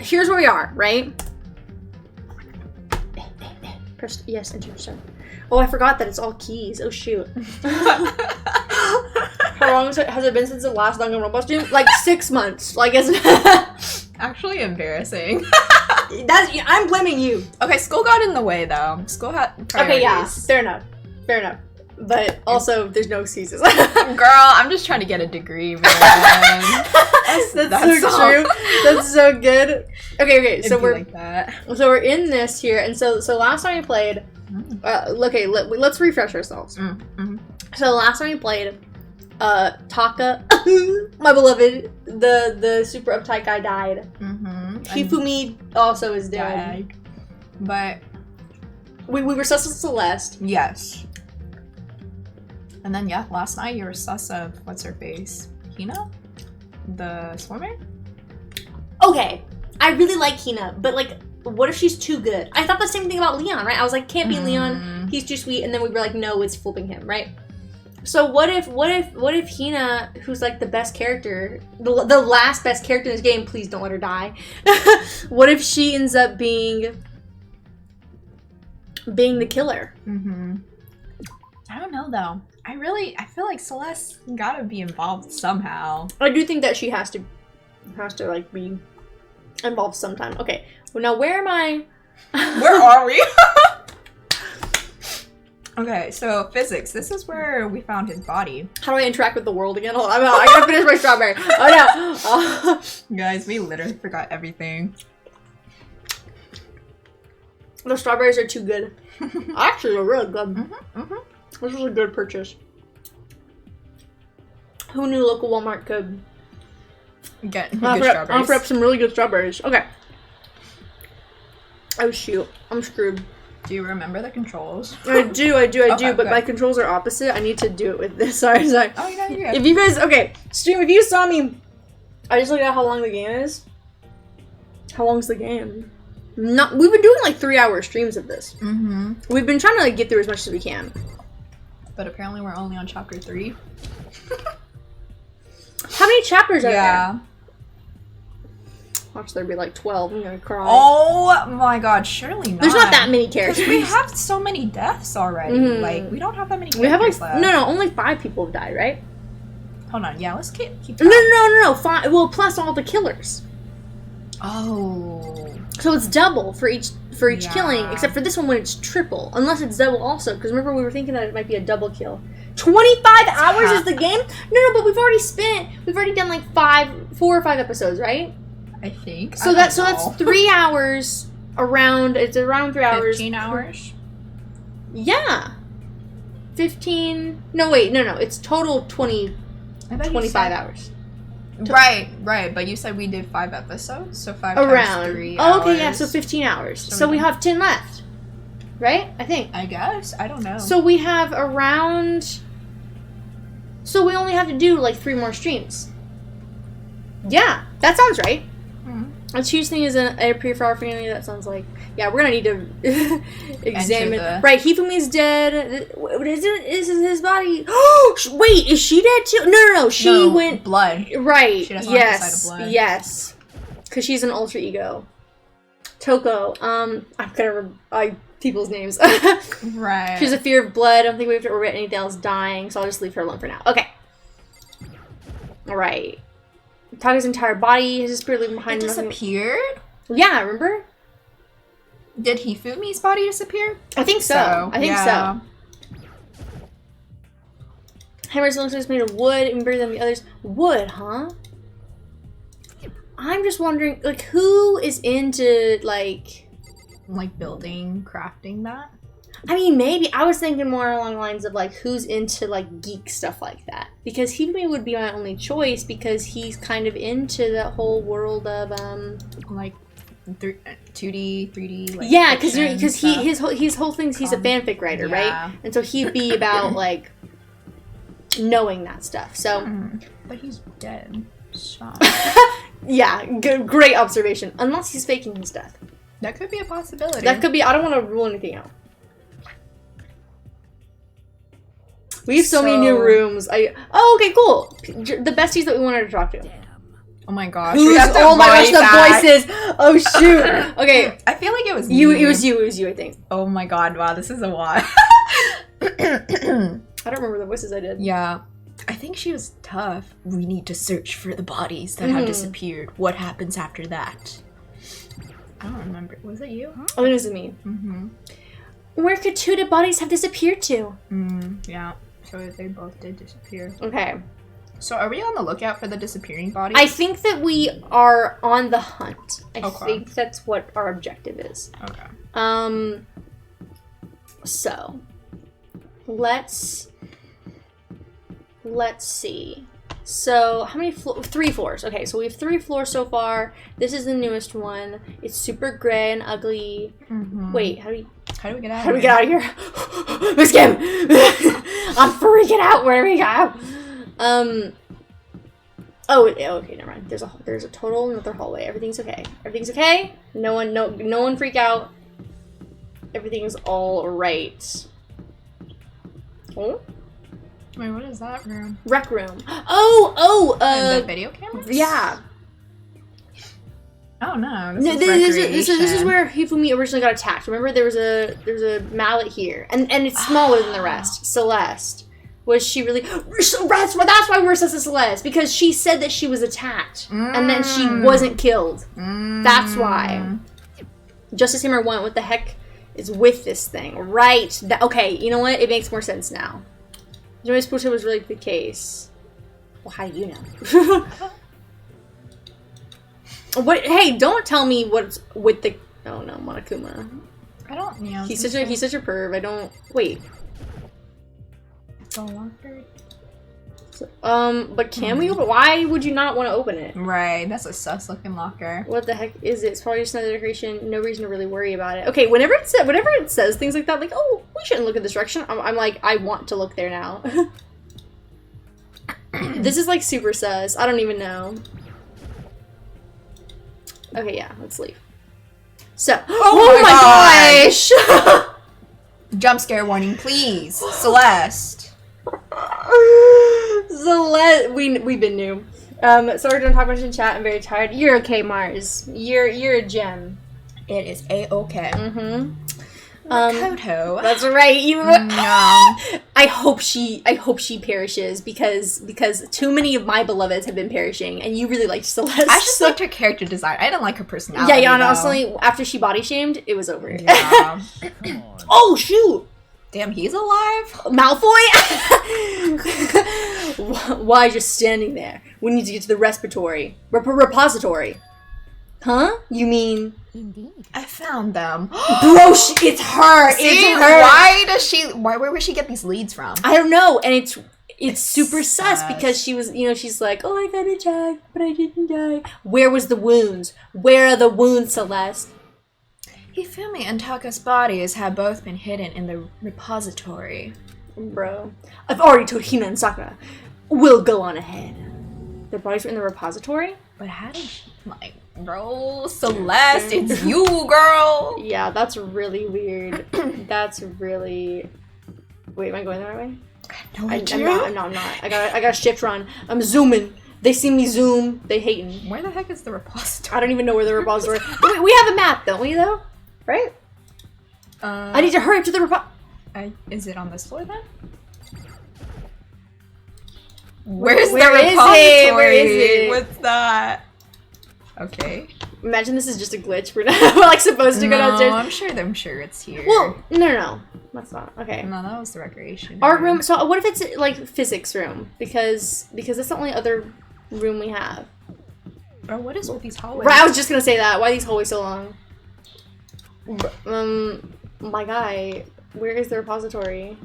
Here's where we are, right? Press yes, enter start. Oh, I forgot that it's all keys. Oh shoot. How long has it been since the last Danganronpa stream? Like 6 months. Like it's actually embarrassing. I'm blaming you. Okay, school got in the way though. School had priorities. Okay, yeah, fair enough. But also, there's no excuses. Girl, I'm just trying to get a degree, man. That's so true. That's so good. Okay. So we're like that. So we're in this here, and so last time we played. Okay, let's refresh ourselves. So last time we played, Taka, my beloved, the super uptight guy died. Hifumi also is dead. But we were sus of Celeste. Yes. And then yeah, last night you were sus of what's her face? Hina? The swimmer? Okay. I really like Hina, but like what if she's too good? I thought the same thing about Leon, right? I was like, can't be Leon, he's too sweet, and then we were like, no, it's flipping him, right? So what if Hina, who's like the best character, the last best character in this game, please don't let her die. What if she ends up being the killer? I don't know though. I feel like Celeste gotta be involved somehow. I do think that she has to like be involved sometime. Okay, well now where am I? Where are we? Okay, so physics. This is where we found his body. How do I interact with the world again? Hold on, I gotta finish my strawberry. Oh no. Guys, we literally forgot everything. The strawberries are too good. Actually, they're really good. This was a good purchase. Who knew local Walmart could get good strawberries? Offer up some really good strawberries. Okay. Oh shoot, I'm screwed. Do you remember the controls? I do, Okay, but my controls are opposite. I need to do it with this. Sorry. Oh, yeah, you're good. If you guys, okay, stream, if you saw me, I just looked at how long the game is. How long's the game? We've been doing like 3-hour streams of this. We've been trying to like get through as much as we can. But apparently we're only on chapter 3. How many chapters are there? Watch there be like 12. I'm gonna cry. Oh my god, surely not. There's not that many characters. We have so many deaths already. Like, we don't have that many characters we have like left. No, only 5 people have died, right? Hold on, yeah, let's keep No. 5. Well, plus all the killers. Oh. So it's double for each killing, except for this one when it's triple. Unless it's double also, because remember we were thinking that it might be a double kill. 25 hours is the game? No, but we've already done like 4 or 5 episodes, right? I think. So that's 3 hours around. It's around 3 hours. 15 hours. Yeah. 15. No, wait. No. It's total 25 hours. Right. But you said we did 5 episodes, so 5 around. times 3 hours. Okay, hours. yeah. So 15 hours. So we have 10 left, right? I think. I guess. I don't know. So we have around. So we only have to do like 3 more streams. Yeah, that sounds right. A choose thing is a for our family. That sounds like, yeah, we're gonna need to examine. Right, Hifumi's dead. Is his body? Wait, is she dead too? No. She went blood. Right. She doesn't have the side of blood. Yes. Because she's an alter ego. Toko. I'm gonna people's names. Right. She has a fear of blood. I don't think we have to worry about anything else dying, so I'll just leave her alone for now. Okay. All right. Taka's entire body has disappeared, leaving behind. It disappeared? Yeah, remember? Did Hifumi's body disappear? I think so. I think so. Hammers looks like it's made of wood, and bigger than the others. Wood, huh? I'm just wondering, like, who is into like building, crafting that? I mean, maybe. I was thinking more along the lines of, like, who's into, like, geek stuff like that. Because Hifumi would be my only choice because he's kind of into that whole world of, like, 2D, 3D, like, yeah, because his whole thing's he's a fanfic writer, yeah. right? And so he'd be about, like, knowing that stuff, so... But he's dead. Shot. Yeah, great observation. Unless he's faking his death. That could be a possibility. That could be... I don't want to rule anything out. We have so many new rooms. Okay, cool. The besties that we wanted to talk to. Oh my gosh. Oh my gosh, the voices! Oh shoot! Okay. I feel like it was you. me. It was you, I think. Oh my god, wow, this is a lot. I don't remember the voices I did. Yeah. I think she was tough. We need to search for the bodies that have disappeared. What happens after that? I don't remember. Was it you? Oh, it was me. Mm-hmm. Where could two dead bodies have disappeared to? Yeah. So they both did disappear. Okay. So are we on the lookout for the disappearing bodies? I think that we are on the hunt. I Okay. think that's what our objective is. Okay. So let's see. So how many 3 floors. Okay, so we have 3 floors so far. This is the newest one. It's super gray and ugly. Wait, how do we get out of here? Miss Kim! I'm freaking out. Where do we go? Oh, okay, never mind. There's a total another hallway. Everything's okay. Everything's okay. No one freak out. Everything is all right. Oh? Wait, what is that room? Rec room. The video cameras? Yeah. Oh no, This is where Hifumi originally got attacked. Remember, there's a mallet here, and it's smaller than the rest. Celeste. Was she really? That's why we're sus of Celeste, because she said that she was attacked and then she wasn't killed. That's why. Justice Hammer 1. What the heck is with this thing? Right. Okay. You know what? It makes more sense now. Joey Spucha was really the case. Well, how do you know? What? Hey, don't tell me what's with the. Oh no, Monokuma. I don't. Yeah. He's such a perv. I don't. Wait. But can we open? Why would you not want to open it? Right, that's a sus looking locker. What the heck is it? It's probably just another decoration. No reason to really worry about it. Okay, whenever it says things like that, like, oh, we shouldn't look at this direction. I'm like, I want to look there now. This is like super sus. I don't even know. Okay, yeah, let's leave. So, oh my gosh! Jump scare warning, please, Celeste. Celeste, we've been new. Sorry, don't talk much in chat. I'm very tired. You're okay, Mars. You're a gem. It is a-okay. Koto. That's right. You. I hope she perishes because too many of my beloveds have been perishing, and you really liked Celeste. I just liked her character design. I didn't like her personality. Yeah. Honestly, after she body shamed, it was over. Yeah. Oh shoot! Damn, he's alive? Malfoy? Why just standing there? We need to get to the repository. Huh? You mean? Indeed. I found them. Bro, it's her. See, it's her. Where would she get these leads from? I don't know, and it's super sus because she was, she's like, oh, I got attacked, but I didn't die. Where was the wounds? Where are the wounds, Celeste? Hifumi and Taka's bodies have both been hidden in the repository. Bro, I've already told Hina and Sakura. We'll go on ahead. Their bodies were in the repository? But how did she, bro, Celeste, it's you, girl! Yeah, that's really weird. That's really... Wait, am I going the right way? No, I'm not. I got a shift run. I'm zooming. They see me zoom. They hating. Where the heck is the repository? I don't even know where the repository is. We have a map, don't we, though? Right? I need to hurry up to the repository. Is it on this floor, then? Where's the Where is repository? it? Where is it? What's that? Okay. Imagine this is just a glitch. We're not supposed to go downstairs. I'm sure it's here. Well, no. That's not. Okay. No, that was the recreation. Art room. So what if it's like physics room? Because that's the only other room we have. Bro, what is with these hallways? Right, I was just gonna say that. Why are these hallways so long? My guy, where is the repository?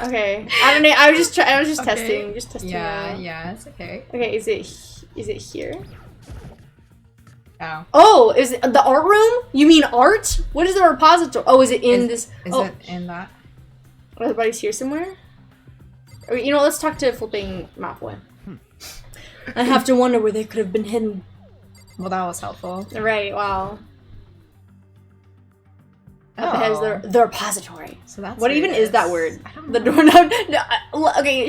Okay, I don't know. I was just testing. Just testing. Yeah, it's okay. Okay, is it here? Oh. Oh, is it the art room? You mean art? What is the repository? Oh, is it in this? Is it in that? Are the bodies here somewhere? Okay, let's talk to flipping Malfoy. I have to wonder where they could have been hidden. Well, that was helpful. Right, wow. Up ahead is the repository. So that's what even is that word? I don't The know. doorknob. No, okay,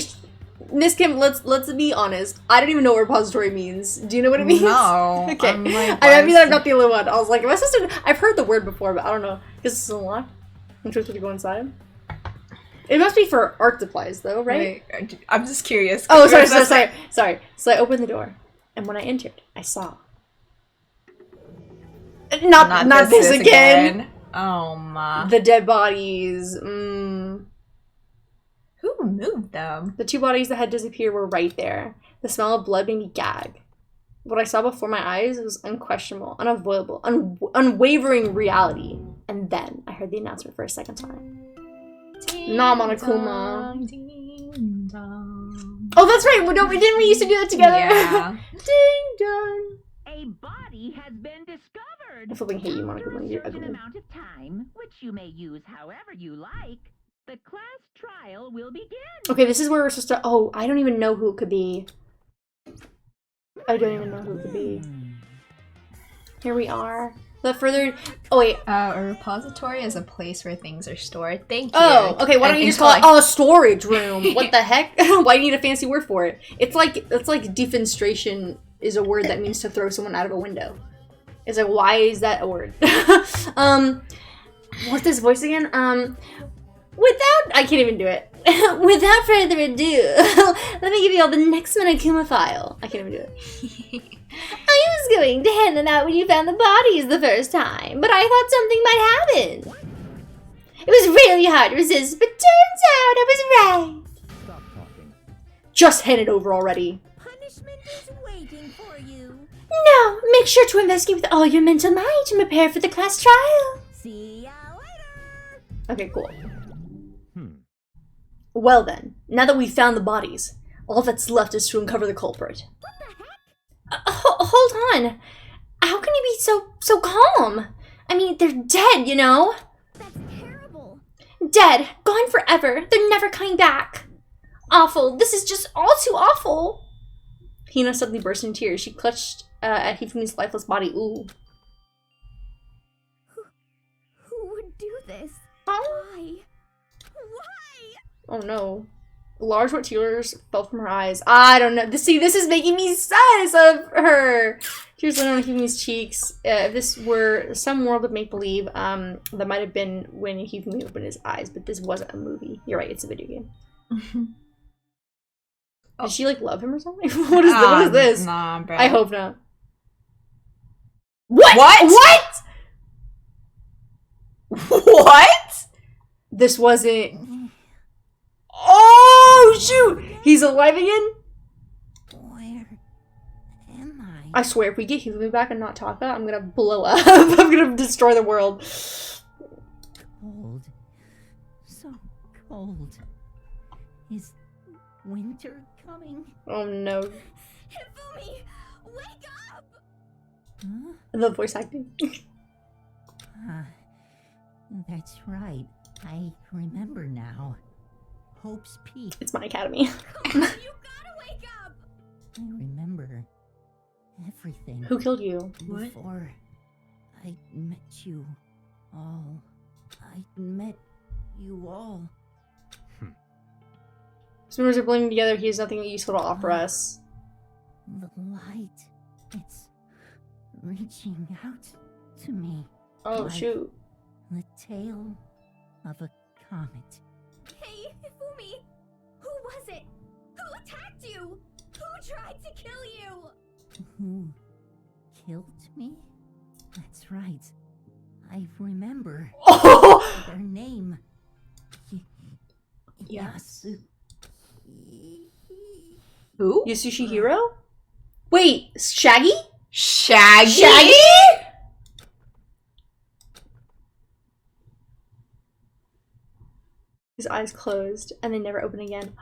Miss Kim, let's be honest. I don't even know what repository means. Do you know what it means? No. Okay. I'm like, I mean that I'm not the only one. I was like, am I supposed to? I've heard the word before, but I don't know. Because it's unlocked. I'm supposed to go inside. It must be for art supplies, though, right? Wait, I'm just curious. Oh, sorry. So I opened the door, and when I entered, I saw. Not this again. Oh my. The dead bodies. Mm. Who moved them? The two bodies that had disappeared were right there. The smell of blood made me gag. What I saw before my eyes was unquestionable, unavoidable, unwavering reality. And then I heard the announcement for a second time. Nah, Monokuma. Oh, that's right. No, didn't we used to do that together? Yeah. Ding dong. A body has been discovered. I flipping hate you, Monokuma. After a You're certain ugly. amount of time, which you may use however you like, the class trial will begin. Okay, this is where we're supposed to. Oh, I don't even know who it could be. I don't even know who it could be. Here we are. The further. Oh wait. A repository is a place where things are stored. Thank you. Oh, okay. Why don't you just call it a storage room? What the heck? Why do you need a fancy word for it? It's like defenestration is a word that means to throw someone out of a window. It's like, why is that a word? What's this voice again? I can't even do it. Without further ado, let me give you all the next Monokuma file. I can't even do it. I was going to hand them out when you found the bodies the first time, but I thought something might happen. It was really hard to resist, but turns out I was right. Stop talking. Just hand it over already. Punishment is waiting for you. No, make sure to investigate with all your mental might and prepare for the class trial. See ya later. Okay, cool. Well then, now that we've found the bodies, all that's left is to uncover the culprit. What the heck? Hold on. How can you be so calm? I mean, they're dead, you know? That's terrible. Dead. Gone forever. They're never coming back. Awful. This is just all too awful. Hina suddenly burst into tears. She clutched at Hifumi's lifeless body. Ooh. Who would do this? Oh. Why? Oh no. Large wet tears fell from her eyes. I don't know. See, this is making me sus of her. Tears landed on Hifumi's cheeks. If this were some world of make-believe, that might have been when Hifumi opened his eyes, but this wasn't a movie. You're right, it's a video game. Did she, like, love him or something? What is this? Nah, bro. I hope not. What? What? What? This wasn't... Oh, shoot! He's alive again? Where am I? I swear, if we get Hifumi back and not Taka, I'm gonna blow up. I'm gonna destroy the world. Cold. So cold. Is winter coming? Oh no. Hifumi! Wake up! Huh? The voice acting. That's right. I remember now. Hope's Peak. It's my academy. Come on, you gotta wake up! I remember everything. Who killed you? Before I met you all. I met you all. As members are blending together, he has nothing useful to offer us. The light. It's reaching out to me. Oh, Like shoot. the tail of a comet. Hey, Hifumi! Who was it? Who attacked you? Who tried to kill you? Who killed me? That's right. I remember Oh! their name. Yes. Who? Yasushihiro? Wait, Shaggy? Shaggy? Shaggy? His eyes closed, and they never open again.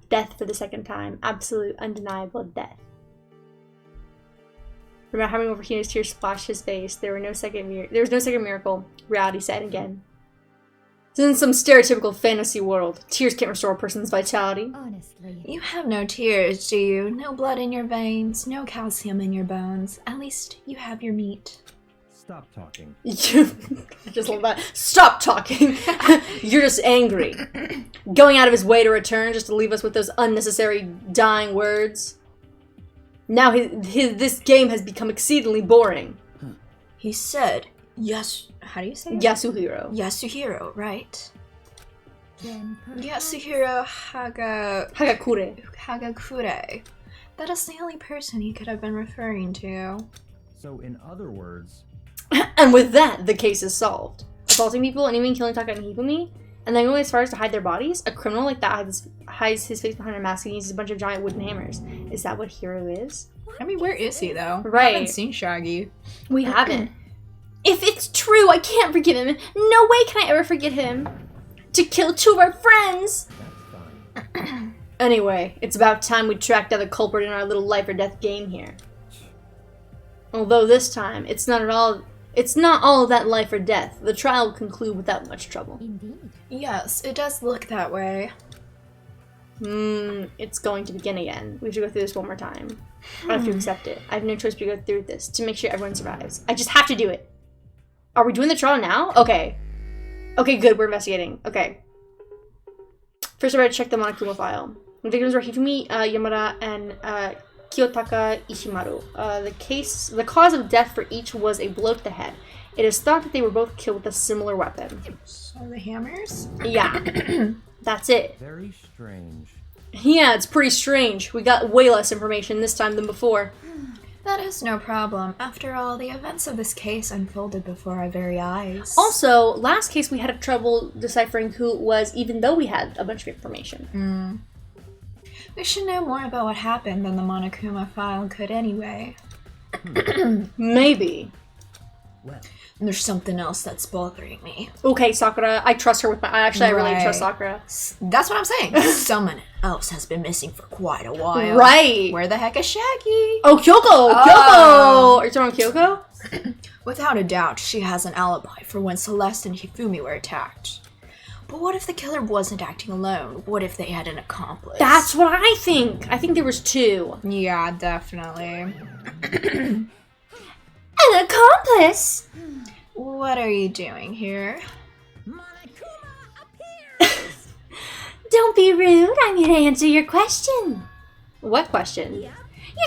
Death for the second time. Absolute, undeniable death. Remember having over Hina's tears splashed his face. There was no second miracle. Reality set again. It's in some stereotypical fantasy world. Tears can't restore a person's vitality. Honestly. You have no tears, do you? No blood in your veins, no calcium in your bones. At least you have your meat. Stop talking. I just love that. Stop talking. You're just angry. Going out of his way to return just to leave us with those unnecessary dying words. Now this game has become exceedingly boring. He said, yes, how do you say it? Yasuhiro. Yasuhiro, right? Then perhaps Yasuhiro Hagakure. That is the only person he could have been referring to. So in other words, And with that, the case is solved. Assaulting people and even killing Taka and Hifumi, and then going as far as to hide their bodies? A criminal like that hides his face behind a mask and uses a bunch of giant wooden hammers. Is that what Hiro is? I mean, where is he though? Right. I haven't seen Shaggy. We haven't. If it's true, I can't forgive him. No way can I ever forget him. To kill 2 of our friends! that's fine. Anyway, it's about time we track down the culprit in our little life or death game here. Although this time, it's not all of that life or death. The trial will conclude without much trouble. indeed. Yes, it does look that way. It's going to begin again. We have to go through this one more time. I have to accept it. I have no choice but to go through this to make sure everyone survives. I just have to do it. Are we doing the trial now? Okay. Okay, good. We're investigating. Okay. First, I better check the Monokuma file. The victims were Hifumi, Yamada, and Kiyotaka Ishimaru. The cause of death for each was a blow to the head. It is thought that they were both killed with a similar weapon. So the hammers? Yeah. That's it. Very strange. Yeah, it's pretty strange. We got way less information this time than before. That is no problem. After all, the events of this case unfolded before our very eyes. Also, last case we had trouble deciphering who it was, even though we had a bunch of information. We should know more about what happened than the Monokuma file could anyway. Maybe. Well, And there's something else that's bothering me. Okay, Sakura. I trust her with my... I really Right. trust Sakura. That's what I'm saying. Someone else has been missing for quite a while. Right. Where the heck is Shaggy? Oh, Kyoko! Oh. Kyoko! Are you talking about Kyoko? Without a doubt, she has an alibi for when Celeste and Hifumi were attacked. But what if the killer wasn't acting alone? What if they had an accomplice? That's what I think. I think there was 2. Yeah, definitely. An accomplice? What are you doing here? Don't be rude. I'm here to answer your question. What question? You're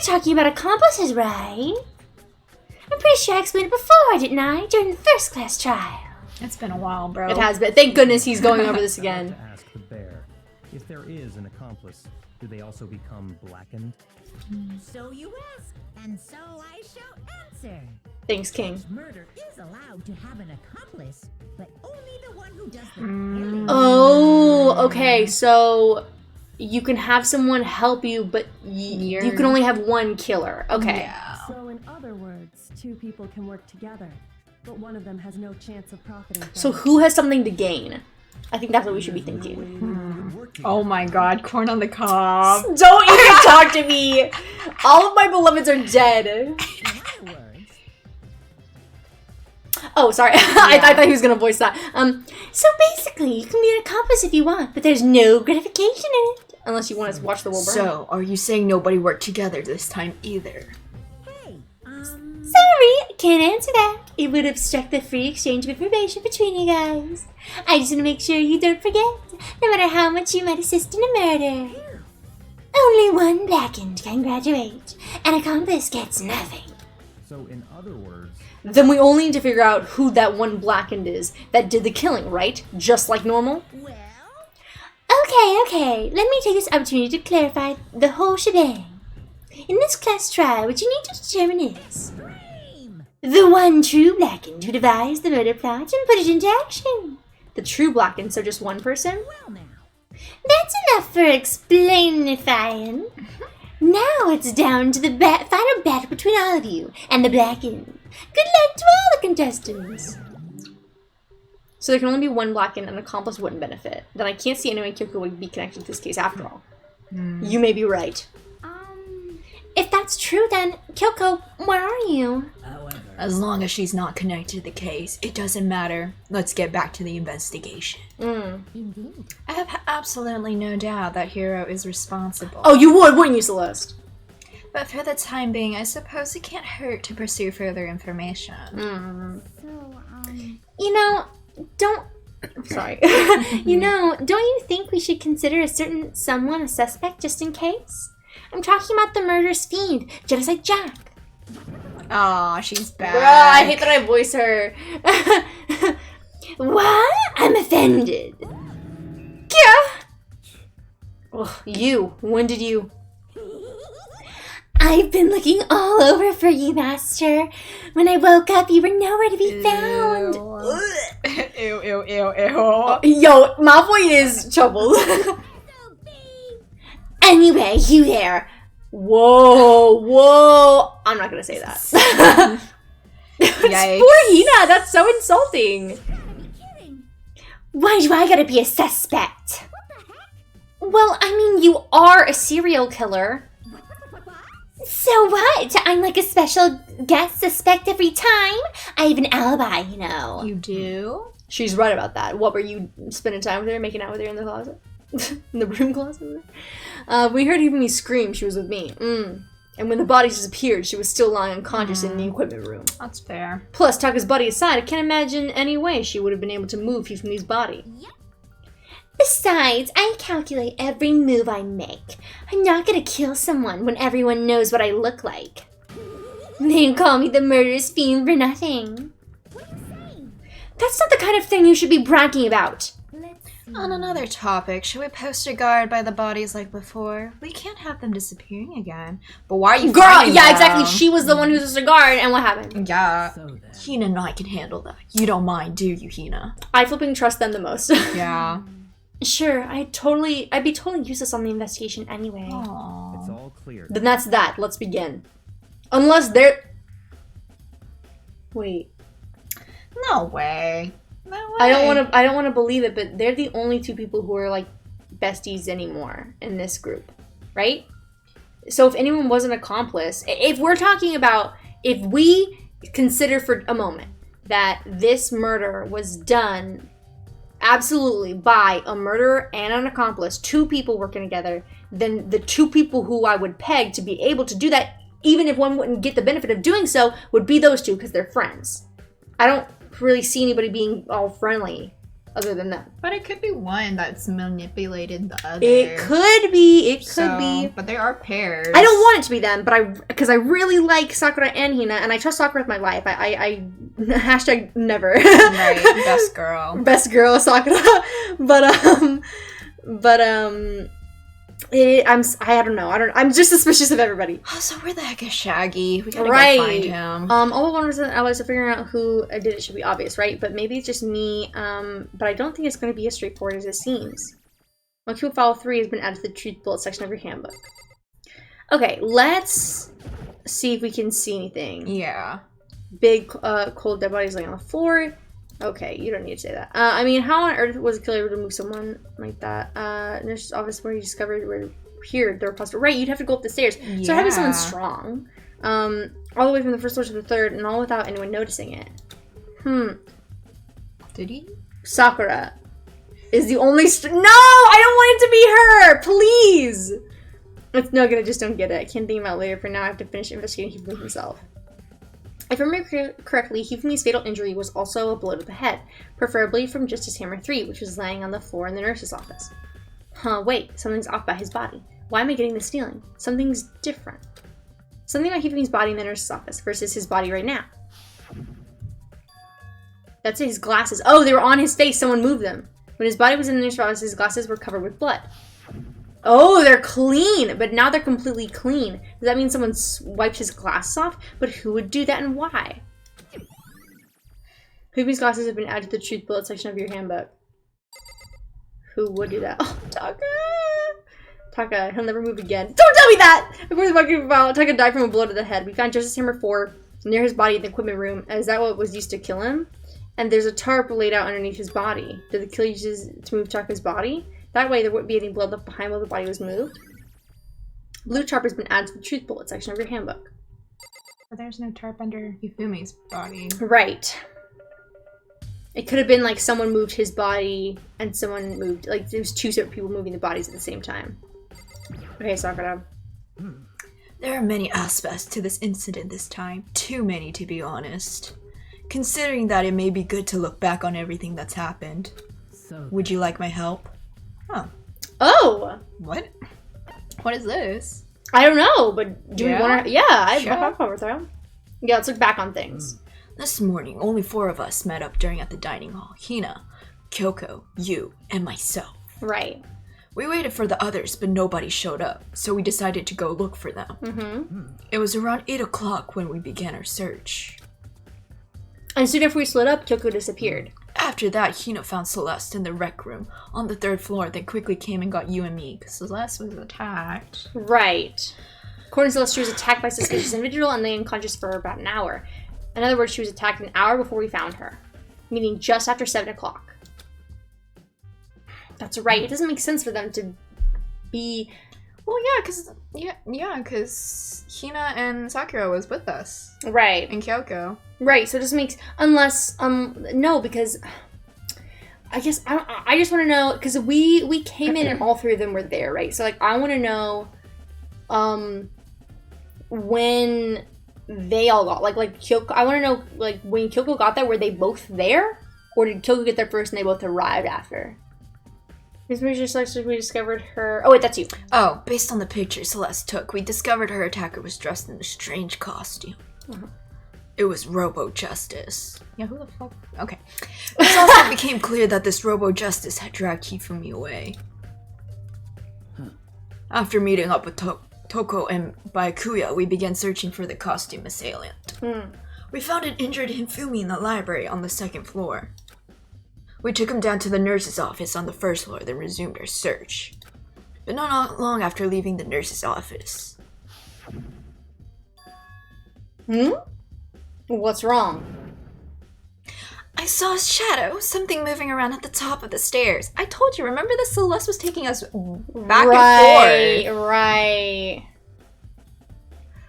talking about accomplices, right? I'm pretty sure I explained it before, didn't I? During the first class trial. It's been a while, bro. It has been. Thank goodness he's going over this again. to ask the bear, if there is an accomplice, do they also become blackened? So you ask, and so I shall answer. Thanks, King. Murder is allowed to have an accomplice, but only the one who does the killing. Oh, okay. So you can have someone help you, but you can only have one killer. Okay. Yeah. So in other words, 2 people can work together, but one of them has no chance of profiting from So it. who has something to gain? I think that's what we should be thinking. Oh my god, corn on the cob. Don't even talk to me! All of my beloveds are dead. In other words, Oh, sorry. I thought he was gonna voice that. So basically, you can be an accomplice if you want, but there's no gratification in it. Unless you want to watch the world burn. So, are you saying nobody worked together this time either? hey, Sorry, I can't answer that. It would obstruct the free exchange of information between you guys. I just want to make sure you don't forget, no matter how much you might assist in a murder. Only one blackened can graduate. An accomplice gets nothing. So in other words, Then we only need to figure out who that one blackened is that did the killing, right? Just like normal? well, Okay. Let me take this opportunity to clarify the whole shebang. In this class trial, what you need to determine is scream! the one true blackened who devised the murder plot and put it into action. The true blackened, so just one person? Well now, That's enough for explainifying. Now it's down to the final battle between all of you and the blackened. Good luck to all the contestants. So there can only be one blackened, and an accomplice wouldn't benefit. Then I can't see any way Kyoko would be connected to this case after all. You may be right. If that's true, then Kyoko, where are you? As long as she's not connected to the case, it doesn't matter. Let's get back to the investigation. indeed. I have absolutely no doubt that Hiro is responsible. Oh, you would, wouldn't you, Celeste? But for the time being, I suppose it can't hurt to pursue further information. You know, don't... I'm sorry. You know, don't you think we should consider a certain someone a suspect just in case? I'm talking about the murderous fiend, Genocide Jack. Aw, she's back. Bruh, I hate that I voice her. What? I'm offended. Yeah. Oh, you. When did you... I've been looking all over for you, Master. When I woke up, you were nowhere to be found. Ew, ew, ew, ew. Yo, Malfoy is troubled. Anyway, you there. Whoa. I'm not gonna say that. Yikes. Poor Hina, that's so insulting. Why do I gotta be a suspect? Well, I mean, you are a serial killer. So what? I'm like a special guest suspect every time. I have an alibi, you know. You do? She's right about that. What, were you spending time with her, making out with her in the closet? In the broom closet? We heard Hifumi scream. She was with me. And when the body disappeared, she was still lying unconscious in the equipment room. That's fair. Plus, Taka's body aside, I can't imagine any way she would have been able to move Hifumi's body. Besides, I calculate every move I make. I'm not gonna kill someone when everyone knows what I look like. They call me the murderous fiend for nothing. That's not the kind of thing you should be bragging about. On another topic, should we post a guard by the bodies like before? We can't have them disappearing again. But why are you Girl, finding yeah, them? exactly. She was the one who's a guard, and what happened? Yeah. So then. Hina and I can handle that. You don't mind, do you, Hina? I flipping trust them the most. Yeah. Sure, I'd be totally useless on the investigation anyway. Aww. It's all clear. Then that's that. Let's begin. Unless they're... Wait. No way. No way. I don't want to believe it, but they're the only two people who are like besties anymore in this group, right? So if anyone was an accomplice, if we're talking about, if we consider for a moment that this murder was done absolutely by a murderer and an accomplice, two people working together, then the two people who I would peg to be able to do that, even if one wouldn't get the benefit of doing so, would be those two because they're friends. I don't really see anybody being all friendly other than them. But it could be one that's manipulated the other. It could be. It could be. But they are pairs. I don't want it to be them, but because I really like Sakura and Hina, and I trust Sakura with my life. I hashtag never. Right, best girl. Best girl, Sakura. I don't know. I'm just suspicious of everybody. Also, where the heck is Shaggy? We gotta Right. go find him. All one of I was figuring out who did it should be obvious, right? But maybe it's just me. But I don't think it's going to be as straightforward as it seems. Molecule File 3 has been added to the Truth Bullet section of your handbook. Okay, let's see if we can see anything. Yeah. Big, cold dead bodies laying on the floor. Okay, you don't need to say that. I mean, how on earth was a killer able to move someone like that? Nurse's office where you discovered where here the repository. Right, you'd have to go up the stairs. Yeah. So having someone strong. All the way from the first floor to the third, and all without anyone noticing it. Did he? Sakura is the only No! I don't want it to be her! Please! It's no good, I just don't get it. I can't think about it later. For now, I have to finish investigating Hifumi himself. If I remember correctly, Hifumi's fatal injury was also a blow to the head, preferably from Justice Hammer 3, which was laying on the floor in the nurse's office. Wait, something's off about his body. Why am I getting this feeling? Something's different. Something about Hifumi's body in the nurse's office versus his body right now. That's his glasses. Oh, they were on his face. Someone moved them. When his body was in the nurse's office, his glasses were covered with blood. Oh, they're clean, but now they're completely clean. Does that mean someone wiped his glasses off? But who would do that and why? Hifumi's glasses have been added to the Truth Bullet section of your handbook. Who would do that? Oh, Taka, he'll never move again. Don't tell me that! According to the fucking file, Taka died from a blow to the head. We found Justice Hammer 4 near his body in the equipment room. Is that what was used to kill him? And there's a tarp laid out underneath his body. Did the killer use it to move Taka's body? That way there wouldn't be any blood left behind while the body was moved. Blue tarp has been added to the Truth Bullet section of your handbook. But there's no tarp under Hifumi's body. Right. It could have been like someone moved his body and someone moved, like there's two separate people moving the bodies at the same time. Okay, Sakura. There are many aspects to this incident this time. Too many, to be honest. Considering that it may be good to look back on everything that's happened. So Would you like my help? Oh. Oh! What? What is this? I don't know, but do we Yeah? want to... Yeah, I Sure. have overthrow. Yeah, let's look back on things. This morning, only 4 of us met up at the dining hall. Hina, Kyoko, you, and myself. Right. We waited for the others, but nobody showed up, so we decided to go look for them. Mm-hmm. It was around 8 o'clock when we began our search. And soon after we split up, Kyoko disappeared. After that, Hina found Celeste in the rec room on the 3rd floor, then quickly came and got you and me, because Celeste was attacked. Right. According to Celeste, she was attacked by a suspicious individual and lay unconscious for about an hour. In other words, she was attacked an hour before we found her, meaning just after 7 o'clock. That's right. It doesn't make sense for them to be... Well, yeah, because Hina and Sakura was with us. Right. And Kyoko. Right, so it doesn't make... Unless, no, because... I guess, I just want to know... Because we came in and all 3 of them were there, right? So, like, I want to know... when they all got... Like Kyoko... I want to know, like, when Kyoko got there, were they both there? Or did Kyoko get there first and they both arrived after? Because we discovered her... Oh, wait, that's you. Oh, based on the picture Celeste took, we discovered her attacker was dressed in a strange costume. Uh-huh. It was Robo-Justice. Yeah, who the fuck? Okay. It also became clear that this Robo-Justice had dragged Hifumi away. After meeting up with Toko and Byakuya, we began searching for the costume assailant. We found an injured Hifumi in the library on the 2nd floor. We took him down to the nurse's office on the 1st floor, then resumed our search. But not long after leaving the nurse's office. What's wrong? I saw a shadow, something moving around at the top of the stairs. I told you, remember that Celeste was taking us back and forth? Right.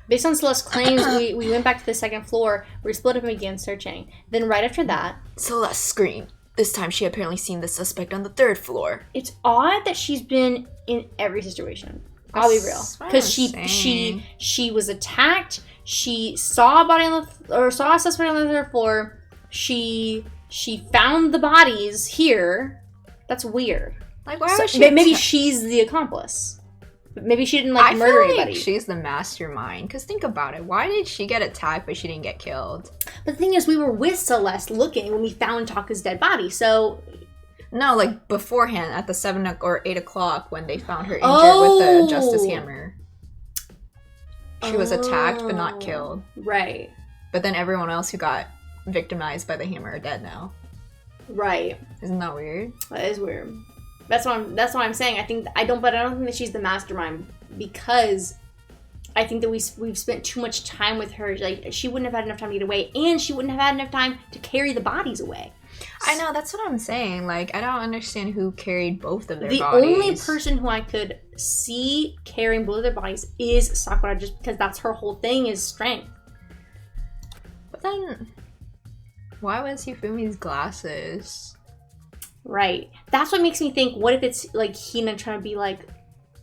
Based on Celeste's claims, we went back to the 2nd floor, we split up and began searching. Then right after that... Celeste screamed. This time she apparently seen the suspect on the 3rd floor. It's odd that she's been in every situation. I'll be real. Because she was attacked, she saw a body saw a suspect on the 3rd floor, she found the bodies here. That's weird. Like, why was she maybe she's the accomplice. Maybe she didn't murder anybody. She's the mastermind. Because think about it. Why did she get attacked but she didn't get killed? But the thing is, we were with Celeste looking when we found Taka's dead body, so... No, like beforehand at the 7 or 8 o'clock when they found her injured with the Justice Hammer. She was attacked but not killed. Right. But then everyone else who got victimized by the hammer are dead now. Right. Isn't that weird? That is weird. That's what I'm saying. I don't think that she's the mastermind, because I think that we've spent too much time with her. Like, she wouldn't have had enough time to get away, and she wouldn't have had enough time to carry the bodies away. I know, that's what I'm saying. Like, I don't understand who carried both of their bodies. The only person who I could see carrying both of their bodies is Sakura, just because that's her whole thing, is strength. But then, why was Hifumi's glasses? Right. That's what makes me think, what if it's, like, Hina trying to be, like...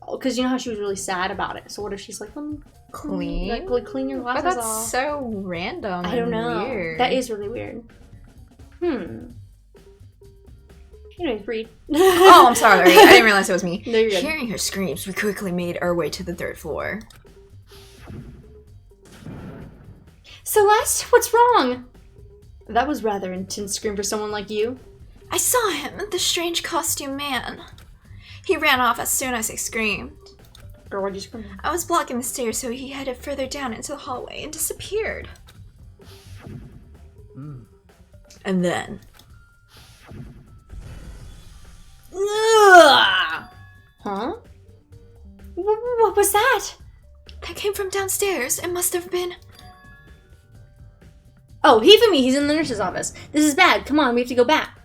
Because you know how she was really sad about it. So what if she's like, let me clean? Like, clean your glasses off. But that's so random. I don't know. Weird. That is really weird. Anyways, breathe. Oh, I'm sorry. I didn't realize it was me. No, you're good. Hearing her screams, we quickly made our way to the 3rd floor. Celeste, what's wrong? That was rather intense scream for someone like you. I saw him, the strange costume man. He ran off as soon as I screamed. Girl, why'd you scream? I was blocking the stairs, so he headed further down into the hallway and disappeared. And then... Ugh! Huh? What was that? That came from downstairs. It must have been... Oh, Hifumi, he's in the nurse's office. This is bad. Come on, we have to go back.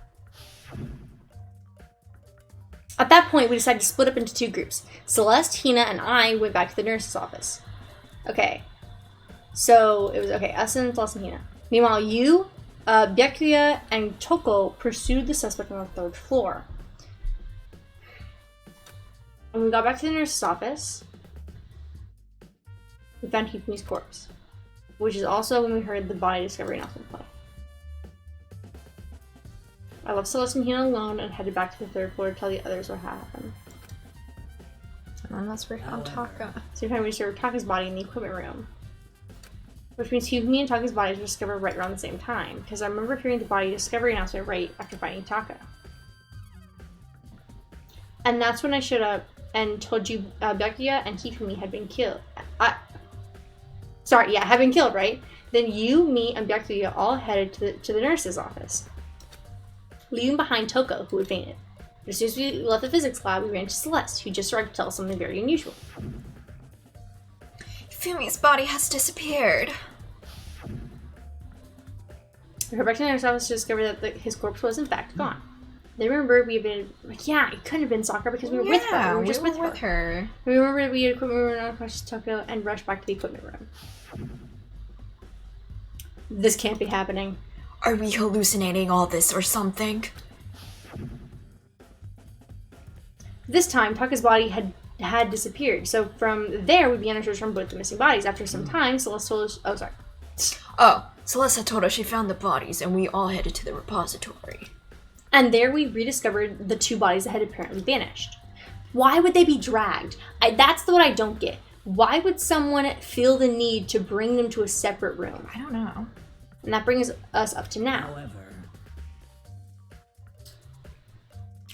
At that point, we decided to split up into 2 groups. Celeste, Hina, and I went back to the nurse's office. Okay. So, it was, us and Celeste and Hina. Meanwhile, you, Byakuya, and Toko pursued the suspect on the 3rd floor. When we got back to the nurse's office, we found Hifumi's corpse, which is also when we heard the body discovery announcement play. I left Celeste and Hina alone and headed back to the 3rd floor to tell the others what happened. And that's where we found Taka. So we discovered Taka's body in the equipment room. Which means Hifumi and Taka's bodies were discovered right around the same time, because I remember hearing the body discovery announcement right after finding Taka. And that's when I showed up and told you Byakuya and Hifumi had been killed. Had been killed, right? Then you, me, and Byakuya all headed to the nurse's office, leaving behind Toko, who had fainted. As soon as we left the physics lab, we ran to Celeste, who just arrived to tell us something very unusual. Hifumi's body has disappeared. We heard back to the nurse's office to discover that his corpse was in fact gone. They remember we had been it couldn't have been Sakura because we were with her. We were just with her. We remember we had equipment room and across Toko and rushed back to the equipment room. This can't be happening. Are we hallucinating all this or something? This time, Taka's body had disappeared. So from there, we began a search for both the missing bodies. After some time, Celeste told us... Celeste had told us she found the bodies, and we all headed to the repository. And there we rediscovered the 2 bodies that had apparently vanished. Why would they be dragged? That's what I don't get. Why would someone feel the need to bring them to a separate room? I don't know. And that brings us up to now.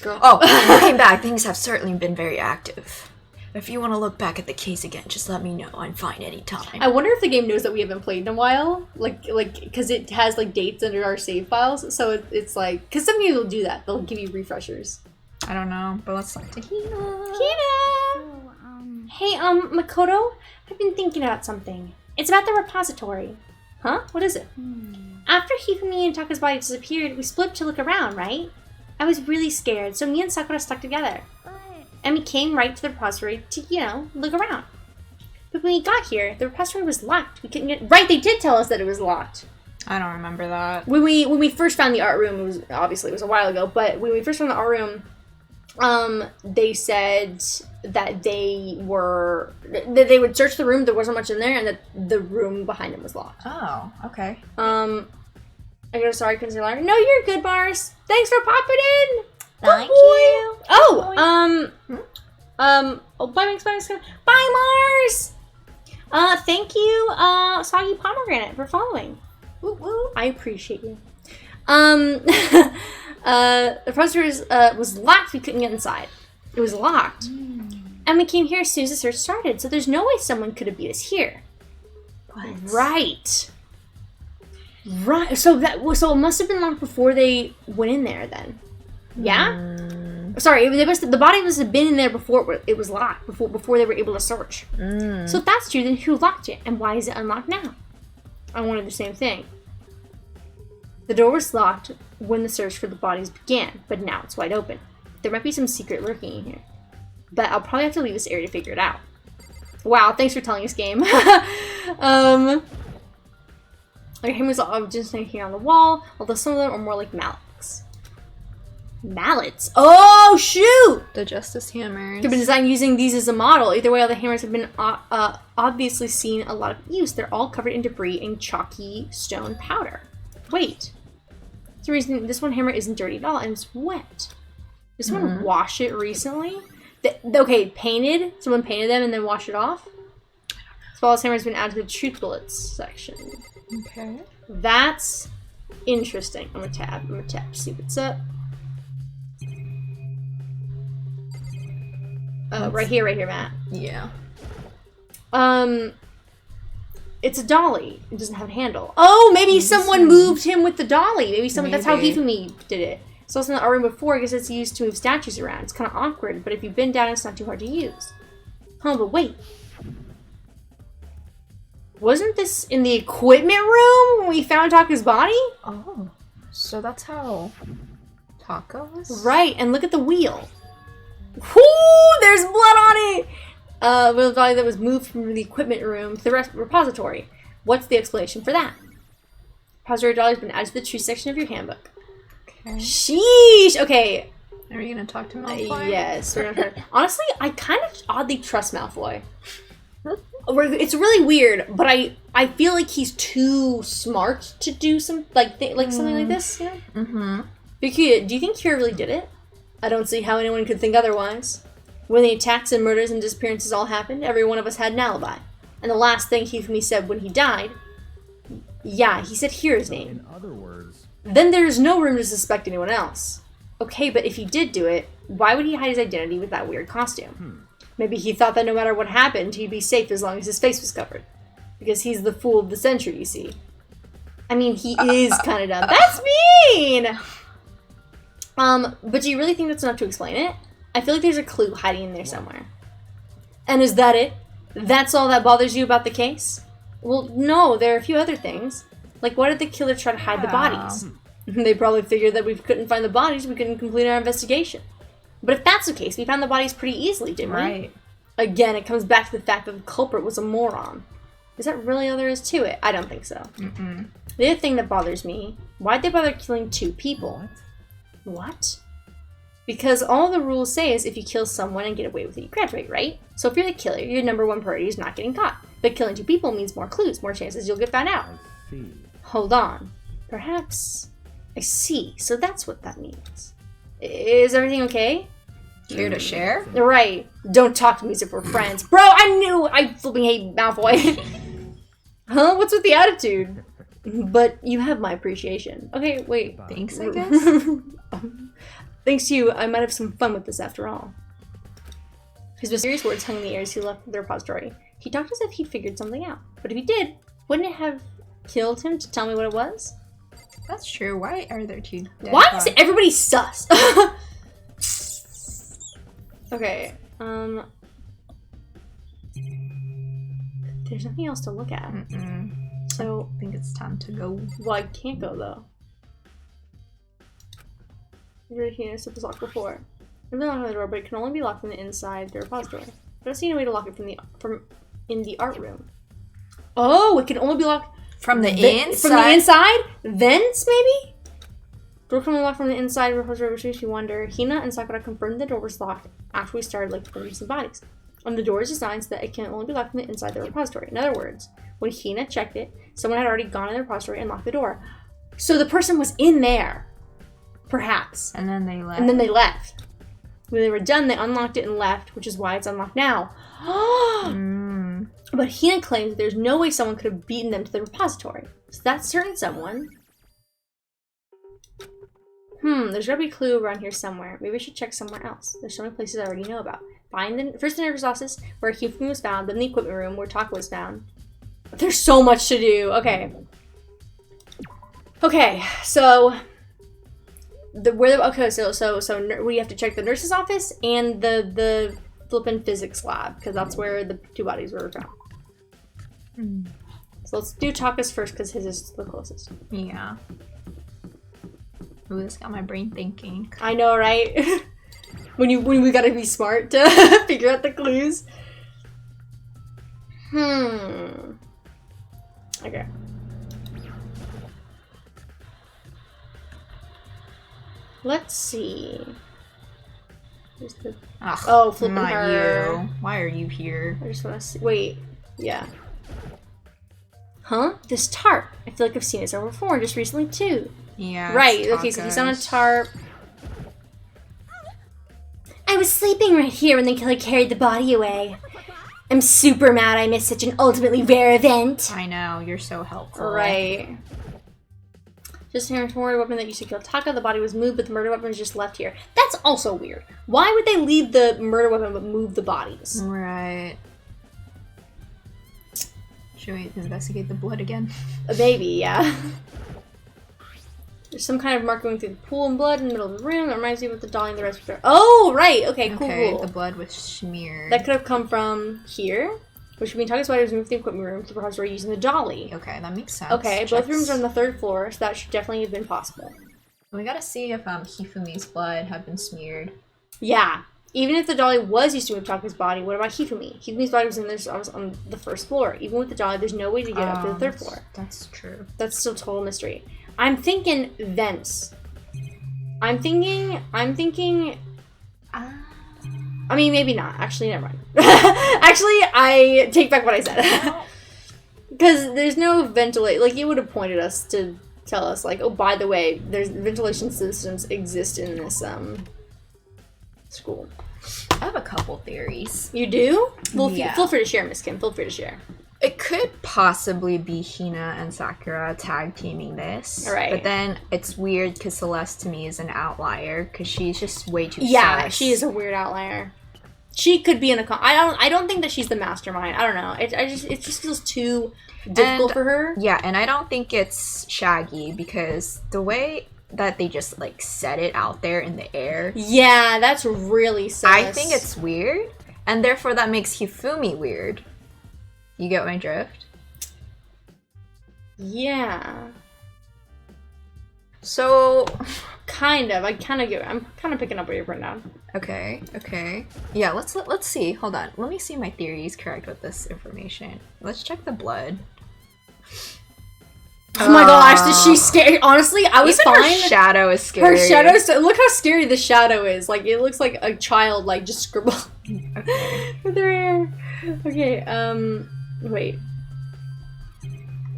Girl. Looking back, things have certainly been very active. If you want to look back at the case again, just let me know. I'm fine anytime. I wonder if the game knows that we haven't played in a while. Like, because it has, dates under our save files. So it's like... Because some games will do that. They'll give you refreshers. I don't know, but let's talk to Hina. Hina! Hey, Makoto, I've been thinking about something. It's about the repository. Huh? What is it? After Hifumi and Taka's body disappeared, we split to look around, right? I was really scared, so me and Sakura stuck together. And we came right to the repository to, look around. But when we got here, the repository was locked. We couldn't get... Right, they did tell us that it was locked. I don't remember that. When we first found the art room, it was a while ago, but when we first found the art room, they said that they would search the room, there wasn't much in there, and that the room behind them was locked. Oh, okay. I go, sorry, couldn't say longer. No, you're good, Mars. Thanks for popping in. Thank you. Oh, bye, Meeks, bye, Mars. Thank you, Soggy Pomegranate, for following. Woo woo. I appreciate you. The repository was locked. We couldn't get inside. It was locked. And we came here as soon as the search started, so there's no way someone could have beat us here. What? Right. So it must have been locked before they went in there then. Yeah? Sorry, the body must have been in there before it was locked, before they were able to search. So if that's true, then who locked it? And why is it unlocked now? I wanted the same thing. The door was locked when the search for the bodies began, but now it's wide open. There might be some secret lurking in here. But I'll probably have to leave this area to figure it out. Wow, thanks for telling us, game. Our hammers are just hanging on the wall, although some of them are more like mallets. Mallets? Oh, shoot! The Justice Hammers. They've been designed using these as a model. Either way, all the hammers have been obviously seen a lot of use. They're all covered in debris and chalky stone powder. Wait. That's the reason this one hammer isn't dirty at all, and it's wet. Did someone wash it recently? Okay, painted? Someone painted them and then washed it off? Flawless hammer has been added to the truth bullets section. Okay. That's interesting. I'm gonna tab to see what's up. Right here, Matt. Yeah. It's a dolly. It doesn't have a handle. Oh, maybe someone moved him with the dolly. Maybe that's how Hifumi did it. It's also in the art room before because it's used to move statues around. It's kind of awkward, but if you bend down, it's not too hard to use. Huh, but wait. Wasn't this in the equipment room when we found Taka's body? Oh, so that's how Taka was? Right, and look at the wheel. Whoo! There's blood on it! The body that was moved from the equipment room to the repository. What's the explanation for that? Repository dolly has been added to the tree section of your handbook. Okay. Sheesh! Okay. Are you gonna talk to Malfoy? Yes. We're gonna honestly, I kind of oddly trust Malfoy. It's really weird, but I feel like he's too smart to do some something like this. Yeah. Mm-hmm. Because, do you think Kira really did it? I don't see how anyone could think otherwise. When the attacks and murders and disappearances all happened, every one of us had an alibi. And the last thing Hifumi said when he died, yeah, he said Hira's name. In other words, Then there's no room to suspect anyone else. Okay, but if he did do it, why would he hide his identity with that weird costume? Maybe he thought that no matter what happened, he'd be safe as long as his face was covered. Because he's the fool of the century, you see. I mean, he is kind of dumb. That's mean! But do you really think that's enough to explain it? I feel like there's a clue hiding in there somewhere. And is that it? That's all that bothers you about the case? Well, no, there are a few other things. Like, why did the killer try to hide the bodies? They probably figured that we couldn't find the bodies, we couldn't complete our investigation. But if that's the case, we found the bodies pretty easily, didn't we? Right. Again, it comes back to the fact that the culprit was a moron. Is that really all there is to it? I don't think so. Mm-mm. The other thing that bothers me, why'd they bother killing 2 people? What? Because all the rules say is if you kill someone and get away with it, you graduate, right? So if you're the killer, your number 1 priority is not getting caught. But killing 2 people means more clues, more chances you'll get found out. I see. Hold on. Perhaps I see. So that's what that means. Is everything okay? Care to share? Right. Don't talk to me as if we're friends. Bro, I knew I flipping hate Malfoy. Huh? What's with the attitude? But you have my appreciation. Okay, wait. Thanks, I guess. Thanks to you, I might have some fun with this after all. His mysterious words hung in the air as he left the repository. He talked as if he'd figured something out. But if he did, wouldn't it have killed him to tell me what it was? That's true. Why are there 2 dead Why bodies? is everybody sus? Okay, there's nothing else to look at. So, I think it's time to go. well, I can't go though. It was locked before. I've been locked on the door, but it can only be locked from the inside the repository. I don't see any way to lock it from in the art room. Oh, it can only be locked From the inside? From the inside? Vents, maybe? Door can only lock from the inside of the repository, which makes you wonder. Hina and Sakura confirmed the door was locked after we started looking for some bodies. And the door is designed so that it can only be locked from the inside of the repository. In other words, when Hina checked it, someone had already gone in the repository and locked the door. So the person was in there. Perhaps. And then they left. And then they left. When they were done, they unlocked it and left, which is why it's unlocked now. But Hina claims that there's no way someone could have beaten them to the repository. So that's certain someone. There's gotta be a clue around here somewhere. Maybe I should check somewhere else. There's so many places I already know about. Find first the nurse's office, where Hifumi was found, then the equipment room, where Taka was found. There's so much to do. Okay. Okay, so... So we have to check the nurse's office and the flippin' physics lab, because that's where the 2 bodies were found. So let's do Taka's first, because his is the closest. Yeah. Ooh, this got my brain thinking. I know, right? when we gotta be smart to figure out the clues. Okay. Let's see. Ugh, flipping not her. you. Why are you here? I just want to see. Wait. Yeah. Huh? This tarp. I feel like I've seen it somewhere before, just recently too. Yeah. Right. Okay, so he's on a tarp. I was sleeping right here when the killer carried the body away. I'm super mad I missed such an ultimately rare event. I know, you're so helpful. Right. Just hearing from a weapon that used to kill Taka, the body was moved, but the murder weapon was just left here. That's also weird. Why would they leave the murder weapon but move the bodies? Right. Should we investigate the blood again? Maybe, yeah. There's some kind of mark going through the pool and blood in the middle of the room that reminds me of the dolly and the respirator. Oh, right. Okay, cool. Okay, the blood was smeared. That could have come from here, which would mean Taka's body was moved to the equipment room to the repository using the dolly. Okay, that makes sense. Okay, both rooms are on the 3rd floor, so that should definitely have been possible. We gotta see if Hifumi's blood had been smeared. Yeah. Even if the dolly was used to move Taka's body, what about Hifumi? Hifumi's body was on the 1st floor. Even with the dolly, there's no way to get up to the 3rd floor. That's true. That's still total mystery. I'm thinking vents. I'm thinking I mean, maybe not. Actually, never mind. Actually, I take back what I said. Because there's no ventilate. Like, it would have pointed us to tell us, like, oh, by the way, there's ventilation systems exist in this, school. I have a couple theories. You do? Well, Yeah. feel free to share, Miss Kim. Feel free to share. It could possibly be Hina and Sakura tag teaming this. Right. But then it's weird because Celeste to me is an outlier because she's just way too Yeah, sus. she is a weird outlier. She could be in a I don't think that she's the mastermind. I don't know. It just feels too difficult for her. Yeah, and I don't think it's Shaggy because the way that they just like set it out there in the air. Yeah, that's really sus. I think it's weird, and therefore that makes Hifumi weird. You get my drift? Yeah. So, kind of. I'm kind of picking up what you're putting down. okay. Yeah, let's see. Hold on. Let me see my theories correct with this information. Let's check the blood. Oh my gosh, is she scary? Honestly, I was Even fine. her shadow is scary. Her shadow. Look how scary the shadow is. Like, it looks like a child, like, just scribbled with her hair. Okay. Wait.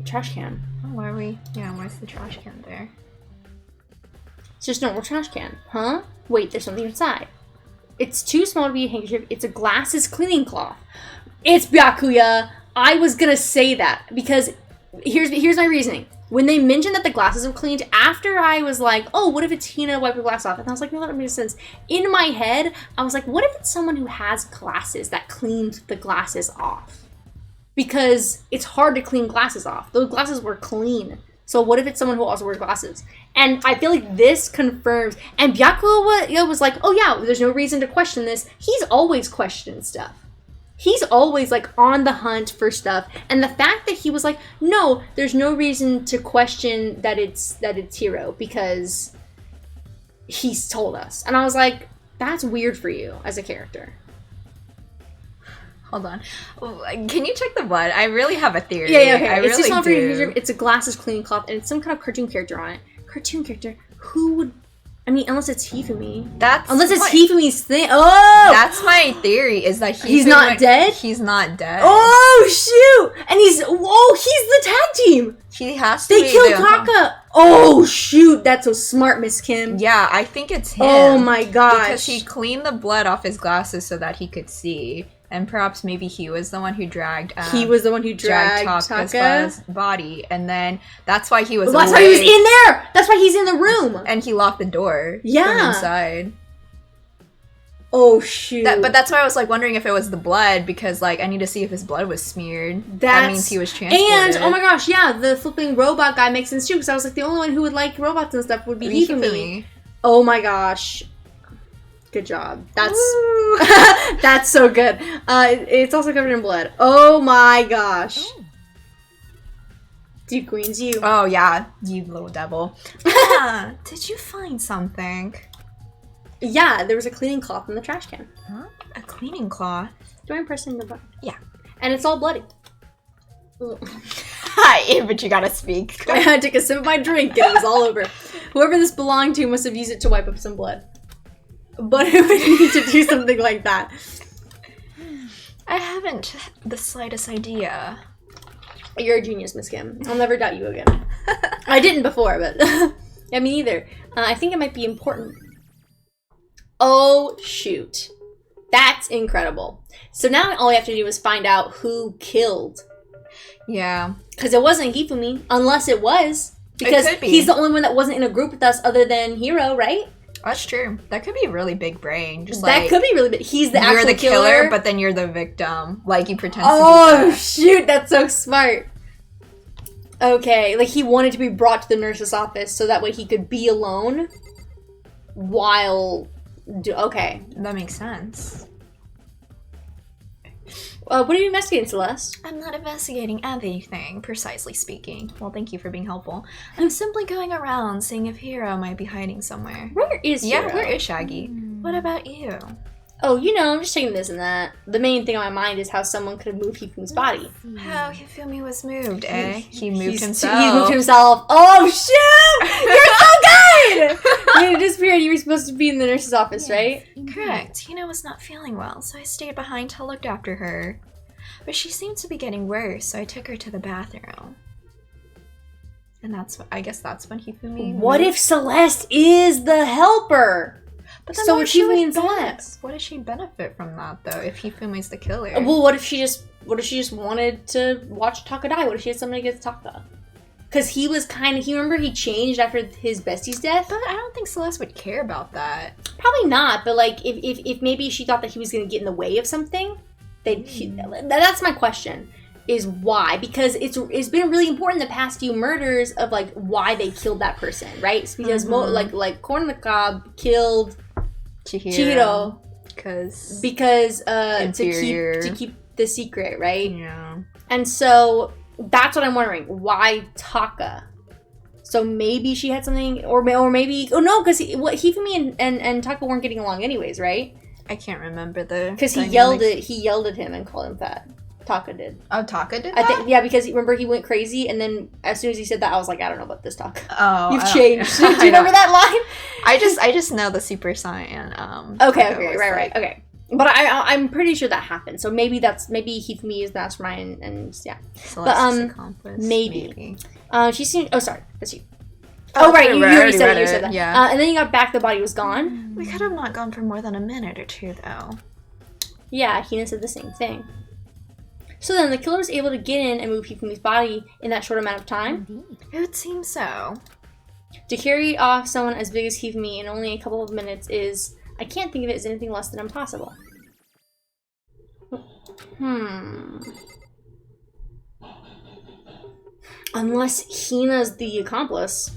Trash can. Oh, why's the trash can there? It's just a normal trash can. Huh? Wait, there's something inside. It's too small to be a handkerchief. It's a glasses cleaning cloth. It's Byakuya. I was gonna say that because here's my reasoning. When they mentioned that the glasses were cleaned, after I was like, oh, what if it's Hina wipe her glass off? And I was like, no, that makes sense. In my head, I was like, what if it's someone who has glasses that cleaned the glasses off? Because it's hard to clean glasses off. Those glasses were clean. So what if it's someone who also wears glasses? And I feel like this confirms. And Byakuya was like, oh yeah, there's no reason to question this. He's always questioned stuff. He's always like on the hunt for stuff. And the fact that he was like, no, there's no reason to question that it's Hiro because he's told us. And I was like, that's weird for you as a character. Hold on. Can you check the blood? I really have a theory. Yeah, okay. I It's really not do. It's a glasses cleaning cloth, and it's some kind of cartoon character on it. Cartoon character? Who would... I mean, unless it's Hifumi. Unless it's Hifumi's thing. Oh! That's my theory, is that he's not dead? He's not dead. Oh, shoot! And he's the tag team! He has to They be killed Kaka! Oh, shoot! That's so smart, Miss Kim. Yeah, I think it's him. Oh my gosh. Because he cleaned the blood off his glasses so that he could see. And perhaps maybe he was the one who dragged Taka. Taka's body, and then that's why he was. Well, that's why he was in there. That's why he's in the room. And he locked the door. Yeah. From inside. Oh shoot! But that's why I was like wondering if it was the blood because like I need to see if his blood was smeared. That means he was transported. And oh my gosh, yeah, the flipping robot guy makes sense too because I was like the only one who would like robots and stuff would be Hifumi. Oh my gosh. Good job. That's that's so good. It's also covered in blood. Oh my gosh. Oh. Dude Queens, you. Oh yeah, you little devil. Did you find something? Yeah, there was a cleaning cloth in the trash can. Huh? A cleaning cloth? Do I pressing the button? Yeah. And it's all bloody. Hi, but you gotta speak. I took a sip of my drink and it was all over. Whoever this belonged to must have used it to wipe up some blood. But who would need to do something like that? I haven't the slightest idea. You're a genius, Miss Kim. I'll never doubt you again. I didn't before, but... yeah, me neither. I think it might be important. Oh, shoot. That's incredible. So now all we have to do is find out who killed. Yeah. Because it wasn't Hifumi, unless it was. Because it could be. He's the only one that wasn't in a group with us other than Hiro, right? That's true. That could be a really big brain. Just that like, could be really big. He's the actual You're the killer, but then you're the victim. Like, you pretend to be Oh, shoot. That's so smart. Okay. Like, he wanted to be brought to the nurse's office so that way he could be alone while... Okay. That makes sense. What are you investigating, Celeste? I'm not investigating anything, precisely speaking. Well, thank you for being helpful. I'm simply going around seeing if Hiro might be hiding somewhere. Where is Hiro? Yeah, where is Shaggy? What about you? Oh, you know, I'm just taking this and that. The main thing on my mind is how someone could have moved Hifumi's body. How Hifumi was moved, eh? He moved himself. He moved himself. Oh, shoot! You're so good! god! You disappeared. You were supposed to be in the nurse's office, right? Correct. Hina was not feeling well, so I stayed behind to look after her. But she seemed to be getting worse, so I took her to the bathroom. And I guess that's when Hifumi. What if Celeste is the helper? But then so what Hifumi would and Celeste. What does she benefit from that though? If Hifumi's the killer. Well, what if she just wanted to watch Taka die? What if she had something against Taka? Because he was remember he changed after his bestie's death? But I don't think Celeste would care about that. Probably not, but like if maybe she thought that he was going to get in the way of something, that's my question. Is why? Because it's been really important the past few murders of like why they killed that person, right? It's because like Corn on the Cob killed Chihiro because to keep the secret, right? Yeah. And so that's what I'm wondering. Why Taka? So maybe she had something, or maybe because Hifumi and Taka weren't getting along anyways, right? I can't remember because he yelled at him and called him fat. Taka did. Oh, Taka did that? I think, yeah, because remember he went crazy, and then as soon as he said that, I was like, I don't know about this Taka. Oh, You've changed. Do you remember that line? I just know the Super Saiyan. Okay, right, okay. But I'm pretty sure that happened. So maybe Hifumi is the mastermind, and yeah. Celeste's accomplice. Maybe. She seemed. Oh, sorry, that's you. Oh, right, you already said it. You said that. Yeah. And then you got back. The body was gone. We could have not gone for more than a minute or two, though. Yeah, Hina said the same thing. So then the killer was able to get in and move Hifumi's body in that short amount of time? It would seem so. To carry off someone as big as Hifumi in only a couple of minutes is, I can't think of it as anything less than impossible. Unless Hina's the accomplice.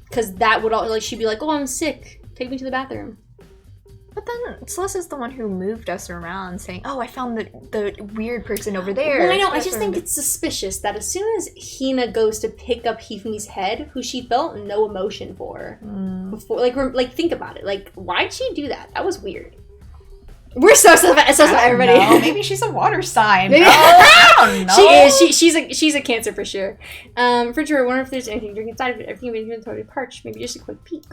Because that would all, like, she'd be like, oh, I'm sick. Take me to the bathroom. But then Celeste is the one who moved us around saying, oh, I found the weird person over there. Well, I know. I just think it's suspicious that as soon as Hina goes to pick up Hifumi's head, who she felt no emotion for, before, like think about it. Like, why'd she do that? That was weird. We're so everybody. Know. Maybe she's a water sign. I don't know. She is. She's a Cancer for sure. For sure, I wonder if there's anything drink inside of it. Everything in inventory parched. Maybe just a quick peek.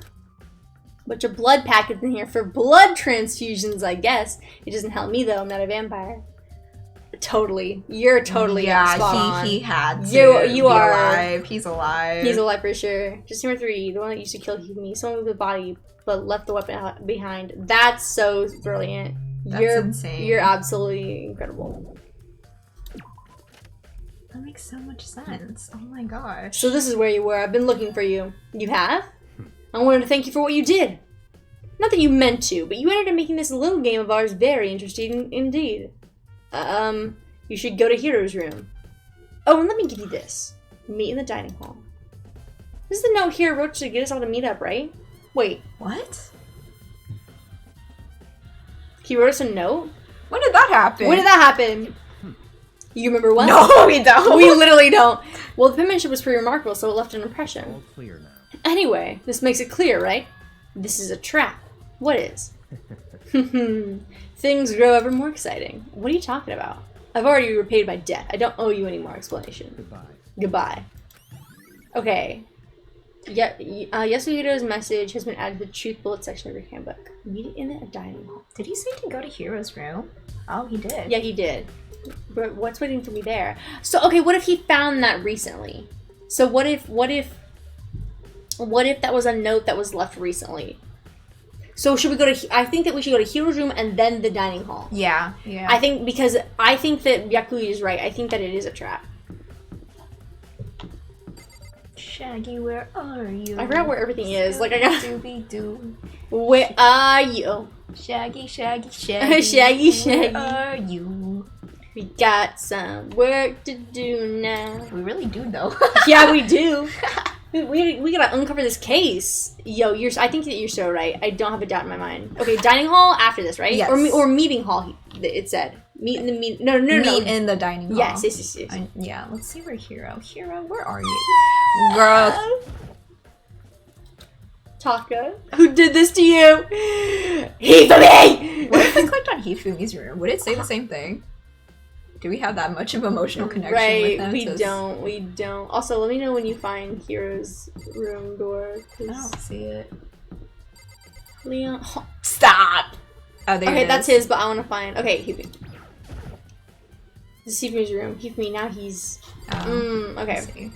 Bunch of blood packets in here for blood transfusions, I guess. It doesn't help me though. I'm not a vampire. Totally, you're totally spot on. He had to. You are alive. He's alive. He's alive for sure. Just number 3, the one that used to kill Hifumi. Someone with the body but left the weapon behind. That's so brilliant. That's insane. You're absolutely incredible. That makes so much sense. Oh my gosh. So this is where you were. I've been looking for you. You have? I wanted to thank you for what you did. Not that you meant to, but you ended up making this little game of ours very interesting indeed. You should go to Hero's room. Oh, and let me give you this. Meet in the dining hall. This is the note Hero wrote to get us all to meet up, right? Wait. What? He wrote us a note? When did that happen? You remember what? No, we don't. We literally don't. Well, the penmanship was pretty remarkable, so it left an impression. All clear now. Anyway, this makes it clear, right? This is a trap. What is? Things grow ever more exciting. What are you talking about? I've already repaid my debt. I don't owe you any more explanation. Goodbye. Okay. Yeah, Yasuhito's message has been added to the Truth Bullet section of your handbook. Meet it in the dining hall. Did he say to go to Hero's room? Oh, he did. Yeah, he did. But what's waiting for me there? So, okay, what if he found that recently? So what if that was a note that was left recently? So should we go to, I think that we should go to Hero's room and then the dining hall. Yeah. I think that Yakuya is right. I think that it is a trap. Shaggy, where are you? I forgot where everything is. Like, I got... Dooby-doo. Where are you? Shaggy. Shaggy. Where are you? We got some work to do now. We really do, though. Yeah, we do. We gotta uncover this case. Yo, I think that you're so right. I don't have a doubt in my mind. Okay, dining hall after this, right? Yes. Or meeting hall, it said. Meet in the meet. No. Meet in the dining hall. Yes. Yeah, let's see where Hero. Hero, where are you? Girl. Taka, who did this to you? Hifumi! What if I clicked on Hifumi's room? Would it say the same thing? Do we have that much of emotional connection Right, with them? we don't. Also, let me know when you find Hiro's room door. I don't see it. Leon. Stop! Oh, there Okay, it that's is. his, but I want to find. Okay, Hifumi. This is Hifumi's room. Hifumi, now he's. I Okay. see.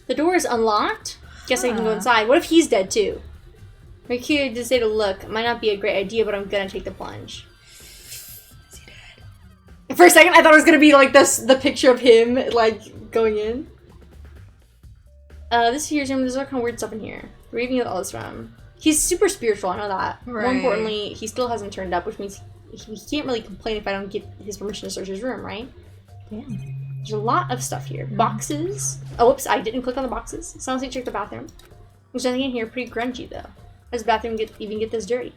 The door is unlocked. Guess I can go inside. What if he's dead too? My kid just say to look. Might not be a great idea, but I'm gonna take the plunge. Is he dead? For a second, I thought it was gonna be like the picture of him like going in. This here's him. There's all kind of weird stuff in here. Where are you getting all this from? He's super spiritual. I know that. More Right. importantly, he still hasn't turned up, which means he can't really complain if I don't give his permission to search his room, right? Yeah. There's a lot of stuff here. Boxes. Oh, whoops! I didn't click on the boxes. Sounds like check the bathroom. There's nothing in here. Pretty grungy though. Does the bathroom even get this dirty?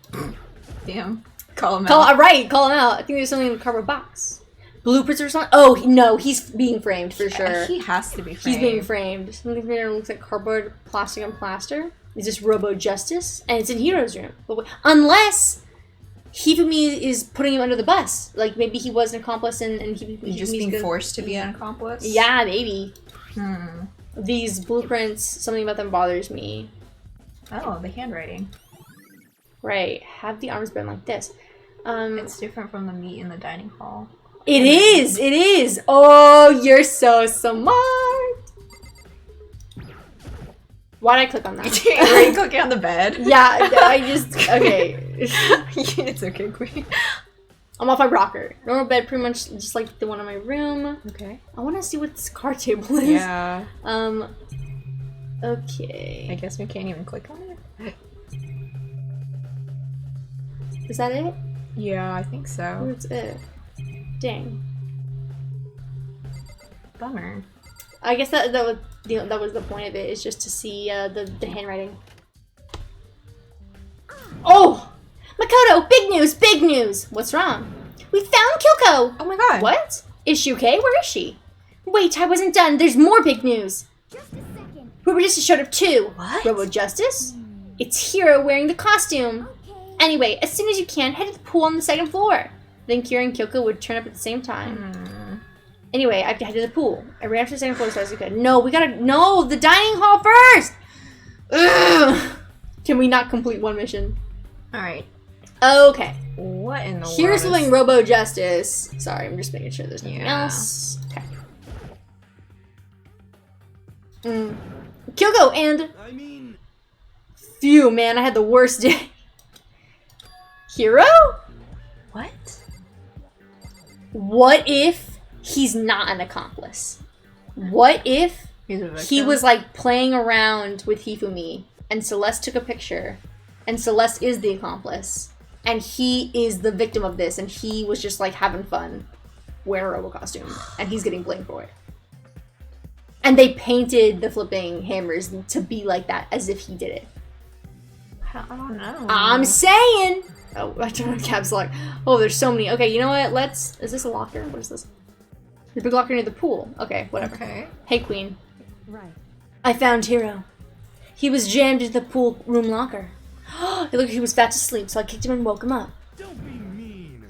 Damn. Call him out. Right, call him out. I think there's something in the cardboard box. Blueprints or something? Oh, no, he's being framed for sure. He has to be framed. He's being framed. Something there looks like cardboard, plastic, and plaster. Is this Robo Justice? And it's in Hero's room. But unless Hifumi is putting him under the bus. Like, maybe he was an accomplice and He's just being forced to be an accomplice? Yeah, maybe. Hmm. These blueprints, something about them bothers me. Oh, the handwriting. Right. Have the arms been like this. It's different from the meat in the dining hall. It is! It is! Oh, you're so smart! Why'd I click on that? Were you clicking on the bed? Yeah, I just... Okay. It's okay, Queen. I'm off my rocker. Normal bed, pretty much just like the one in my room. Okay. I want to see what this card table is. Yeah. Okay. I guess we can't even click on it. Is that it? Yeah, I think so. That's it. Dang. Bummer. I guess that was the point of it, is just to see the handwriting. Oh! Makoto! Big news! Big news! What's wrong? We found Kyoko! Oh my god. What? Is she okay? Where is she? Wait, I wasn't done. There's more big news. Just a second. Robo Justice showed up too. What? Robo Justice? It's Hiro wearing the costume. Okay. Anyway, as soon as you can, head to the pool on the second floor. Then Kira and Kyoko would turn up at the same time. Anyway, I have to head to the pool. I ran up to the second floor as fast as I could. No, the dining hall first! Ugh. Can we not complete one mission? Alright. Okay. What in the world? Here's something Robo Justice. Sorry, I'm just making sure there's nothing else. Okay. Kyoko and... Phew, man, I had the worst day. Hiro? What? What if he's not an accomplice? What if He's a victim? he was like playing around with Hifumi and Celeste took a picture and Celeste is the accomplice and he is the victim of this and he was just like having fun wearing a robo costume and he's getting blamed for it. And they painted the flipping hammers to be like that as if he did it. I don't know. I'm saying. Oh, I turned on caps lock. Oh, there's so many. Okay, you know what? Is this a locker? What is this? The big locker near the pool. Okay, whatever. Okay. Hey, Queen. Right. I found Hiro. He was jammed into the pool room locker. It looked like he was fast asleep, so I kicked him and woke him up. Don't be mean.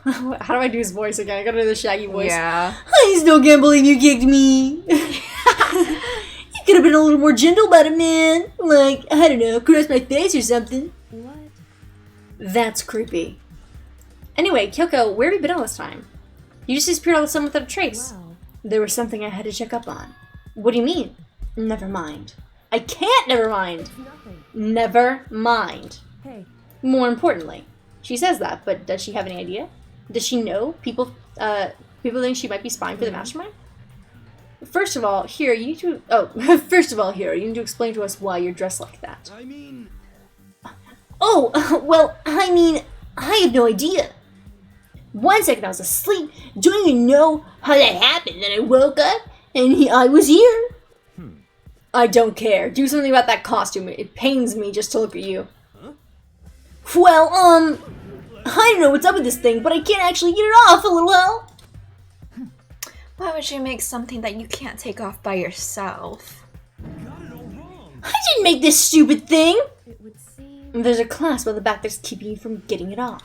How do I do his voice again? I gotta do the Shaggy voice. Yeah. I still can't believe you kicked me. You could have been a little more gentle about it, man. Like, I don't know, caress my face or something. What? That's creepy. Anyway, Kyoko, where have you been all this time? You just disappeared all of a sudden without a trace. Wow. There was something I had to check up on. What do you mean? Never mind. I can't never mind. Nothing. Never mind. Hey, More importantly, she says that, but does she have any idea? Does she know people think she might be spying for the mastermind? First of all, here you need to explain to us why you're dressed like that. Oh, well, I have no idea. 1 second I was asleep, don't even know how that happened. Then I woke up, and I was here. I don't care. Do something about that costume. It pains me just to look at you. Well, I don't know what's up with this thing, but I can't actually get it off a little while. Why would you make something that you can't take off by yourself? I didn't make this stupid thing. it would seem. There's a clasp on the back that's keeping you from getting it off.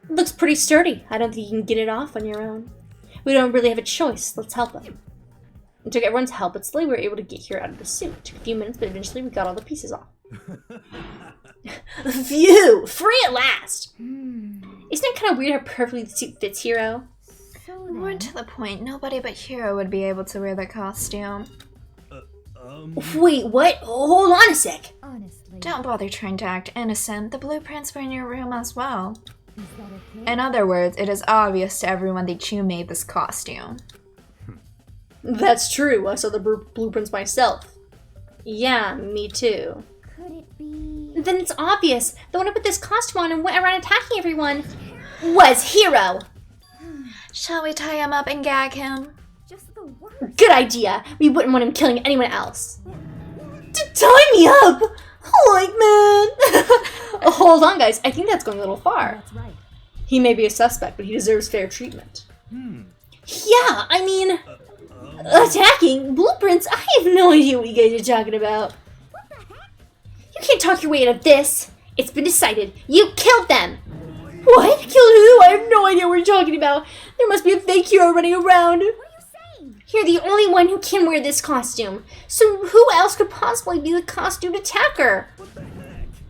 It looks pretty sturdy. I don't think you can get it off on your own. We don't really have a choice. Let's help him. It took everyone's help, but slowly we were able to get here out of the suit. It took a few minutes, but eventually we got all the pieces off. Phew! Free at last! Isn't it kind of weird how perfectly the suit fits Hiro? More to the point, nobody but Hiro would be able to wear the costume. Wait, what? Hold on a sec. Honestly. Don't bother trying to act innocent. The blueprints were in your room as well. Is that okay? In other words, it is obvious to everyone that you made this costume. That's true. I saw the blueprints myself. Yeah, me too. Could it be? Then it's obvious. The one who put this costume on and went around attacking everyone was Hiro. Shall we tie him up and gag him? Just the worst. Good idea. We wouldn't want him killing anyone else. Tie me up! Like, man. Hold on, guys. I think that's going a little far. That's right. He may be a suspect, but he deserves fair treatment. Yeah, I mean, attacking blueprints. I have no idea what you guys are talking about. What the heck? You can't talk your way out of this. It's been decided. You killed them. What? Killed who? I have no idea what you're talking about. There must be a fake hero running around. What are you saying? You're the only one who can wear this costume. So who else could possibly be the costumed attacker? What the heck?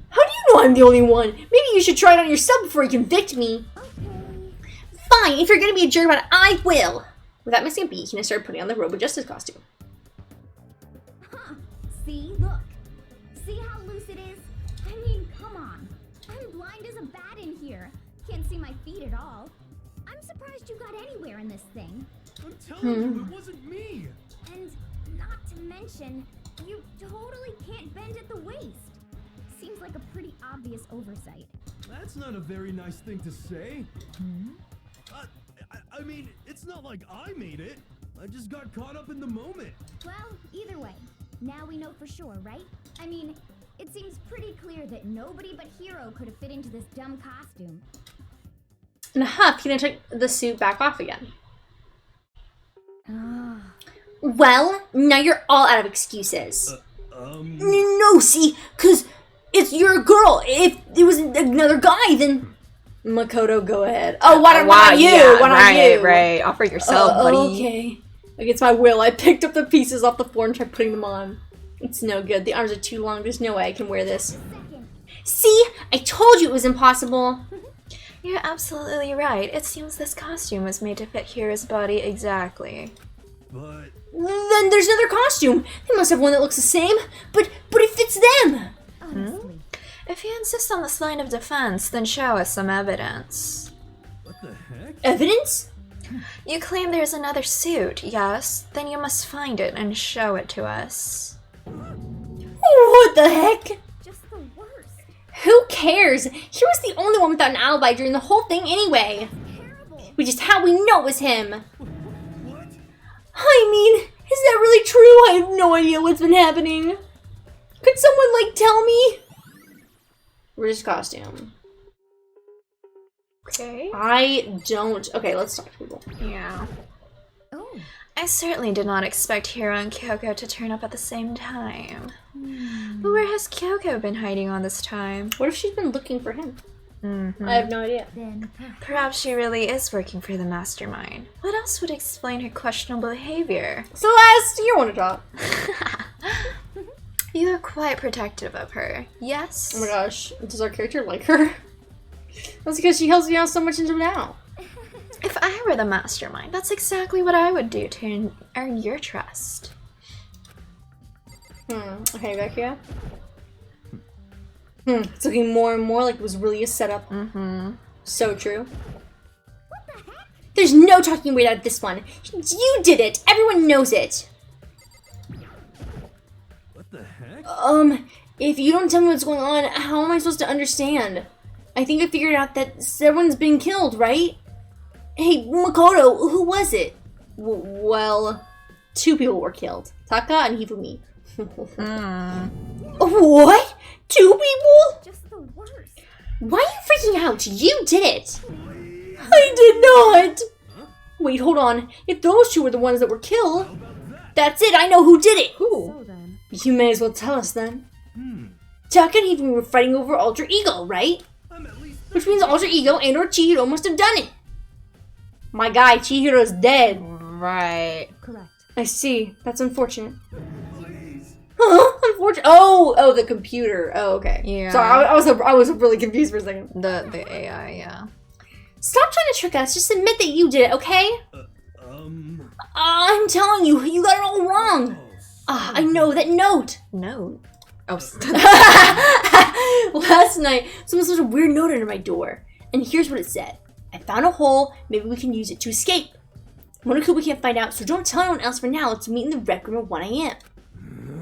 How do you know I'm the only one? Maybe you should try it on yourself before you convict me. Okay. Fine, if you're gonna be a jerk about it, I will. Without missing a beat, Hina started putting on the Robo Justice costume. Huh. See? Look. See how loose it is? I mean, come on. I'm blind as a bat in here. Can't see my feet at all. I'm surprised you got anywhere in this thing. I'm telling you, it wasn't me. And not to mention, you totally can't bend at the waist. Seems like a pretty obvious oversight. That's not a very nice thing to say. I mean, it's not like I made it. I just got caught up in the moment. Well, either way, now we know for sure, right? I mean, it seems pretty clear that nobody but Hiro could have fit into this dumb costume. In a huff, Hina took the suit back off again. Well, now you're all out of excuses. No, see, because it's your girl. If it was another guy, then Makoto, go ahead. Oh, why don't you? Yeah, why don't you? Right. Offer yourself, buddy. Okay. Against my will, I picked up the pieces off the floor and tried putting them on. It's no good. The arms are too long. There's no way I can wear this. See? I told you it was impossible. You're absolutely right. It seems this costume was made to fit Hiro's body exactly. But Then there's another costume. They must have one that looks the same, but it fits them. Honestly. If you insist on this line of defense, then show us some evidence. what the heck? Evidence? You claim there's another suit, yes? Then you must find it and show it to us. What the heck? Just the worst. Who cares? He was the only one without an alibi during the whole thing anyway. Terrible. Which is how we know it was him. What? I mean, is that really true? I have no idea what's been happening. Could someone, tell me? Where's his costume? Okay. I don't... Okay, let's talk to people. Yeah. Oh. I certainly did not expect Hiro and Kyoko to turn up at the same time. But where has Kyoko been hiding all this time? What if she's been looking for him? I have no idea. Then Perhaps she really is working for the mastermind. What else would explain her questionable behavior? Celeste, you want to talk. You are quite protective of her, yes? Oh my gosh, does our character like her? That's because she helps me out so much until now. If I were the mastermind, that's exactly what I would do to earn your trust. Okay, back here. It's looking more and more like it was really a setup. So true. what the heck? There's no talking your way out of this one. You did it. Everyone knows it. What the heck? If you don't tell me what's going on, how am I supposed to understand? I think I figured out that everyone's been killed, right? Hey, Makoto, who was it? Well, two people were killed. Taka and Hifumi. What? Two people? Just the worst. Why are you freaking out? You did it. I did not. Wait, hold on. If those two were the ones that were killed, that's it. I know who did it. Who? So then, You may as well tell us then. Taka and Hifumi were fighting over Alter Ego, right? I'm at least which means Alter Ego and or Chihiro must have done it. My guy, Chihiro's dead. Right. Correct. I see. That's unfortunate. Huh? Unfortunate. Oh, the computer. Oh, okay. Yeah. Sorry, I was really confused for a second. The AI, yeah. Stop trying to trick us. Just admit that you did it, okay? I'm telling you, you got it all wrong. I know that note. No. Oh. Last night, someone slipped a weird note under my door, and here's what it said. I found a hole. Maybe we can use it to escape. Monoku, we can't find out, so don't tell anyone else for now. Let's meet in the rec room at 1 a.m.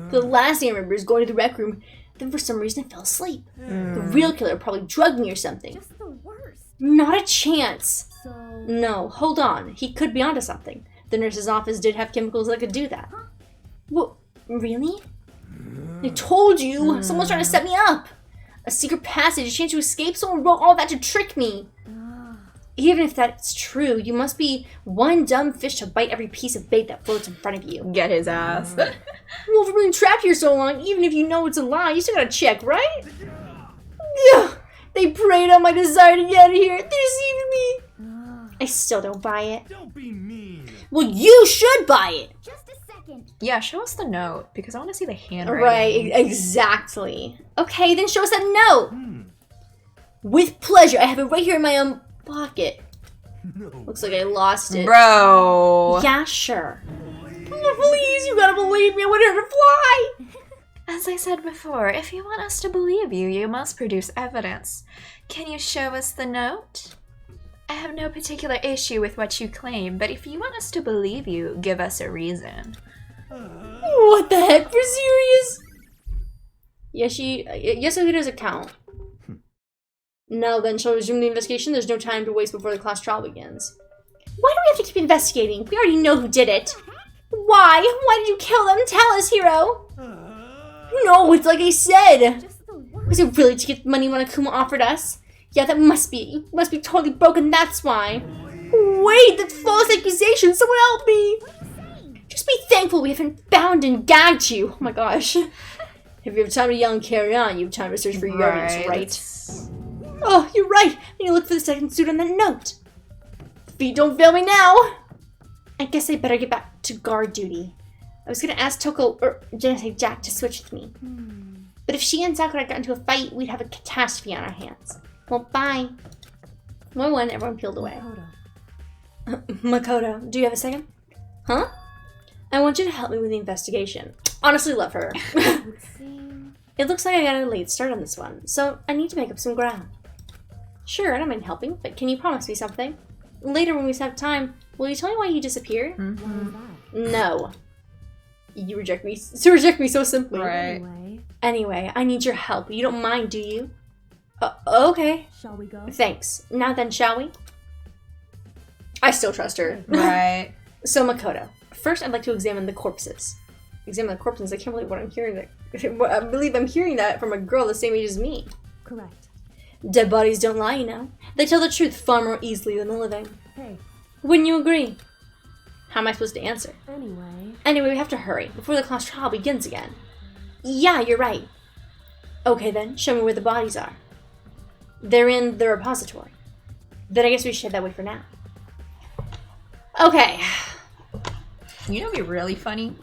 The last thing I remember is going to the rec room. Then for some reason I fell asleep. The real killer probably drugged me or something. Just the worst. Not a chance. So, No, hold on. He could be onto something. The nurse's office did have chemicals that could do that. What? Really? I told you. Someone's trying to set me up. A secret passage, a chance to escape. Someone wrote all that to trick me. Even if that's true, you must be one dumb fish to bite every piece of bait that floats in front of you. Get his ass. Well, for being trapped here so long, even if you know it's a lie, you still gotta check, right? Ugh, they preyed on my desire to get out of here. They deceived me. I still don't buy it. Don't be mean. Well, you should buy it. Just a second. Yeah, show us the note, because I want to see the handwriting. Right, exactly. Okay, then show us that note. With pleasure. I have it right here in my own pocket. Looks like I lost it. Bro. Yeah, sure. Please, you gotta believe me. I want her to fly. As I said before, if you want us to believe you, you must produce evidence. Can you show us the note? I have no particular issue with what you claim, but if you want us to believe you, give us a reason. What the heck? For serious? Yasuhira's account. Now then, shall we resume the investigation? There's no time to waste before the class trial begins. Why do we have to keep investigating? We already know who did it. Why? Why did you kill them? Tell us, Hiro. No, it's like I said. Just the worst. Was it really to get the money Monokuma offered us? Yeah, that must be. You must be totally broken, that's why. Wait, that's false accusation. Someone help me. Just be thankful we haven't bound and gagged you. Oh my gosh. If you have time to yell and carry on, you have time to search for your evidence, right? Oh, you're right. I need to look for the second suit on that note. Feet don't fail me now. I guess I better get back to guard duty. I was gonna ask Toko, or did I say Jack, to switch with me. But if she and Sakura got into a fight, we'd have a catastrophe on our hands. Well, bye. One, everyone peeled away. Makoto, do you have a second? Huh? I want you to help me with the investigation. Honestly, love her. It looks like I got a late start on this one, so I need to make up some ground. Sure, I don't mind helping, but can you promise me something? Later when we have time, will you tell me why you disappeared? No. You reject me so simply. Right. Anyway, I need your help. You don't mind, do you? Okay. Shall we go? Thanks. Now then, shall we? I still trust her. Right. So, Makoto, first I'd like to examine the corpses. Examine the corpses? I can't believe what I'm hearing. I believe I'm hearing that from a girl the same age as me. Correct. Dead bodies don't lie, you know. They tell the truth far more easily than the living. Hey, Wouldn't you agree? How am I supposed to answer? anyway. We have to hurry before the class trial begins again. Yeah, you're right. Okay then, show me where the bodies are. They're in the repository. Then I guess we should head that way for now. Okay. You know what'd be really funny?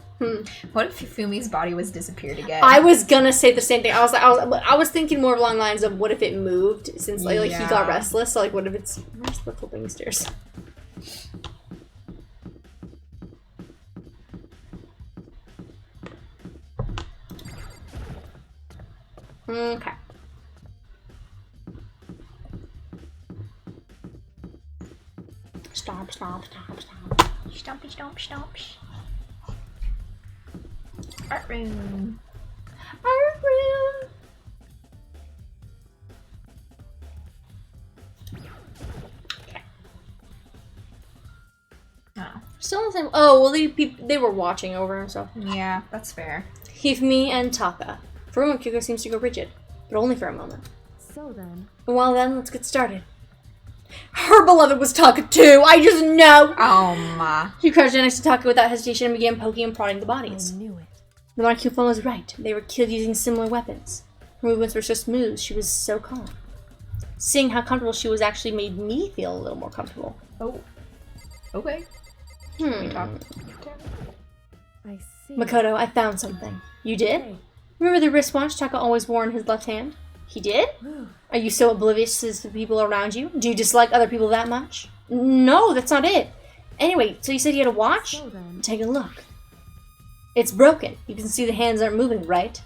What if Hifumi's body was disappeared again? I was gonna say the same thing. I was thinking more along the lines of what if it moved since like he got restless. So like what if it's where's the flipping stairs? Okay. Stomp, stomp, stomp, stomp. Stompy stomp stomp. Art room. Art room. Okay. Oh. Still the same. Oh, well, they were watching over him, so. Yeah, that's fair. Hifumi and Taka. For a moment, Kyuko seems to go rigid, but only for a moment. So then. Well then, let's get started. Her beloved was Taka too! I just know! Oh my. She crouched down next to Taka without hesitation and began poking and prodding the bodies. I knew it. The Monokuma was right. They were killed using similar weapons. Her movements were so smooth, she was so calm. Seeing how comfortable she was actually made me feel a little more comfortable. Oh. Okay. Hmm. Talk. I see. Makoto, I found something. You did? Hey. Remember the wristwatch Taka always wore in his left hand? He did? Are you so oblivious to the people around you? Do you dislike other people that much? No, that's not it. Anyway, so you said you had a watch? So then. Take a look. It's broken. You can see the hands aren't moving, right?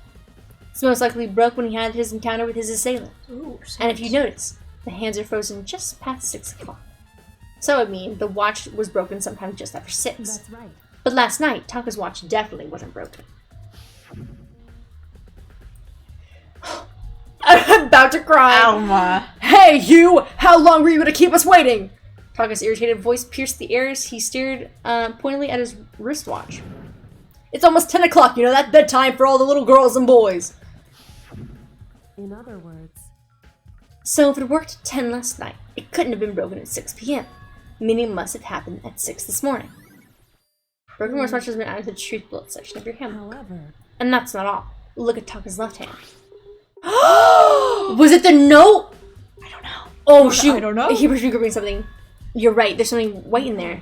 It's most likely broke when he had his encounter with his assailant. Ooh, And if you notice, the hands are frozen just past 6 o'clock. So I mean, the watch was broken sometime just after 6. That's right. But last night, Taka's watch definitely wasn't broken. I'm about to cry. Alma. Hey, you! How long were you going to keep us waiting? Taka's irritated voice pierced the air as he stared pointedly at his wristwatch. It's almost 10 o'clock, you know, that's bedtime for all the little girls and boys. In other words, So if it worked at 10 last night, it couldn't have been broken at 6 p.m., meaning it must have happened at 6 this morning. Broken wristwatch has been added to the truth bullet section of your handbook. however, And that's not all. Look at Taka's left hand. Was it the note? I don't know. Oh shoot! I don't know. He was gripping something. You're right. There's something white in there.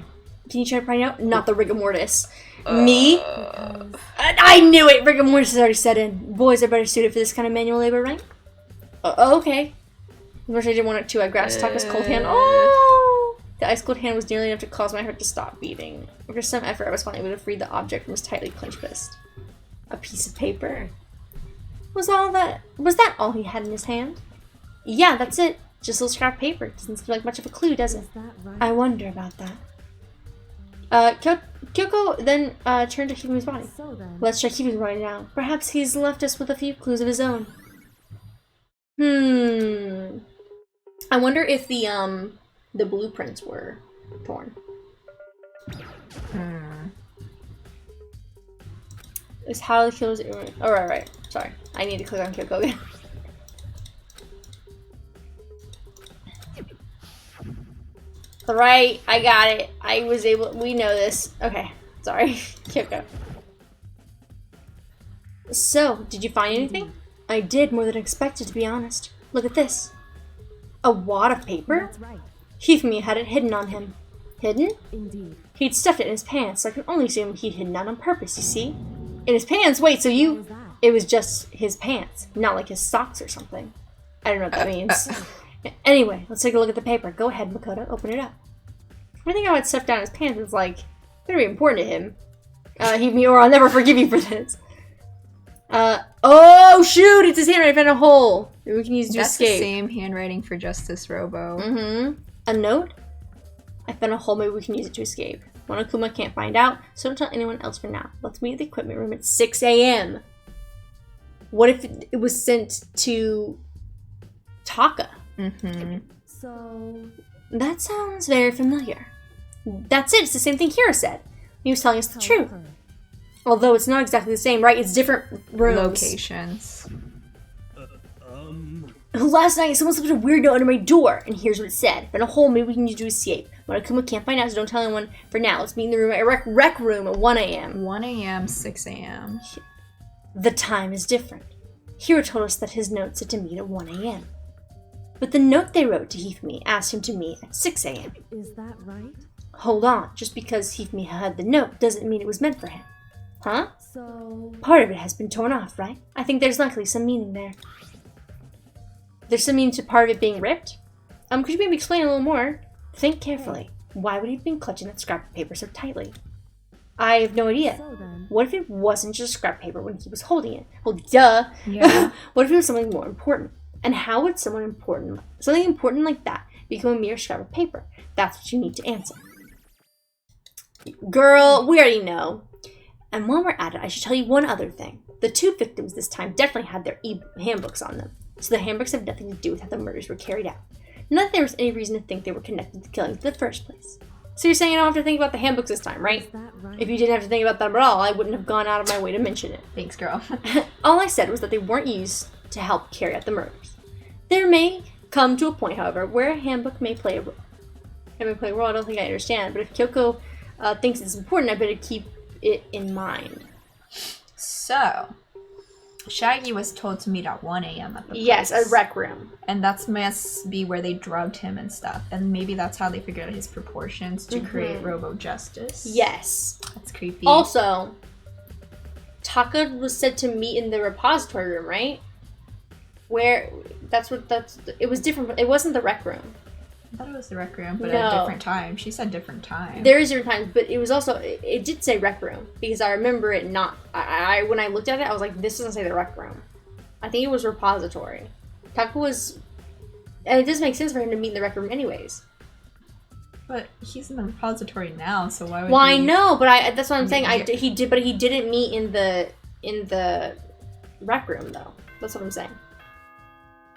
Can you try to find out? Not the rigor mortis. Me? I knew it. Rigor mortis has already set in. Boys are better suited for this kind of manual labor, right? Okay. Unfortunately, I didn't want it to. I grasped Taka's cold hand. Oh! The ice cold hand was nearly enough to cause my heart to stop beating. After some effort, I was finally able to free the object from his tightly clenched fist. A piece of paper. Was that all he had in his hand? Yeah, that's it. Just a little scrap of paper. Doesn't seem like much of a clue, does it? is that right? I wonder about that. Kyoko then turned to Hifumi's body. So then, Let's check Hifumi's body now. Perhaps he's left us with a few clues of his own. I wonder if the blueprints were torn. Is how the kills. Oh, right. Sorry. I need to click on Kyoko again. Right, I got it. I was able. We know this. Okay, sorry, Kyoko. So, did you find anything? I did, more than expected, to be honest. Look at this. A wad of paper? that's right. Hifumi had it hidden on him. Hidden? Indeed. He'd stuffed it in his pants, so I can only assume he'd hidden it on purpose, you see? In his pants? Wait, so What you... was that? It was just his pants, not like his socks or something. I don't know what that means. Anyway, let's take a look at the paper. Go ahead, Makoto, open it up. I think I would stuff down his pants was like very important to him. Or I'll never forgive you for this. Oh shoot! It's his handwriting. I found a hole. Maybe we can use it to That's escape. the same handwriting for Justice Robo. A note? I found a hole. Maybe we can use it to escape. Monokuma can't find out, so don't tell anyone else for now. Let's meet at the equipment room at 6 a.m. What if it was sent to Taka? So, That sounds very familiar. That's it. It's the same thing Hiro said. He was telling us the truth. however, Although it's not exactly the same, right? It's different rooms. Locations. Last night, someone slipped a weird note under my door, and here's what it said. Found a hole maybe we can use to escape. Monokuma can't find out, so don't tell anyone for now. Let's meet in the room at rec room at 1 a.m. 1 a.m., 6 a.m. The time is different. Hiro told us that his note said to meet at 1 a.m. But the note they wrote to Hifumi asked him to meet at 6 a.m. is that right? Hold on, just because Hifumi had the note doesn't mean it was meant for him. Huh? So, Part of it has been torn off, right? I think there's likely some meaning there. There's some meaning to part of it being ripped? Could you maybe explain a little more? Think carefully. Why would he have been clutching that scrap of paper so tightly? I have no idea. so then, What if it wasn't just scrap paper when he was holding it? Well, duh. Yeah. What if it was something more important? And how would something important like that become a mere scrap of paper? That's what you need to answer. Girl, we already know. And while we're at it, I should tell you one other thing. The two victims this time definitely had their handbooks on them, so the handbooks have nothing to do with how the murders were carried out. Not that there was any reason to think they were connected to the killings in the first place. So you're saying I don't have to think about the handbooks this time, right? is that right? If you didn't have to think about them at all, I wouldn't have gone out of my way to mention it. Thanks, girl. All I said was that they weren't used to help carry out the murders. There may come to a point, however, where a handbook may play a role. I don't think I understand, but if Kyoko thinks it's important, I better keep it in mind. So, Shaggy was told to meet at 1 a.m. at the Yes, place. a rec room. And that's must be where they drugged him and stuff. And maybe that's how they figured out his proportions to create Robo-Justice. Yes. That's creepy. Also, Taka was said to meet in the repository room, right? Where it was different. It wasn't the rec room. I thought it was the rec room, but No. at a different time. She said different time. There is different times, but it was also it did say rec room because I remember it not. I when I looked at it, I was like, this doesn't say the rec room. I think it was repository. Taka was, and it does make sense for him to meet in the rec room anyways. But he's in the repository now, so why would Well, he... I know, but that's what I'm saying. Yeah. He did, but he didn't meet in the rec room though. That's what I'm saying.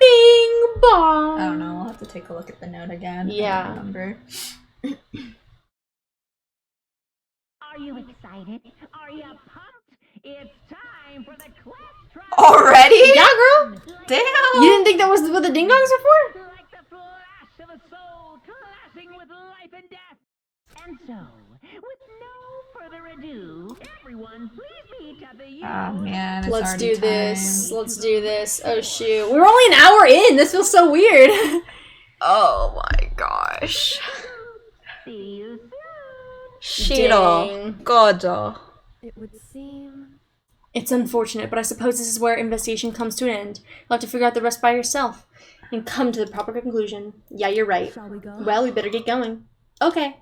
Bing bong. I don't know. I'll have to take a look at the note again. Yeah. I don't remember. Are you excited? Are you pumped? It's time for the class trial. Already? Yeah, girl. Damn! You didn't think that was what the ding dongs were for? Like the flash of a soul clashing with life and death. And so, with no further ado, everyone please meet at the Oh man, it's Let's already do time. this. Let's do this. Oh shoot. We're only an hour in. This feels so weird. Oh my gosh. See you soon. Shiro. Gojo. It would seem. It's unfortunate, but I suppose this is where investigation comes to an end. You'll have to figure out the rest by yourself and come to the proper conclusion. Yeah, you're right. Shall we go? Well, we better get going. Okay.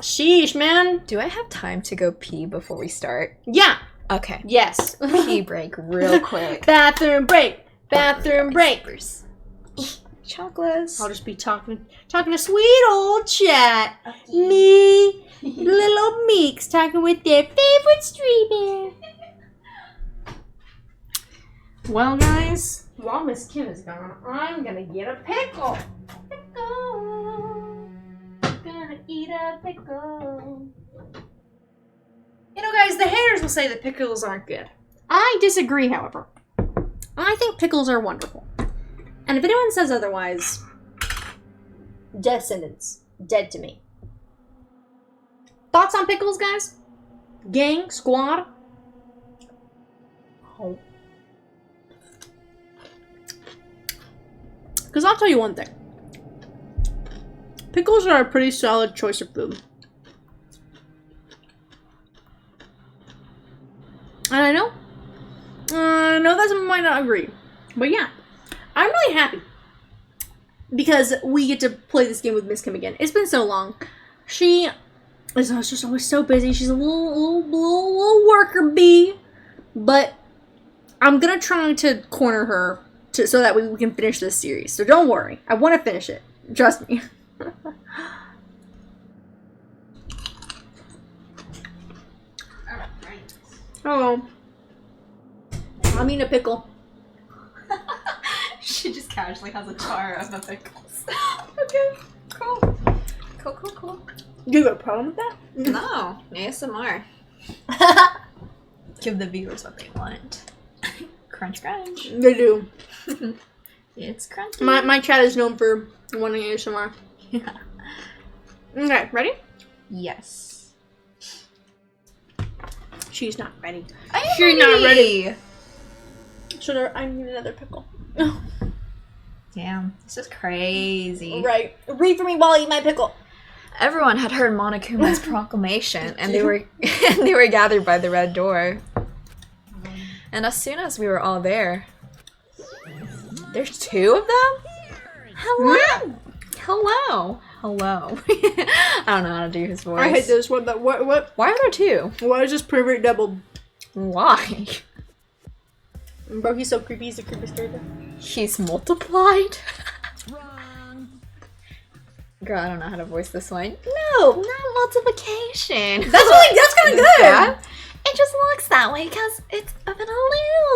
Sheesh, man. Do I have time to go pee before we start? Yeah. Okay. Yes. Pee break real quick. Bathroom break. Bathroom break. Chocolates. I'll just be talking a sweet old chat. Me, little Meeks, talking with their favorite streamer. Well, guys, while Miss Kim is gone, I'm gonna get a pickle. Pickle. Gonna eat a pickle. You know, guys, the haters will say that pickles aren't good. I disagree, however. I think pickles are wonderful. And if anyone says otherwise, death sentence. Dead to me. Thoughts on pickles, guys? Gang? Squad? Oh. Because I'll tell you one thing. Pickles are a pretty solid choice of food. And I know that someone might not agree. But yeah. I'm really happy because we get to play this game with Miss Kim again. It's been so long. She is just always so busy. She's a little worker bee, but I'm gonna try to corner her so that we can finish this series. So don't worry, I want to finish it. Trust me. Hello. I'm eating a pickle. She just casually has a jar of the pickles. Okay, cool. Cool. You got a problem with that? No, ASMR. Give the viewers what they want. Crunch. They do. It's crunchy. My chat is known for wanting ASMR. Yeah. Okay, ready? Yes. She's not ready. She's not ready. I need another pickle. Damn, this is crazy. Right. Read for me while I eat my pickle. Everyone had heard Monokuma's proclamation, and they were gathered by the red door. And as soon as we were all there, there's two of them. Hello. I don't know how to do his voice. I hate this one. What? Why are there two? Why is this pervert double? Why? Bro, he's so creepy. He's the creepiest character. He's multiplied. Wrong. Girl, I don't know how to voice this one. No, not multiplication. That's kind of good. Yeah. It just looks that way because it's of an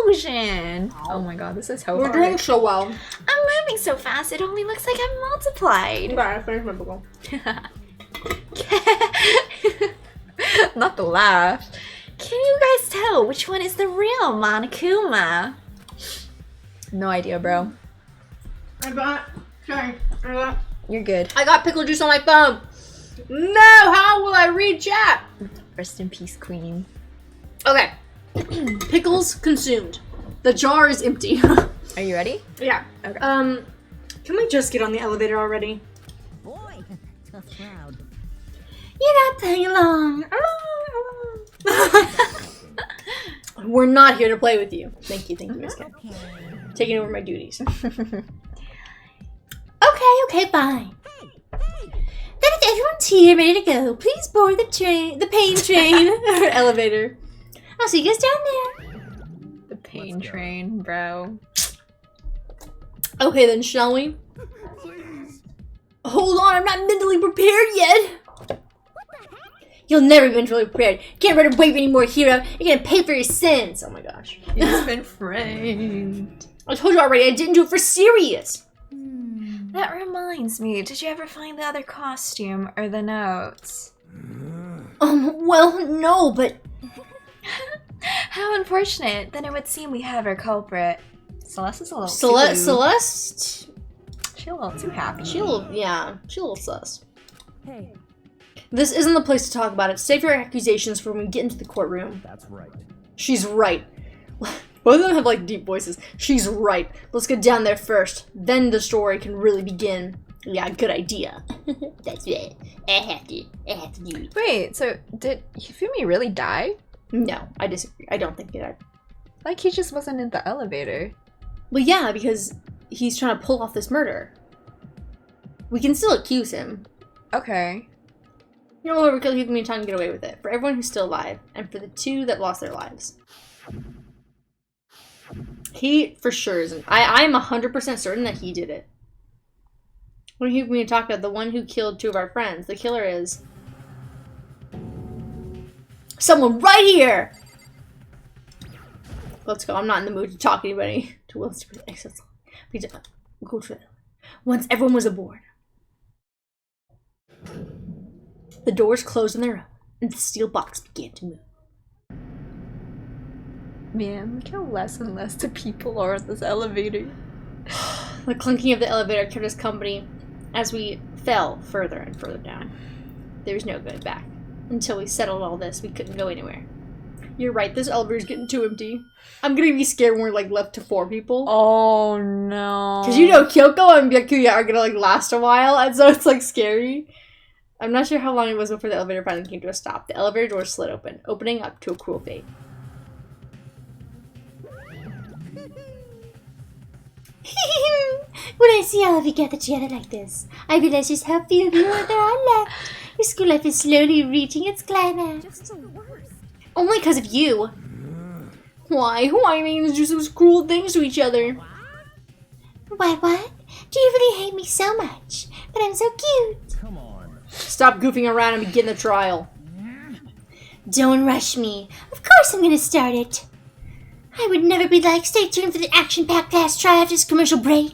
illusion. Oh my god, this is so We're hard. doing so well. I'm moving so fast, it only looks like I'm multiplied. Okay, I finished my pickle. Not the laugh. Can you guys tell which one is the real Monokuma? No idea, bro. I got You're good. pickle juice on my phone. No, how will I read chat? Rest in peace, queen. Okay, Pickles consumed. The jar is empty. Are you ready? Yeah. Okay. Can we just get on the elevator already? Boy, tough crowd. You're not playing along. We're not here to play with you. Thank you, Miss Kim. Okay. Taking over my duties. Okay, fine. Then if everyone's here, ready to go, please board the pain train, or elevator. I'll see you guys down there. The pain train, bro. Okay, then, shall we? Hold on, I'm not mentally prepared yet. You'll never be mentally prepared. Can't run away anymore, hero. You're gonna pay for your sins. Oh my gosh. He's been framed. I told you already, I didn't do it for serious. That reminds me, did you ever find the other costume or the notes? Well, no, but... How unfortunate. Then it would seem we have our culprit. Celeste is a little Celeste? She's a little too happy. She's a little sus. Hey, This isn't the place to talk about it. Save your accusations for when we get into the courtroom. That's right. She's right. Both of them have, like, deep voices. She's right. Let's get down there first. Then the story can really begin. Yeah, good idea. That's right. I have to do it. Wait, so did Hifumi really die? No, I disagree. I don't think he died. Like, he just wasn't in the elevator. Well, yeah, because he's trying to pull off this murder. We can still accuse him. Okay. You know, we're keeping me trying to get away with it. For everyone who's still alive, and for the 2 that lost their lives. He, for sure, isn't. I'm 100% certain that he did it. What are you going to talk about? The one who killed 2 of our friends. The killer is... someone right here! Let's go. I'm not in the mood to talk to anybody. To Will Street. Go to it. Once everyone was aboard. The doors closed on their own, and the steel box began to move. Man, look how less and less the people are at this elevator. The clunking of the elevator kept us company as we fell further and further down. There was no going back. Until we settled all this, we couldn't go anywhere. You're right, this elevator's getting too empty. I'm gonna be scared when we're, like, left to 4 people. Oh no. Because you know Kyoko and Byakuya are gonna, like, last a while, and so it's, like, scary. I'm not sure how long it was before the elevator finally came to a stop. The elevator door slid open, opening up to a cruel fate. When I see all of you gathered together like this, I realize just how few of you there are left. Your school life is slowly reaching its climax. Just the worst. Only because of you. Why? Why are you making us do such cruel things to each other? What? Do you really hate me so much? But I'm so cute. Come on. Stop goofing around and begin the trial. Don't rush me. Of course I'm gonna start it. I would never be like, stay tuned for the action-packed last trial after this commercial break.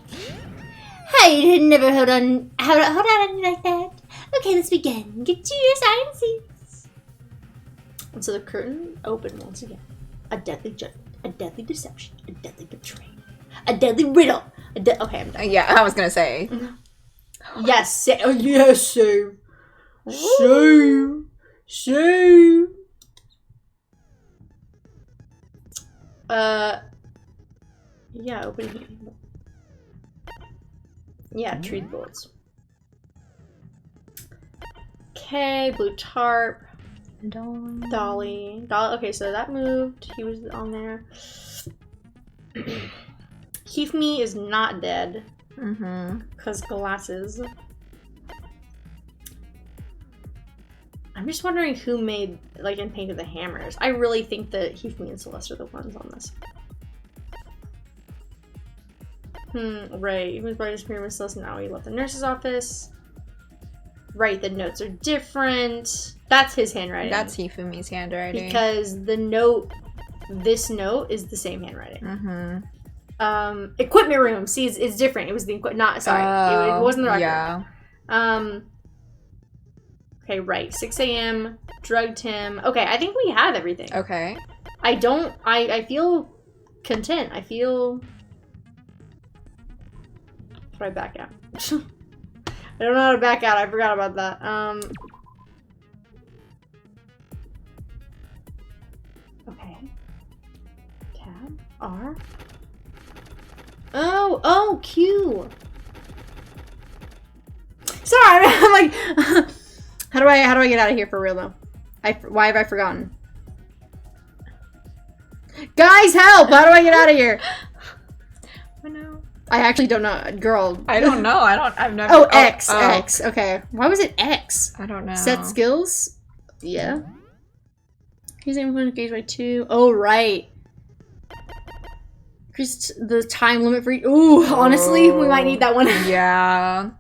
I'd never hold on you like that. Okay, let's begin. Get to your assigned seats. And so the curtain opened once again. A deadly judgment, a deadly deception, a deadly betrayal, a deadly riddle. Okay, I'm done. Yeah, I was gonna say. Yes, save. Save. Yeah, open here. Yeah, treat bullets. Okay, blue tarp. Dolly. Okay, so that moved. He was on there. Hifumi is not dead. Because glasses. I'm just wondering who made, like, and painted the hammers. I really think that Hifumi and Celeste are the ones on this. Right. Even brightest pyramid Celeste now he left the nurse's office. Right, the notes are different. That's his handwriting. That's Hifumi's handwriting. Because the note, this note is the same handwriting. Equipment room. See, it's different. It was the it wasn't the record. Yeah. Okay, right. 6 a.m. Drugged him. Okay, I think we have everything. Okay. I feel content. I feel... How do I back out? I don't know how to back out. I forgot about that. Okay. Tab? R? Oh, Q. Sorry, I'm like, how do I get out of here for real though? Why have I forgotten? Guys, help! How do I get out of here? I know. I actually don't know, girl. I don't know. I've never. Oh, X. X. Okay. Why was it X? I don't know. Set skills? Yeah. He's aiming to engage by 2. Oh, right. Increase the time limit for each. Ooh, honestly, we might need that one. Yeah.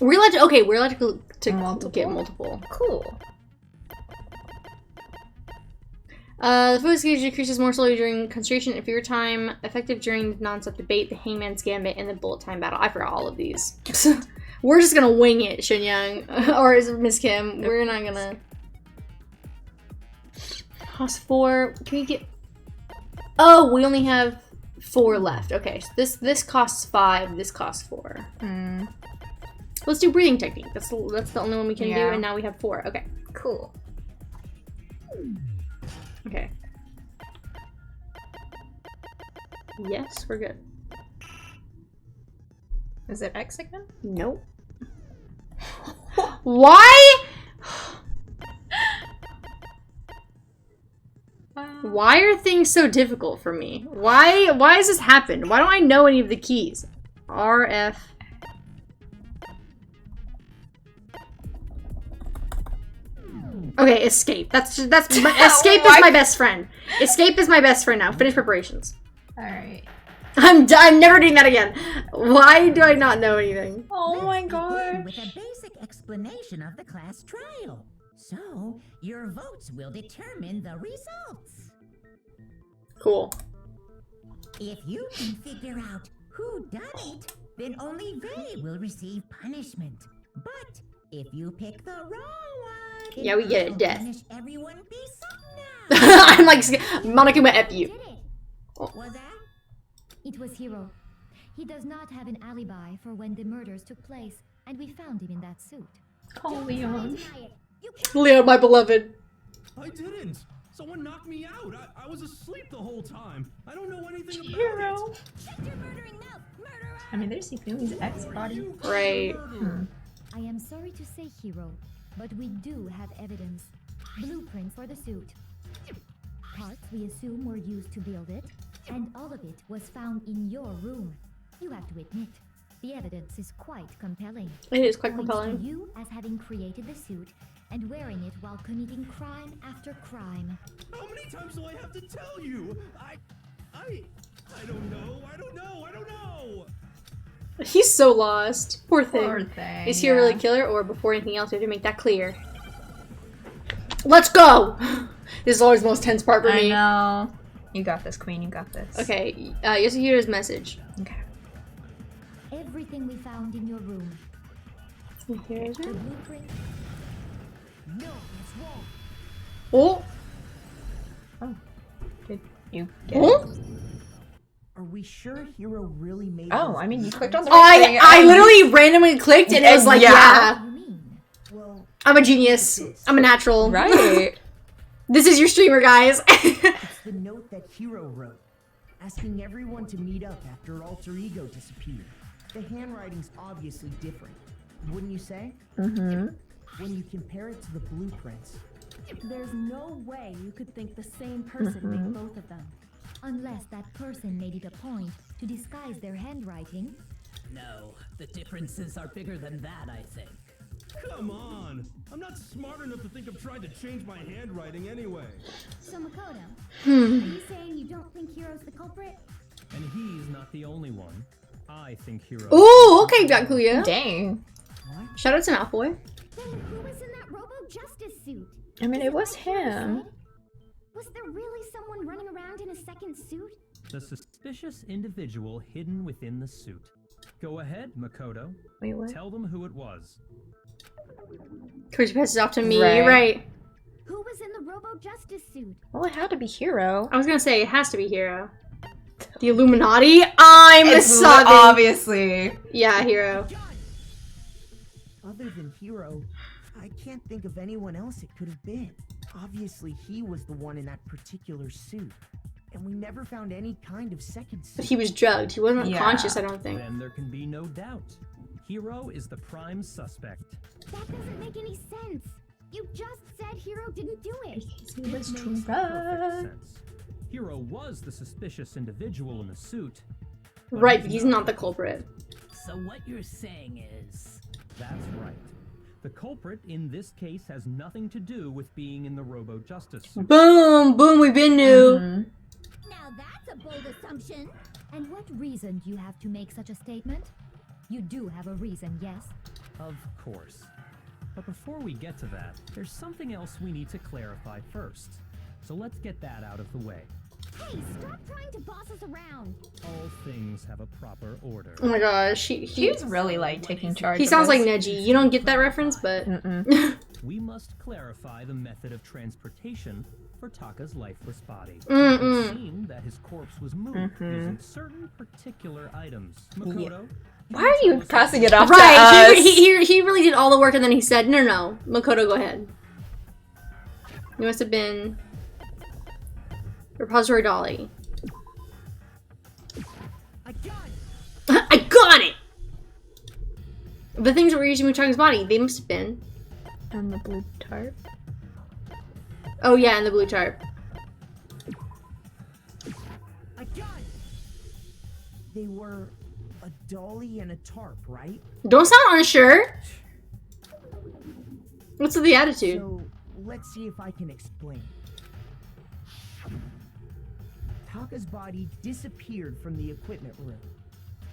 We're allowed to. Okay, we're allowed to Multiple? get multiple. Cool. The focus gauge decreases more slowly during concentration and fewer time, effective during the non-stop debate, the Hangman's Gambit, and the bullet time battle. I forgot all of these. We're just gonna wing it, Shinyoung. Or is it Miss Kim? We're not gonna... Cost 4. Can we get... Oh, we only have 4 left. Okay, so this costs 5, this costs 4. Let's do breathing technique. That's the only one we can do, and now we have 4. Okay. Cool. Okay. Yes, we're good. Is it X again? Nope. Why? Why are things so difficult for me? Why has this happened? Why don't I know any of the keys? R, F. Okay, escape. That's escape is my best friend. Escape is my best friend now. Finish preparations. Alright. I'm never doing that again. Why do I not know anything? Oh my Begin god. with a basic explanation of the class trial. So, your votes will determine the results. Cool. If you can figure out who done it, then only they will receive punishment. But if you pick the wrong one, then Yeah, we get it, I'll death. punish everyone be some now. I'm like, Monokuma F you. Did it? Was that? It was Hiro. He does not have an alibi for when the murders took place, and we found him in that suit. Oh, Leon. Deny it. You can't. Leo, my beloved. I didn't. Someone knocked me out. I was asleep the whole time. I don't know anything about Hero. it. Shut your murdering mouth, murderer! I mean, there's Hifumi's X body. Right. I am sorry to say, Hiro, but we do have evidence. Blueprint for the suit. Parts we assume were used to build it, and all of it was found in your room. You have to admit, the evidence is quite compelling. It is quite Points to compelling. you as having created the suit and wearing it while committing crime after crime. How many times do I have to tell you? I don't know. I don't know. He's so lost. Poor thing. Poor thing. Is he a really killer, or before anything else, we have to make that clear? Let's go! This is always the most tense part for I me. know. You got this, Queen. You got this. Okay, Yasuhira's message. Okay. Everything we found in your room. Here's The it. blueprint. No, it's wrong. Oh! Did you get it? Oh! Are we sure Hiro really made Oh, those I mean, you clicked on the I right thing. I literally randomly clicked and it was like, Yeah. yeah. You mean? Well, I'm a genius. I'm a natural. Right. This is your streamer, guys. it's the note that Hiro wrote, asking everyone to meet up after Alter Ego disappeared. The handwriting's obviously different, wouldn't you say? Mm-hmm. When you compare it to the blueprints. There's no way you could think the same person made both of them. Unless that person made it a point to disguise their handwriting. No, the differences are bigger than that, I think. Come on. I'm not smart enough to think of trying to change my handwriting anyway. So Makoto, are you saying you don't think Hiro's the culprit? And he's not the only one. I think Hiro. Ooh, okay, Gakuya. Dang. Shout out to Malfoy. Then who was in that Robo-Justice suit? I mean, Is it was what Hiro him. said? Was there really someone running around in a second suit? The suspicious individual hidden within the suit. Go ahead, Makoto. Wait, what? Tell them who it was. Coach passes off to me. Right. You're right. Who was in the Robo-Justice suit? Well, it had to be Hero. I was gonna say it has to be Hiro. The Illuminati. I'm It's Sabi. obviously. Yeah, Hiro. Other than Hiro, I can't think of anyone else it could have been. Obviously, he was the one in that particular suit. and we never found any kind of second But suit. he was drugged. He wasn't Yeah. conscious, I don't think. Then there can be no doubt. Hiro is the prime suspect. That doesn't make any sense. You just said Hiro didn't do it. He was Makes perfect sense. Hiro was the suspicious individual in the suit. but Right, but he's not the culprit. So what you're saying is... That's right. The culprit in this case has nothing to do with being in the Robo-Justice suit. Boom! Boom, we've been new. Now that's a bold assumption. And what reason do you have to make such a statement? You do have a reason, yes? Of course. But before we get to that, there's something else we need to clarify first. So let's get that out of the way. Hey, stop trying to boss us around. All things have a proper order. Oh my gosh, He's really like taking charge. he of sounds like this. Neji. You don't get that reference, but We must clarify the method of transportation for Taka's lifeless body. Mm-mm. It would seem that his corpse was moved using certain particular items. Makoto, Why are you passing it off to right, us? he really did all the work, and then he said, no, Makoto, go ahead. You must have been repository dolly. I got it! I got it! The things that were using Muchaga's body, they must have been. On the blue tarp. Oh yeah, in the blue tarp. I got it! They were a dolly and a tarp, right? Don't sound unsure. What's with the attitude? So, let's see if I can explain. Taka's body disappeared from the equipment room,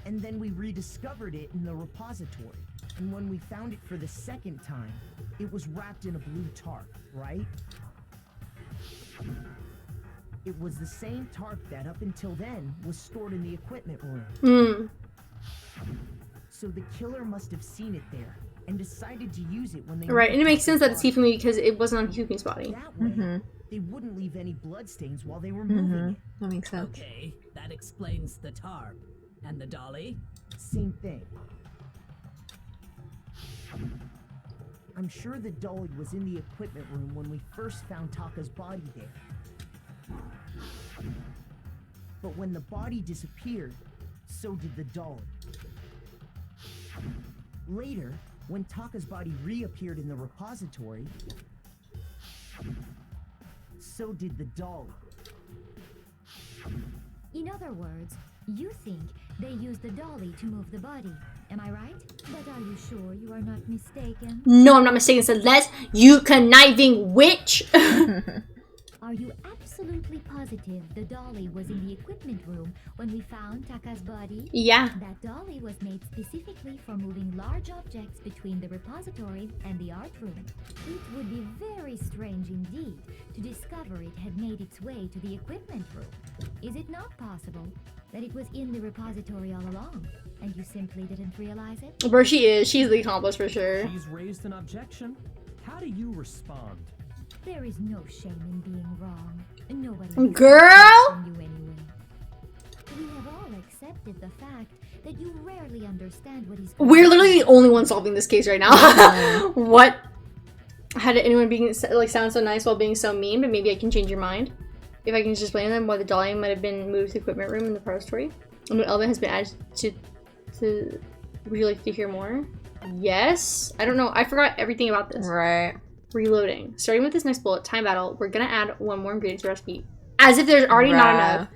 and then we rediscovered it in the repository. And when we found it for the second time, it was wrapped in a blue tarp, right? It was the same tarp that up until then was stored in the equipment room. So the killer must have seen it there and decided to use it when they... Right, and it makes sense that it's Hifumi because it wasn't on Hifumi's body. That way, they wouldn't leave any bloodstains while they were moving it. That makes sense. Okay, that explains the tarp. And the dolly? Same thing. I'm sure the dolly was in the equipment room when we first found Taka's body there. But when the body disappeared, so did the dolly. Later, when Taka's body reappeared in the repository, so did the dolly. In other words, you think they used the dolly to move the body. Am I right? But are you sure you are not mistaken? No, I'm not mistaken, Celeste. You conniving witch! Are you absolutely positive the dolly was in the equipment room when we found Taka's body? Yeah. That dolly was made specifically for moving large objects between the repository and the art room. It would be very strange indeed to discover it had made its way to the equipment room. Is it not possible that it was in the repository all along, and you simply didn't realize it? Where she is, she's the accomplice for sure. She's raised an objection. How do you respond? There is no shame in being wrong. Nobody Girl! from you anyway. We have all accepted the fact that you rarely understand what is going We're on. literally the only one solving this case right now. What? How did anyone being like sound so nice while being so mean? But maybe I can change your mind. If I can just explain to them why the dolly might have been moved to the equipment room in the repository. A new element has been added to... Would you like to hear more? Yes? I don't know. I forgot everything about this. Right. Reloading. Starting with this next bullet, time battle, we're gonna add one more ingredient to the recipe. As if there's already not enough.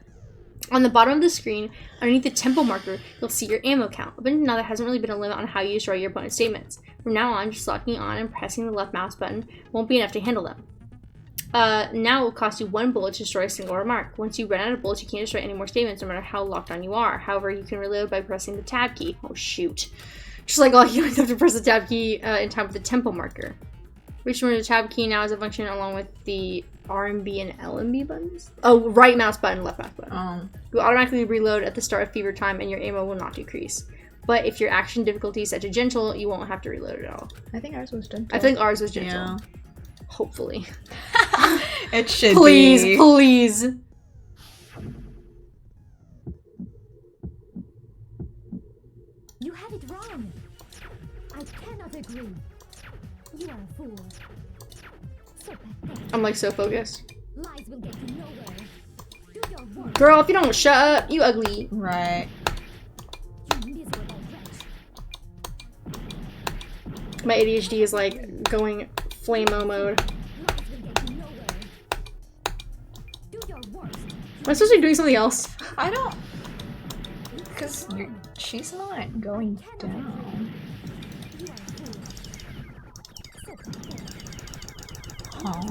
On the bottom of the screen, underneath the tempo marker, you'll see your ammo count. Up until now, there hasn't really been a limit on how you destroy your opponent's statements. From now on, just locking on and pressing the left mouse button won't be enough to handle them. Now it will cost you 1 bullet to destroy a single remark. Once you run out of bullets, you can't destroy any more statements, no matter how locked on you are. However, you can reload by pressing the tab key. Oh shoot. Just like all, you don't have to press the tab key in time with the tempo marker. Which one of the tab key now has a function along with the RMB and LMB buttons? Oh, right mouse button, left mouse button. You automatically reload at the start of fever time and your ammo will not decrease. But if your action difficulty is set to gentle, you won't have to reload at all. I think ours was gentle. I think ours was gentle. Yeah. Hopefully. It should Please, be. please. You have it wrong. I cannot agree. You are a fool. So pathetic. I'm like so focused. Lies will get you nowhere. Do your work. Girl, if you don't shut up, you ugly. Right. My ADHD is like going flame-o mode. Am I supposed to be doing something else? I don't. Because she's not going down. Huh?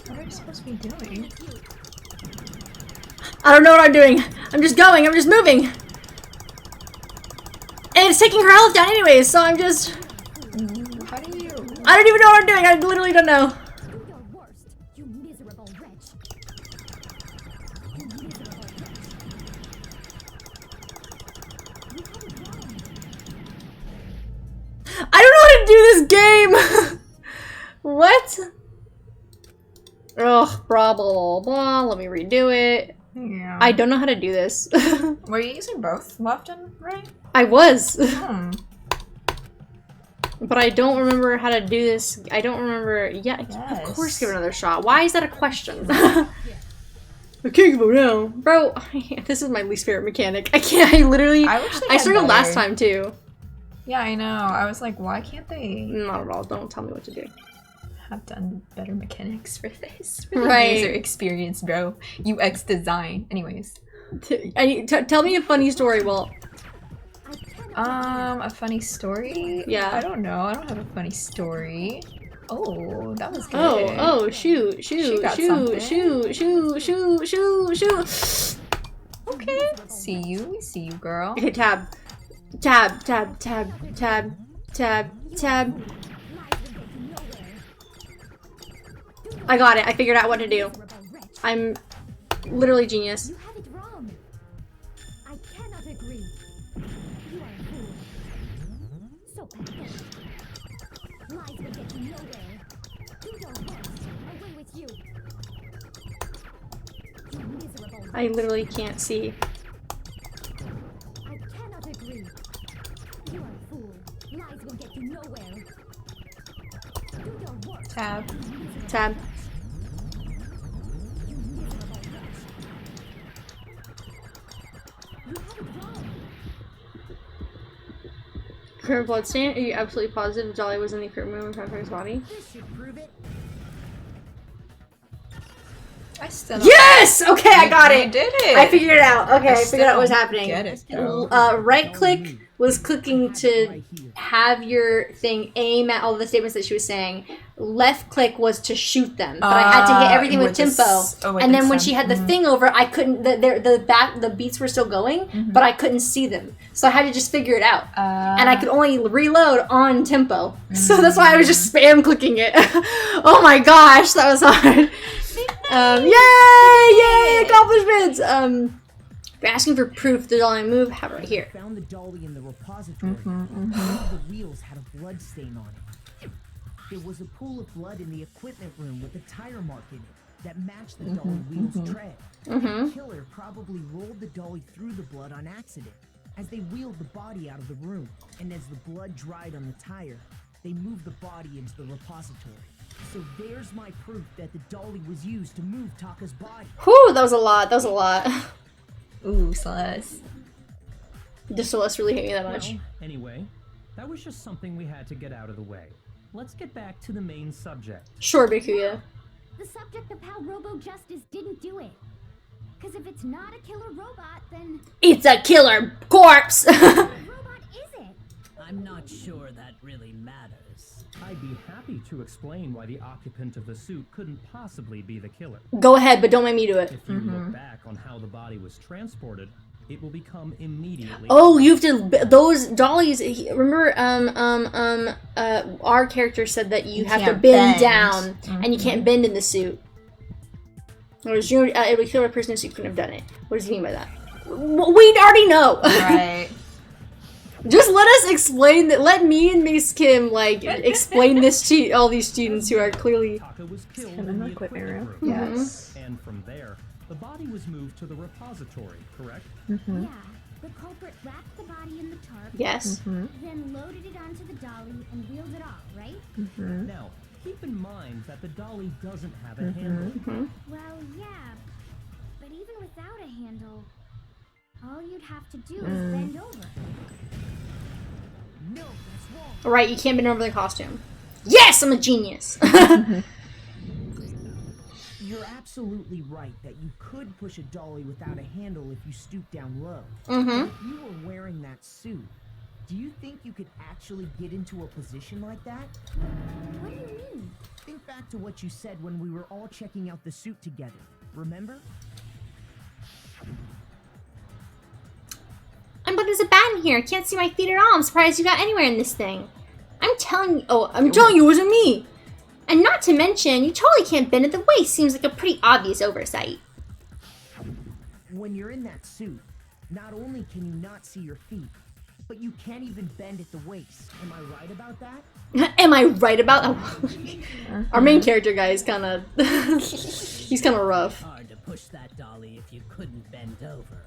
What are you supposed to be doing? I don't know what I'm doing. I'm just going. I'm just moving. And it's taking her health down anyways, so I'm just... How do you... I don't even know what I'm doing. I literally don't know. I don't know how to do this game! What? Ugh, blah, blah, blah, blah. Let me redo it. Yeah. I don't know how to do this. Were you using both left and right? I was. Hmm. But I don't remember how to do this. I don't remember. Yeah, Yes. of course give it another shot. Why is that a question? I can't go now. Bro, this is my least favorite mechanic. I can't, I literally... I wish they I had struggled better. last time too. Yeah, I know. I was like, why can't they Not at all. Don't tell me what to do. have done better mechanics for this? For the Right. user experience, bro. UX design. Anyways. Tell me a funny story, Walt. A funny story? Yeah. I don't know. I don't have a funny story. Oh, that was good. Oh, shoot. She got something. Shoot. Okay. See you, girl. Okay, tab. I got it. I figured out what to do. I'm literally genius. You have it wrong. I cannot agree. You are a fool. So pathetic. Lies will get you nowhere. Do your worst. Away with you. You miserable. I literally can't see. I cannot agree. You are a fool. Lies will get you nowhere. Do your worst. Tab. Tab. You miserable wretch. You have it wrong. Current bloodstain? Are you absolutely positive Jolly was in the equipment room in Pepper's body? This should prove it. I still Yes! Okay, I got You it. did it. I figured it out. Okay, I figured still out what was happening. get it, though. Right click was clicking to have your thing aim at all the statements that she was saying. Left click was to shoot them, but I had to hit everything with with the tempo. with And the then when sim- she had the thing over, I couldn't. The beats were still going, but I couldn't see them, so I had to just figure it out. And I could only reload on tempo, so that's why I was just spam clicking it. Oh my gosh, that was hard. Yay! Accomplishments! You're asking for proof the dolly move, have it right here. Found the dolly in the repository. One of the wheels had a blood stain on it. There was a pool of blood in the equipment room with a tire mark in it that matched the dolly wheel's tread. The killer probably rolled the dolly through the blood on accident as they wheeled the body out of the room. And as the blood dried on the tire, they moved the body into the repository. So there's my proof that the dolly was used to move Taka's body. Whew, that was a lot. That was a lot. Ooh, Celeste. Just Celeste really hate me that much. Well, anyway, that was just something we had to get out of the way. Let's get back to the main subject. Sure, Bikuya. The subject of how Robo Justice didn't do it. Because if it's not a killer robot, then It's a killer corpse! what robot is it? I'm not sure that really matters. I'd be happy to explain why the occupant of the suit couldn't possibly be the killer. Go ahead, but don't make me do it. If you look back on how the body was transported, it will become immediately... Oh, you have to. Those dollies. Remember, our character said that you have to can't bend bend. down, and you can't bend in the suit. Whereas you, it would kill a person in the suit couldn't have done it. What does he mean by that? We already know. Right. Just let us explain that. Let me and Miss Kim explain this to all these students who are clearly. Taka was killed in in the the equipment equipment room. room. Yes. And from there, the body was moved to the repository, correct? Yeah, the culprit wrapped the body in the tarp, Yes. then loaded it onto the dolly and wheeled it off, right? Now, keep in mind that the dolly doesn't have a handle. Well, yeah, but even without a handle, all you'd have to do is bend over. No, that's wrong. Right, you can't bend over the costume. Yes, I'm a genius. You're absolutely right that you could push a dolly without a handle if you stoop down low. Mm-hmm. If you were wearing that suit, do you think you could actually get into a position like that? What do you mean? Think back to what you said when we were all checking out the suit together. Remember? But there's a bat in here. I can't see my feet at all. I'm surprised you got anywhere in this thing. I'm telling you, it wasn't me. And not to mention, you totally can't bend at the waist. Seems like a pretty obvious oversight. When you're in that suit, not only can you not see your feet, but you can't even bend at the waist. Am I right about that? Am I right about that? Our main character guy is kind of... he's kind of rough. Hard to push that dolly if you couldn't bend over.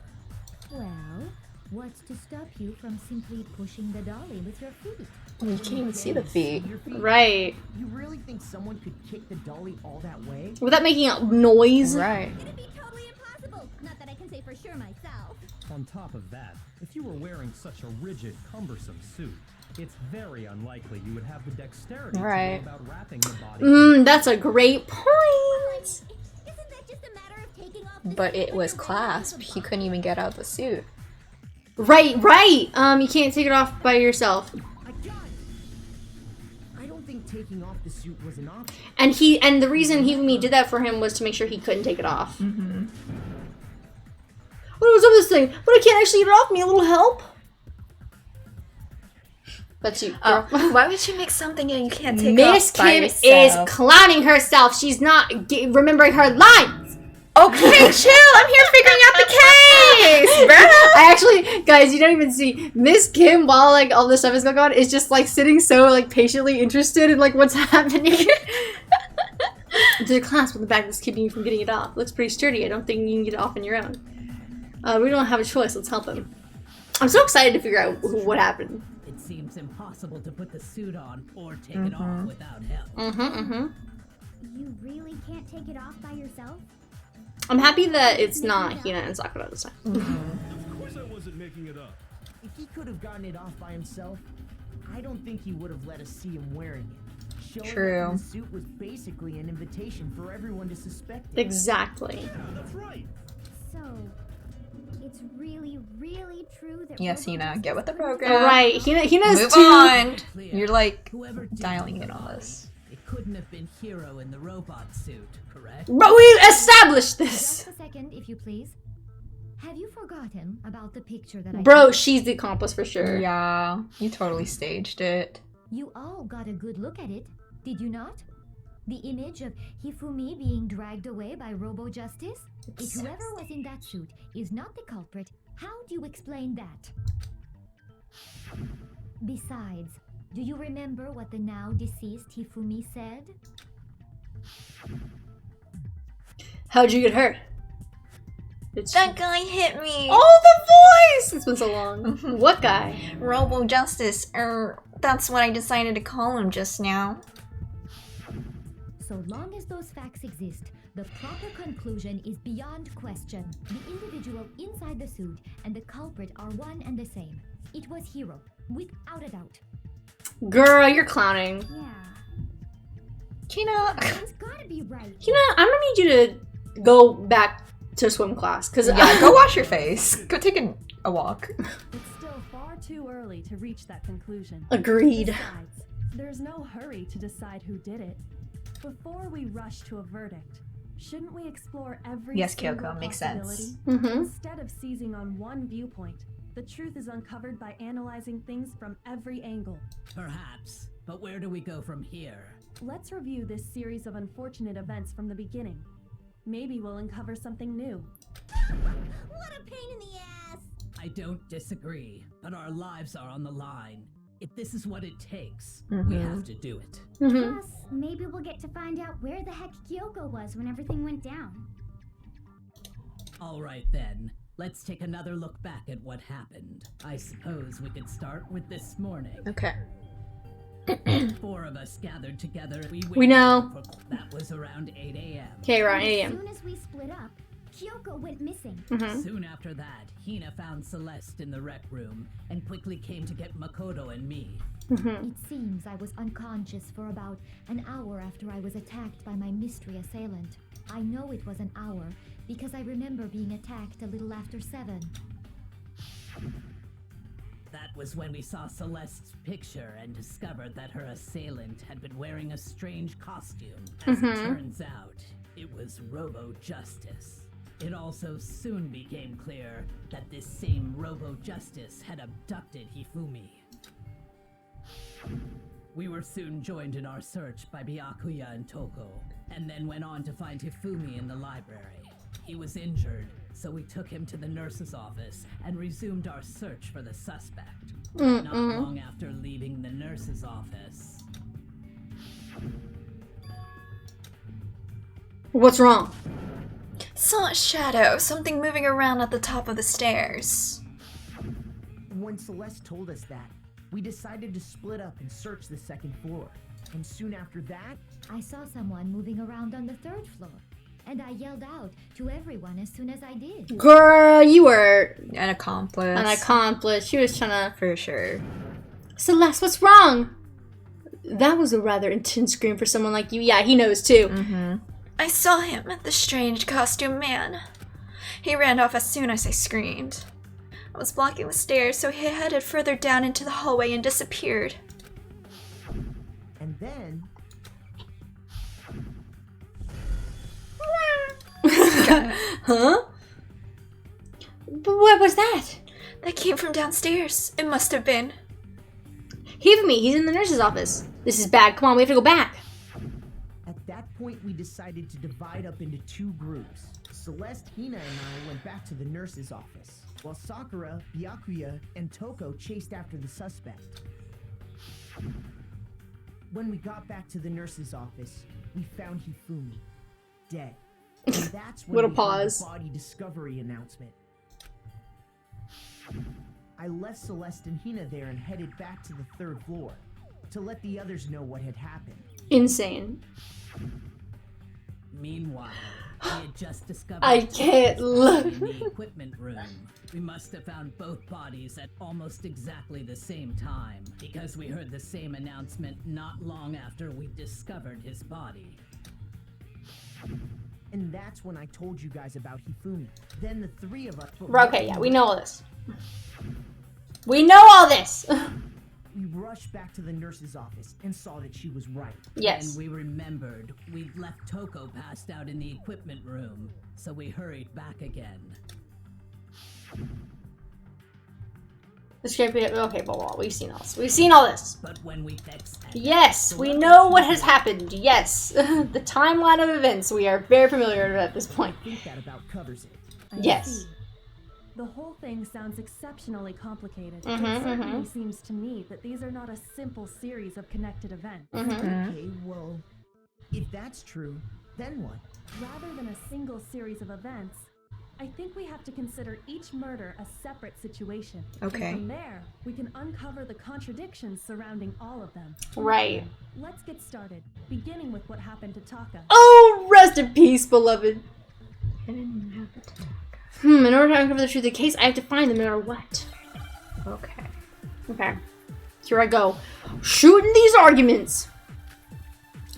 Well, what's to stop you from simply pushing the dolly with your feet? You can't even see the feet. Right. You really think someone could kick the dolly all that way? Without making a noise? Right. It'd be totally impossible. Not that I can say for sure myself. On top of that, if you were wearing such a rigid, cumbersome suit, it's very unlikely you would have the dexterity Right. to go about wrapping the body. That's a great point. Isn't that just a matter of taking off the But suit it when was you're wearing clasped. the He couldn't even get out of the suit. Right. You can't take it off by yourself. I got it. I don't think taking off the suit was an option. And the reason Hifumi did that for him was to make sure he couldn't take it off. Mm-hmm. What was up with this thing? But I can't actually get it off me. A little help? That's you. Why would you make something that you can't take Miss off by Kim yourself? is clowning herself. She's not remembering her lines. Okay, chill. I'm here figuring out the case, bro. I actually, guys, you don't even see Miss Kim while like all this stuff is going on is just like sitting so like patiently interested in like what's happening. To the clasp on the back that's keeping you from getting it off. Looks pretty sturdy. I don't think you can get it off on your own. We don't have a choice. Let's help him. I'm so excited to figure out what happened. It seems impossible to put the suit on or take it off without help. You really can't take it off by yourself? I'm happy that it's not Hina and Sakura this time. Of course I wasn't making it up. If he could have gotten it off by himself, I don't think he would have let us see him wearing it. Showing True. up in the suit was basically an invitation for everyone to suspect it. Exactly. Yeah, that's right. So, it's really, really true that Yes, Hina, Robo get with the Justice program. Right. Hina's Move too... on. Clear. You're like Whoever did dialing the in on robot, this. It couldn't have been Hero in the robot suit, correct? But we established this. Just a second, if you please. Have you forgotten about the picture that I Bro, took? she's the accomplice for sure. Yeah, you totally staged it. You all got a good look at it, did you not? The image of Hifumi being dragged away by Robo Justice? If whoever was in that suit is not the culprit, how do you explain that? Besides, do you remember what the now deceased Hifumi said? How'd you get hurt? That guy hit me. Oh, the voice! It's been so long. What guy? Robo Justice, that's what I decided to call him just now. So long as those facts exist, the proper conclusion is beyond question. The individual inside the suit and the culprit are one and the same. It was Hero, without a doubt. Girl, you're clowning. Yeah. Hina. It's gotta be right. Hina, I'm gonna need you to go back to swim class. Cause Yeah, go wash your face. Go take a walk. It's still far too early to reach that conclusion. Agreed. Besides, there's no hurry to decide who did it. Before we rush to a verdict, shouldn't we explore every Yes, single Kyoko, makes possibility? sense. Instead of seizing on one viewpoint, the truth is uncovered by analyzing things from every angle. Perhaps. But where do we go from here? Let's review this series of unfortunate events from the beginning. Maybe we'll uncover something new. What a pain in the ass! I don't disagree, but our lives are on the line. If this is what it takes, we have to do it. Plus, maybe we'll get to find out where the heck Kyoko was when everything went down. All right then, let's take another look back at what happened. I suppose we could start with this morning. Okay. 4 of us gathered together. We know. That was around 8 a.m. Okay, around 8 As a.m. soon as we split up, Kyoko went missing. Soon after that, Hina found Celeste in the rec room and quickly came to get Makoto and me. It seems I was unconscious for about an hour after I was attacked by my mystery assailant. I know it was an hour because I remember being attacked a little after 7. That was when we saw Celeste's picture and discovered that her assailant had been wearing a strange costume. As it turns out, it was Robo-Justice. It also soon became clear that this same Robo-Justice had abducted Hifumi. We were soon joined in our search by Byakuya and Toko, and then went on to find Hifumi in the library. He was injured, so we took him to the nurse's office and resumed our search for the suspect. Not long after leaving the nurse's office... What's wrong? Saw a shadow, something moving around at the top of the stairs. When Celeste told us that, we decided to split up and search the 2nd floor. And soon after that, I saw someone moving around on the 3rd floor, and I yelled out to everyone as soon as I did. Girl, you were An accomplice. an accomplice. She was trying to... For sure. Celeste, what's wrong? That was a rather intense scream for someone like you. Yeah, he knows too. I saw him, the strange costume man. He ran off as soon as I screamed. I was blocking the stairs, so he headed further down into the hallway and disappeared. and then... Huh? But what was that? That came from downstairs. It must have been. Hifumi, he's in the nurse's office. This is bad. Come on, we have to go back. At that point, we decided to divide up into 2 groups. Celeste, Hina, and I went back to the nurse's office, while Sakura, Byakuya, and Toko chased after the suspect. When we got back to the nurse's office, we found Hifumi, dead. And that's when What a we pause. heard the body discovery announcement. I left Celeste and Hina there and headed back to the 3rd floor to let the others know what had happened. Insane. Meanwhile, we had just discovered I can't look. in the equipment room. We must have found both bodies at almost exactly the same time, because we heard the same announcement not long after we discovered his body. And that's when I told you guys about Hifumi. Then the 3 of us... Okay, yeah, we know all this. We know all this! We rushed back to the nurse's office and saw that she was right. Yes. And we remembered we'd left Toko passed out in the equipment room, so we hurried back again. This can't be... Okay, well, we've seen all this. We've seen all this. But when we fixed that, Yes, we know what has happened. Yes. The timeline of events, we are very familiar with at this point. I think that about covers it. I Yes. see. The whole thing sounds exceptionally complicated. Mhm, It certainly seems to me that these are not a simple series of connected events. Okay, well, if that's true, then what? Rather than a single series of events, I think we have to consider each murder a separate situation. Okay. And from there, we can uncover the contradictions surrounding all of them. Right. Let's get started, beginning with what happened to Taka. Oh, rest in peace, beloved. In order to uncover the truth of the case, I have to find them no matter what. Okay. Okay. Here I go. Shooting these arguments.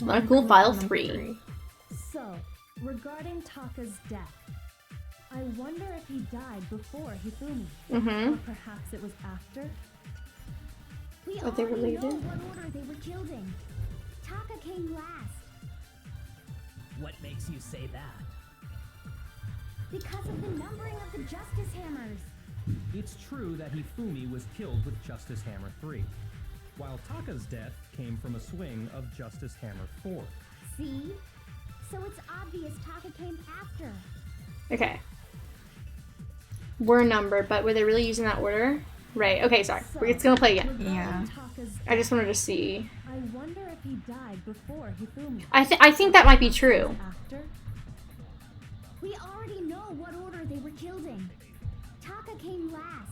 Molecule File 3. So, regarding Taka's death, I wonder if he died before Hifumi, or perhaps it was after. We Are they already related? know what order they were killed in. Taka came last what makes you say that? because of the numbering of the Justice Hammers. It's true that Hifumi was killed with Justice Hammer 3, while Taka's death came from a swing of Justice Hammer 4. See? So it's obvious Taka came after. Okay. We're numbered, but were they really using that order? Right. Okay, sorry. We're just gonna play again. Regarding Yeah. Taka's I just wanted to see. I wonder if he died before Hifumi. I think that might be true. After? We already know what order they were killed in. Taka came last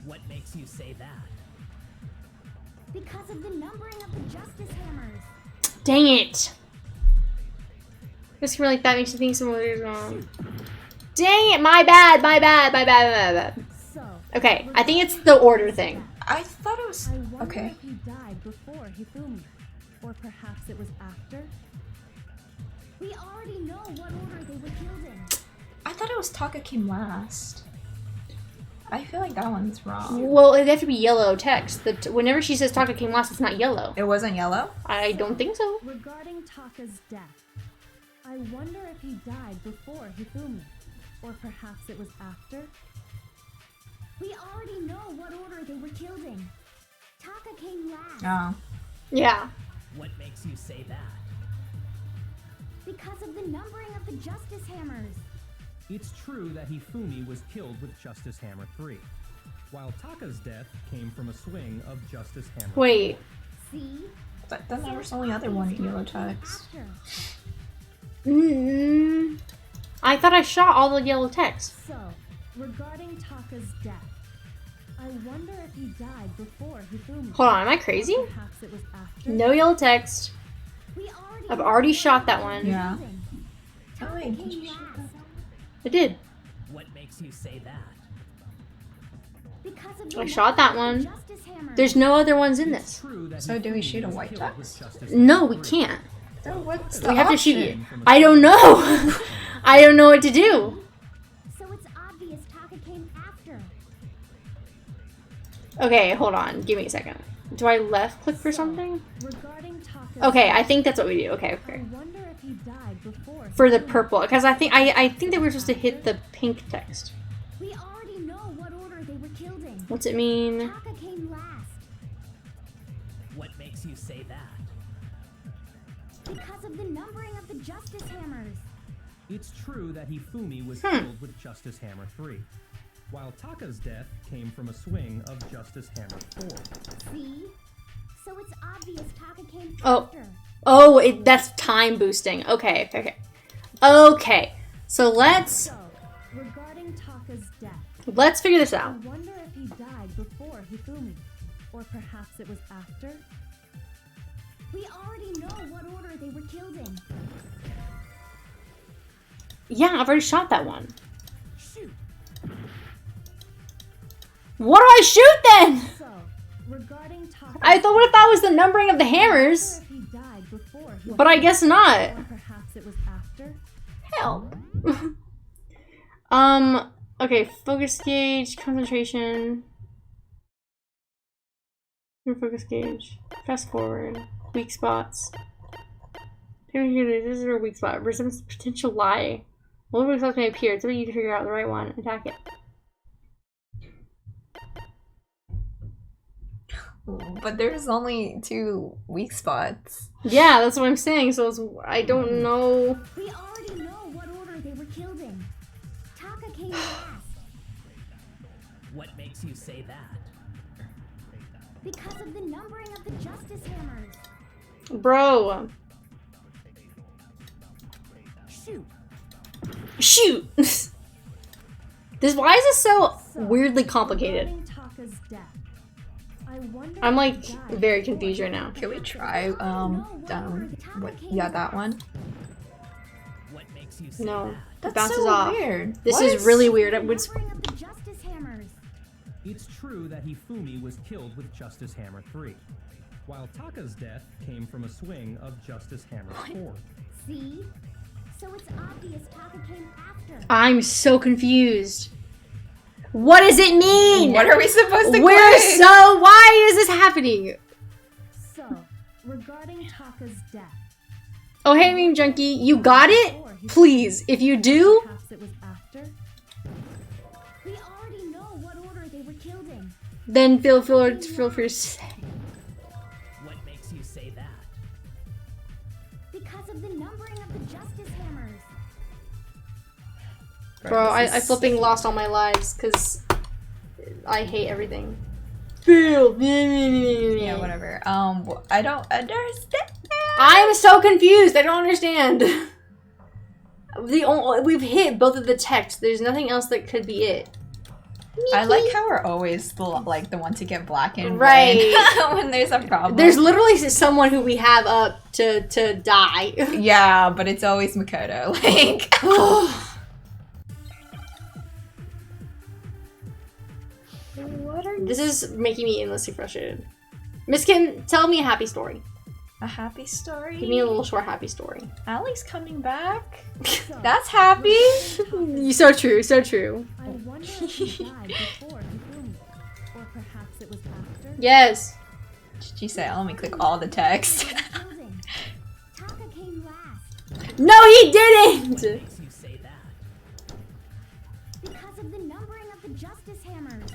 What makes you say that? because of the numbering of the Justice Hammers. Dang it. Miss Kim, like that makes you think someone is wrong. Dang it! My bad. So, Okay, I think it's the order thing. I thought it was I wonder okay. if he died before Hifumi, or perhaps it was after. We already know what order they were killed in. I thought it was Taka came last. I feel like that one's wrong. Well, it'd have to be yellow text. Whenever she says Taka came last, it's not yellow. It wasn't yellow? I don't think so. Regarding Taka's death, I wonder if he died before Hifumi, or perhaps it was after. We already know what order they were killed in. Taka came last. Oh. Yeah. What makes you say that? Because of the numbering of the Justice Hammers. It's true that Hifumi was killed with Justice Hammer 3, while Taka's death came from a swing of Justice Hammer. Wait. See? But then there was only other one in yellow text. I thought I shot all the yellow text. So, regarding Taka's death, I wonder if he died before Hifumi. Hold on, am I crazy? Perhaps it was after. No yellow text. I've already shot that one. Yeah. Taka wait, came did you shoot last. I did. What makes you say that? Because of I the shot that numbering of one. the Justice Hammers. There's no other ones in It's this. true that So do we Hifumi shoot a was white killed text? with Justice No, Hammer we 3. can't. Then what's the We have to shoot option? you. I don't know. I don't know what to do. So it's obvious Taka came after. Okay, hold on. Give me a second. Do I left click for something? Regarding Taka's Okay, death, I think that's what we do. Okay, I okay. wonder if he died before For the Hifumi. purple, because I think that we're supposed to hit the pink text. We already know what order they were killed in. What's it mean? Taka came last. What makes you say that? Because of the numbering of the Justice Hammers. It's true that Hifumi was killed with Justice Hammer 3, while Taka's death came from a swing of Justice Hammer 4. See? So it's obvious Taka came Oh. after. Oh, that's time boosting. Okay, okay. Okay. So let's So, regarding Taka's death, figure this I out. wonder if he died before Hifumi, or perhaps it was after. We already know what order they were killed in. Yeah, I've already shot that one. Shoot. What do I shoot then? So, regarding Taka's I thought, what if that was the numbering of the I hammers? wonder if he died before Hifumi, But I guess not. or perhaps it was after. Help. Okay, focus gauge, concentration. Focus gauge. Fast forward. Weak spots. This is a weak spot. Resembles potential lie. Multiple weak spots may appear. It's up to you to figure out the right one. Attack it. But there's only 2 weak spots. Yeah, that's what I'm saying. So I don't know. We already know what order they were killed in. Taka came last. What makes you say that? Because of the numbering of the Justice Hammers. Bro. Shoot. Shoot! Why is this so weirdly complicated? Regarding Taka's death, I wonder I'm if like he died very before confused right now. Can we try that one? What makes you say No. that? It That's bounces so off. weird. This What is really weird. The It would- numbering of the Justice Hammers. It's true that Hifumi was killed with Justice Hammer 3, while Taka's death came from a swing of Justice Hammer 4. See? So it's obvious Taka came after. I'm so confused. What does it mean? What are we supposed to Where click? so? Why is this happening? So, regarding Taka's death, Oh, hey, Meme Junkie, you got it? Please, if you do, perhaps it was after. We already know what order they were killed in. then feel free to say. What makes you say that? Because of the numbering of the Justice Hammers. Bro, I flipping lost all my lives because I hate everything. Feel. Yeah, whatever. I don't understand. I'm so confused. I don't understand. We've hit both of the texts. There's nothing else that could be it. I like how we're always the one to get black and right when there's a problem. There's literally someone who we have up to die. Yeah, but it's always Makoto. Like, what are you? This is making me endlessly frustrated. Miss Kim, tell me a happy story. A happy story? Give me a little short happy story. Alex coming back? That's happy. So true, so true. I wonder if he died before Hifumi, or perhaps it was after. Yes. She said, let me click all the text. Taka came last No, he didn't! Makes you say that. because of the numbering of the Justice Hammers.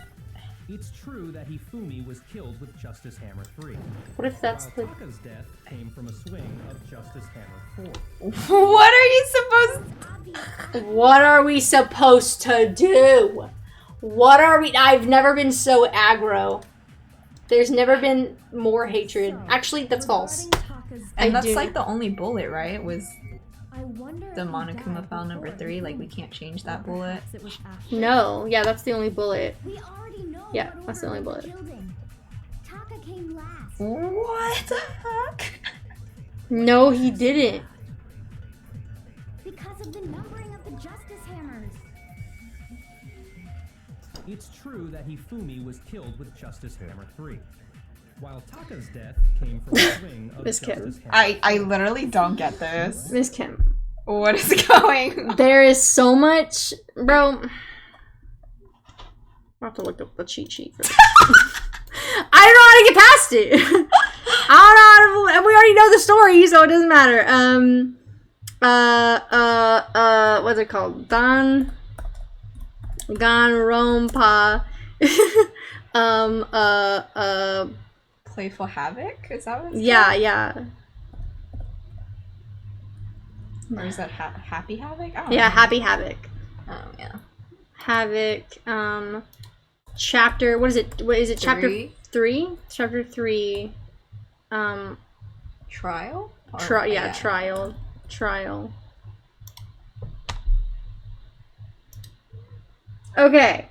It's true that Hifumi was killed with Justice Hammer 3. What if that's While the... Taka's death came from a swing of Justice Hammer 4. What are you supposed to... What are we supposed to do? What are we... I've never been so aggro. There's never been more hatred. Actually, that's false. And that's do. like the only bullet, right? Was I wonder the if he Monokuma died file number before 3? Like, we Hifumi, can't change or that bullet. perhaps it was after. No, yeah, that's the only bullet. We already know Yeah, what that's the order only they were bullet. killed in. Taka came last What the heck? No, he didn't. because of the numbering of the Justice Hammers. It's true that Hifumi was killed with Justice Hammer 3. While Taka's death came from a swing of Miss Kim. Justice Hammer I literally don't get this. Miss Kim. What is going on? There is so much... Bro... I'll have to look up the cheat sheet for this. I don't know how to get past it! I don't know how to... And we already know the story, so it doesn't matter. What's it called? Danganronpa. Playful Havoc? Is that what it's Yeah, called? yeah. Or is that Happy Havoc? I don't Yeah, know. Happy Havoc. Oh, yeah. Havoc, chapter, what is it? What is it? Chapter 3? 3? Chapter 3. Trial? Or- Trial. Okay.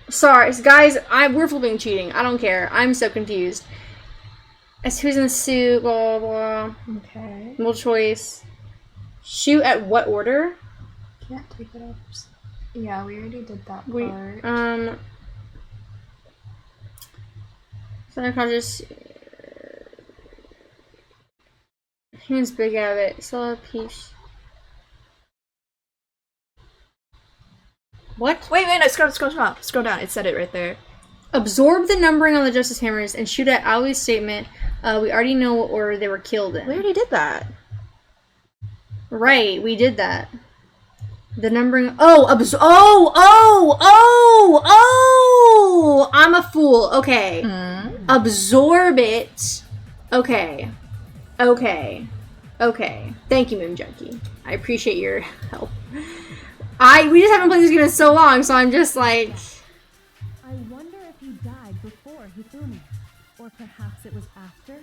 Sorry, guys, we're flipping cheating. I don't care. I'm so confused. As who's in the suit, blah, blah, blah. Okay. Multiple choice. Shoot at what order? Can't take it up. Yeah, we already did that We, part. Subconscious. Humans big at it. Sell a piece. What? Wait, no, scroll down. It said it right there. Absorb the numbering on the Justice Hammers and shoot at Ali's statement. We already know what order they were killed in. We already did that. Right, we did that. The numbering. Oh, I'm a fool. Okay. Absorb it. Okay. Thank you, Moon Junkie. I appreciate your help. We just haven't played this game in so long, so I'm just like. I wonder if he died before Hifumi, or perhaps it was after.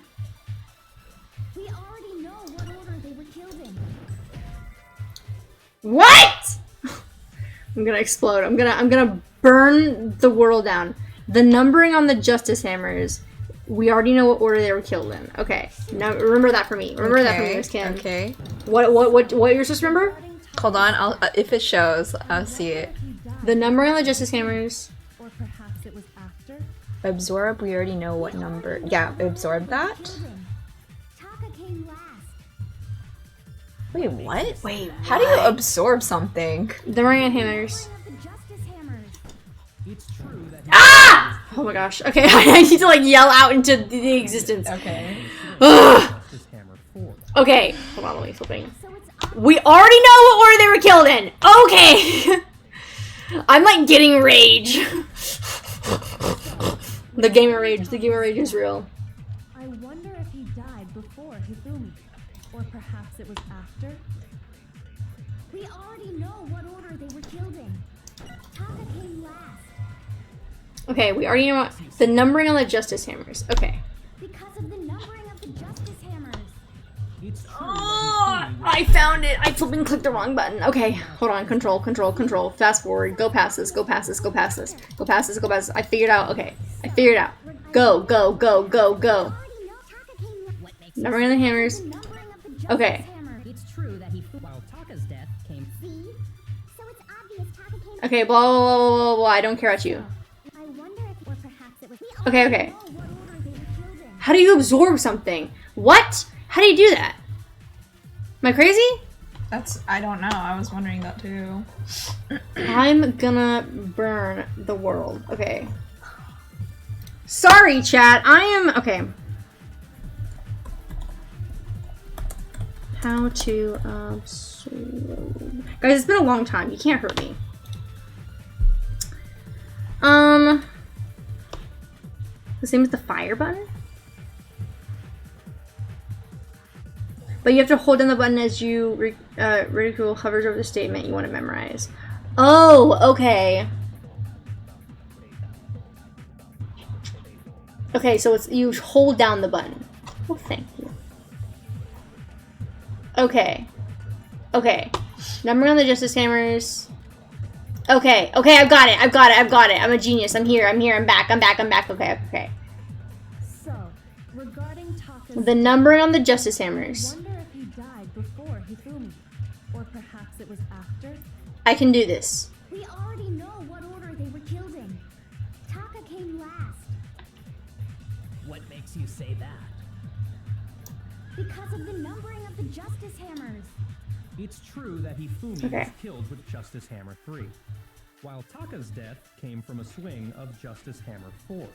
We already know what order they were killed in. What? I'm gonna explode. I'm gonna burn the world down. The numbering on the Justice Hammers. We already know what order they were killed in. Okay. Now remember that for me. Remember that for me, Miss Kim. Okay. What you're supposed to remember? Hold on. I'll if it shows, I'll see it. The numbering on the Justice Hammers. Or perhaps it was after. Absorb. We already know what number. Yeah, absorb that. Taka came last. Wait, what? Wait. How do you absorb something? The numbering on hammers. Of the Justice Hammers. It's true that Ah! Oh my gosh. Okay, I need to like yell out into the existence. Okay. Ugh. Justice Hammer 4. Okay. Hold on, let me flipping. So it's We already know what order they were killed in. Okay. I'm like getting rage. The game of rage. The game of rage is real. I wonder if he died before Hifumi, or perhaps it was after. we already know what order they were killed in. Taka came last Okay, we already know the numbering on the Justice Hammers. Okay. because of the numbering I found it. I flipping clicked the wrong button. Okay, hold on. Control, control, control. Fast forward. Go past this. Go past this. Go past this. Go past this. Go past this. I figured out. Okay, I figured out. Go, go, go, go, go. Numbering the hammers. Okay. It's true that while Taka's death came. See? So it's obvious Taka came. Okay, blah, blah, blah, blah, blah. I don't care about you. I wonder if, or perhaps it was. Okay, okay. What order they were killed in. How do you absorb something? What? How do you do that? Am I crazy? I don't know. I was wondering that too. I'm gonna burn the world. Okay. Sorry, chat. Okay. How to absorb. Guys, it's been a long time. You can't hurt me. The same as the fire button? But you have to hold down the button as you ridicule hovers over the statement you want to memorize. Oh, okay. Okay, so it's you hold down the button. Oh, thank you. Okay. Okay. Numbering on the justice hammers. Okay. Okay, I've got it. I've got it. I've got it. I'm a genius. I'm here. I'm here. I'm back. I'm back. I'm back. Okay. Okay. So, regarding Taka's The numbering on the justice hammers. I wonder if he died before Hifumi, or perhaps it was after. I can do this. We already know what order they were killed in. Taka came last. What makes you say that? Because of the numbering of the Justice Hammers. It's true that Hifumi was killed with Justice Hammer 3, while Taka's death came from a swing of Justice Hammer 4.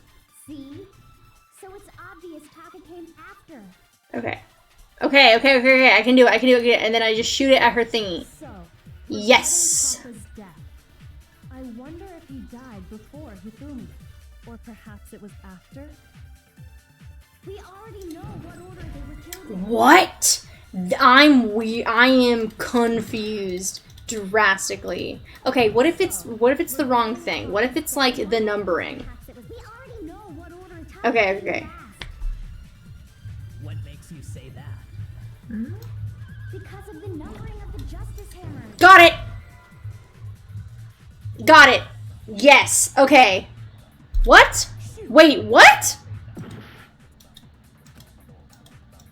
See? So it's obvious Taka came after. Okay. Okay, okay, okay, okay. I can do it. I can do it. And then I just shoot it at her thingy. So, Yes. Taka's death. I wonder if he died before Hifumi, or perhaps it was after. We already know what order they were killed in. What? I am confused drastically. Okay, what if it's the wrong thing? What if it's like the numbering? We already know what order Taka Okay, came okay. last. What makes you say that? Because of the numbering of the Justice Hammers. Got it. Got it. Yes. Okay. What? Wait, what?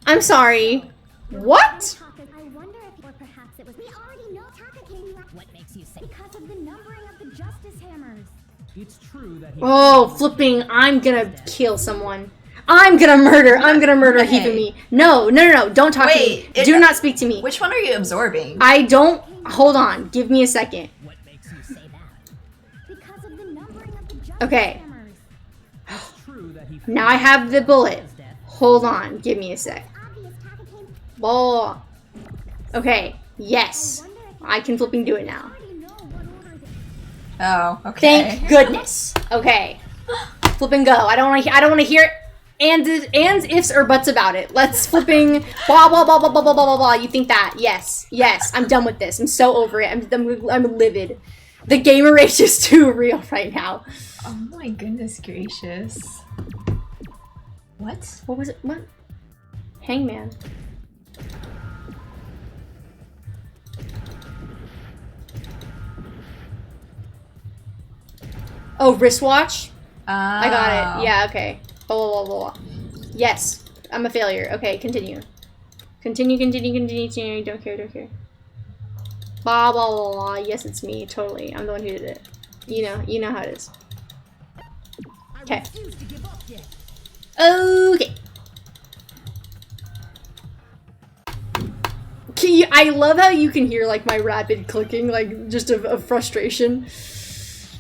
I'm sorry. What? I wonder if, or perhaps it was. We already know Taka came last. What makes you say? Because of the numbering of the Justice Hammers. It's true that Oh, flipping! I'm gonna kill someone. I'm gonna murder Hifumi. No, no, no, no! Don't talk to me. Do not speak to me. Which one are you absorbing? I don't. Hold on. Give me a second. What makes you say that? Because of the numbering of the Justice Okay. Hammers. it's true that Hifumi Now I have the bullet. Hold on. Give me a sec. Obvious Taka came. Blah. Okay. Yes. I can flipping do it now. Already know what order they. Oh, okay. Thank goodness. Okay. Flipping go. I don't want to hear ands, ifs, or buts about it. Let's flipping blah blah blah blah blah blah blah blah blah. You think that? Yes. Yes. I'm done with this. I'm so over it. I'm livid. The gamer rage is too real right now. Oh my goodness gracious. What? What was it? What? Hangman. Oh, wristwatch? I got it. Yeah, okay. Blah, blah, blah, blah. Yes. I'm a failure. Okay, continue. Continue. Don't care. Blah, blah, blah, blah. Yes, it's me. Totally. I'm the one who did it. You know how it is. Okay. Okay. I love how you can hear like my rapid clicking, like just of frustration.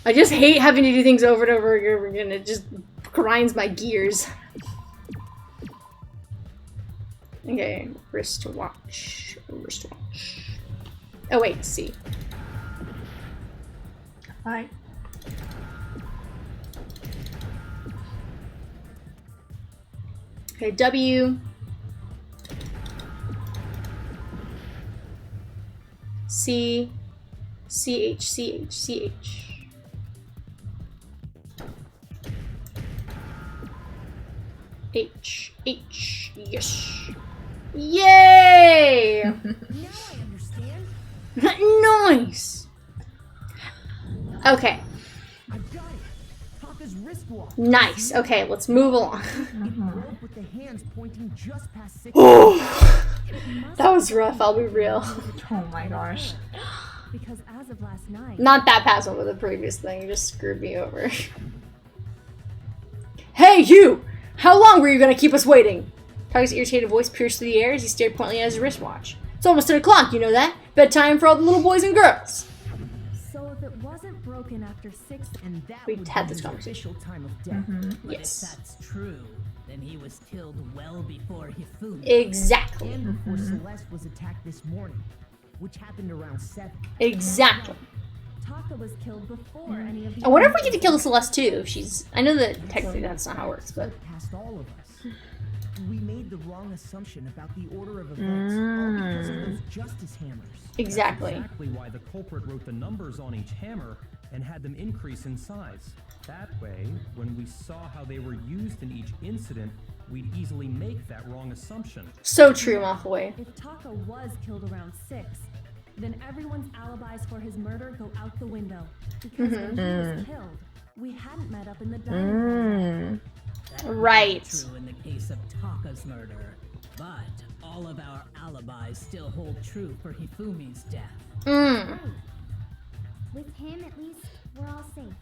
I just hate having to do things over and over again. It just grinds my gears. Okay, wristwatch. Oh wait, C. Hi. Okay, W. C. CH. H. Yes. Yay! Now I understand. Nice! Okay, I've got it. Taka's wristwatch. nice. Okay, let's move along. It broke with the hands pointing just past 6. That was rough, I'll be real. Oh my gosh. Because as of last night, Not that past one, but the previous thing. You just screwed me over. Hey, you! How long were you gonna keep us waiting? Taka's irritated voice pierced through the air as he stared pointedly at his wristwatch. It's almost 10 o'clock, you know that? Bedtime for all the little boys and girls. so if it wasn't broken after 6, And that We would had be this his conversation. official time of death. But Yes. if that's true, then he was killed well before Hifumi. Exactly. And before Celeste was attacked this morning, which happened around 7. Exactly. Taka was killed before any of the. I wonder if we get to kill Celeste too. I know that technically that's not how it works, but. Past all of us. We made the wrong assumption about the order of events, all because of those justice hammers. Exactly. Exactly why the culprit wrote the numbers on each hammer and had them increase in size. That way, when we saw how they were used in each incident, we'd easily make that wrong assumption. So true, Malfoy. If Taka was killed around 6, then everyone's alibis for his murder go out the window. Because when he was killed, we hadn't met up in the dining room. Right. True in the case of Taka's murder, but all of our alibis still hold true for Hifumi's death. Mm. With him, at least, we're all safe.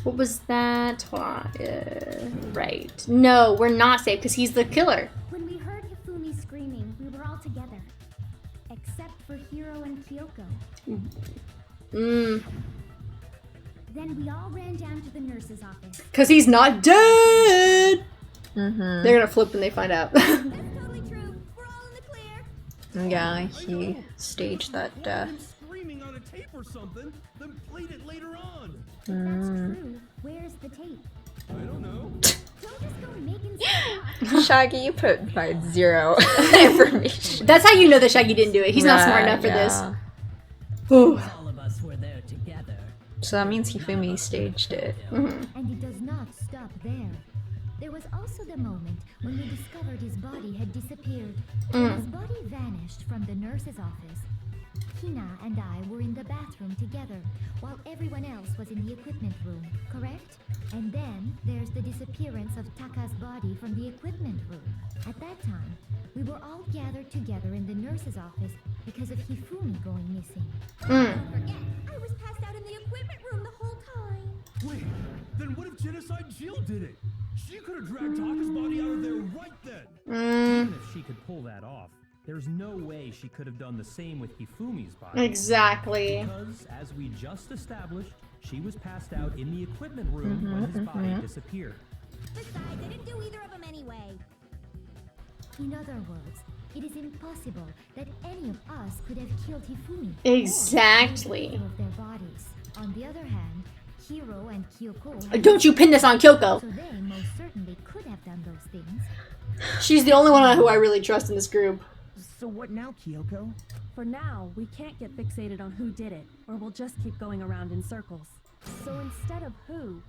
What was that? Right. No, we're not safe because he's the killer. When we heard Hifumi screaming, we were all together. Except for Hiro and Kyoko. Then we all ran down to the nurse's office. Because he's not dead! They're gonna flip when they find out. That's totally true. We're all in the clear. Yeah, he staged that death. Been screaming on a tape or something, then played it later on. If that's true, where's the tape? I don't know. Don't just go making stuff. Shaggy, you put like 0 information. That's how you know that Shaggy didn't do it. He's not smart enough for this. Whew. All of us were there together. So that means Hifumi staged it. And it does not stop there. There was also the moment when we discovered his body had disappeared. When his body vanished from the nurse's office, Hina and I were in the bathroom together, while everyone else was in the equipment room, correct? And then there's the disappearance of Taka's body from the equipment room. At that time, we were all gathered together in the nurse's office because of Hifumi going missing. Don't forget, I was passed out in the equipment room the whole time. Wait, then what if Genocide Jill did it? She could have dragged Taka's body out of there right then. Even if she could pull that off, there's no way she could have done the same with Hifumi's body. Exactly. Because, as we just established, she was passed out in the equipment room when his body disappeared. Besides, I didn't do either of them anyway. In other words, it is impossible that any of us could have killed Hifumi. Exactly. Or of their bodies. On the other hand, Hiro and Kyoko. Don't you pin this on Kyoko. So they most certainly could have done those things. She's the only one who I really trust in this group. So what now, Kyoko? For now, we can't get fixated on who did it, or we'll just keep going around in circles. So instead of who,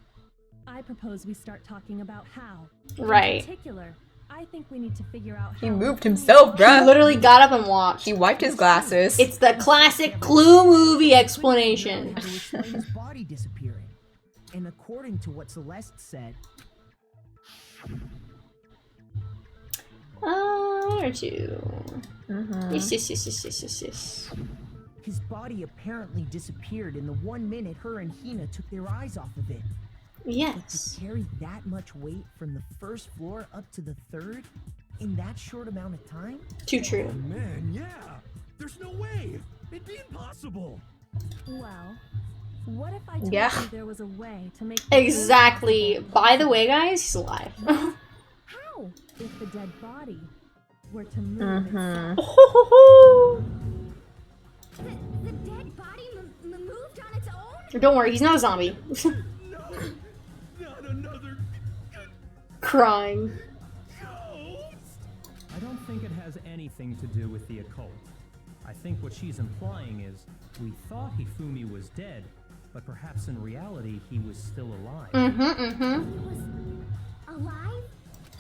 I propose we start talking about how. Right. In particular, I think we need to figure out how. He moved himself, He bruh. literally got up and walked. He wiped his glasses. It's the classic Clue movie explanation. How to explain his body disappearing. And according to what Celeste said, One or two. Yes. his body apparently disappeared in the 1 minute her and Hina took their eyes off of it. Yes. To carry that much weight from the first floor up to the 3rd in that short amount of time? Too true. Man, yeah. There's no way. It'd be impossible. Well, what if I told Yeah. you there was a way to make Exactly. By the way, guys, he's alive. How? If the dead body were to move itself. The dead body moved on its own? Don't worry, he's not a zombie. No, not another Crying. ghost. I don't think it has anything to do with the occult. I think what she's implying is, we thought Hifumi was dead, but perhaps in reality he was still alive. He was alive?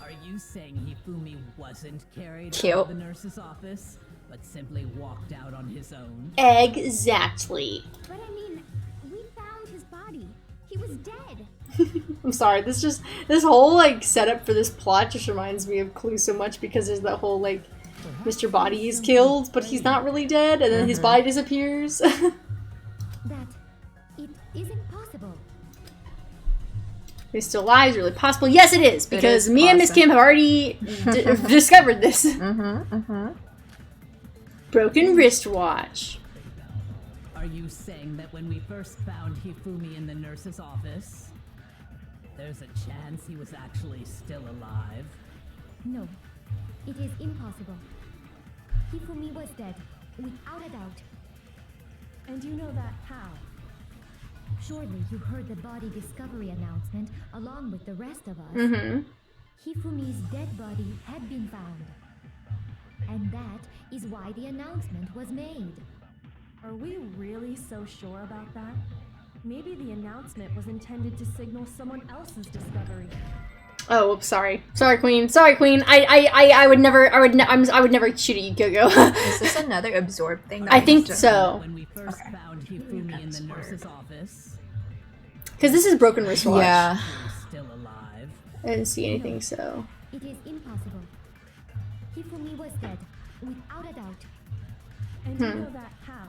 Are you saying Hifumi wasn't carried Cute. out of the nurse's office, but simply walked out on his own? Exactly. But I mean, we found his body. He was dead. I'm sorry, this whole like setup for this plot just reminds me of Clue so much because there's that whole like Mr. Body is killed, but he's not really dead, and then his body disappears. That it isn't possible. He's still alive, is it really possible? Yes, it is, because me and Miss Kim have already discovered this. Broken wristwatch. Are you saying that when we first found Hifumi in the nurse's office, there's a chance he was actually still alive? No, it is impossible. Hifumi was dead, without a doubt. And you know that how? Surely you heard the body discovery announcement along with the rest of us. Hifumi's dead body had been found. And that is why the announcement was made. Are we really so sure about that? Maybe the announcement was intended to signal someone else's discovery. Oh, whoops, sorry. Sorry, Queen. Sorry, Queen. I would never shoot at you, Go-Go. Is this another absorb thing? I think so. When we first found Hifumi in the nurse's office, Because this is broken wristwatch. Yeah. he was still alive. I didn't see anything, so. It is impossible. Hifumi was dead, without a doubt. And you know that how?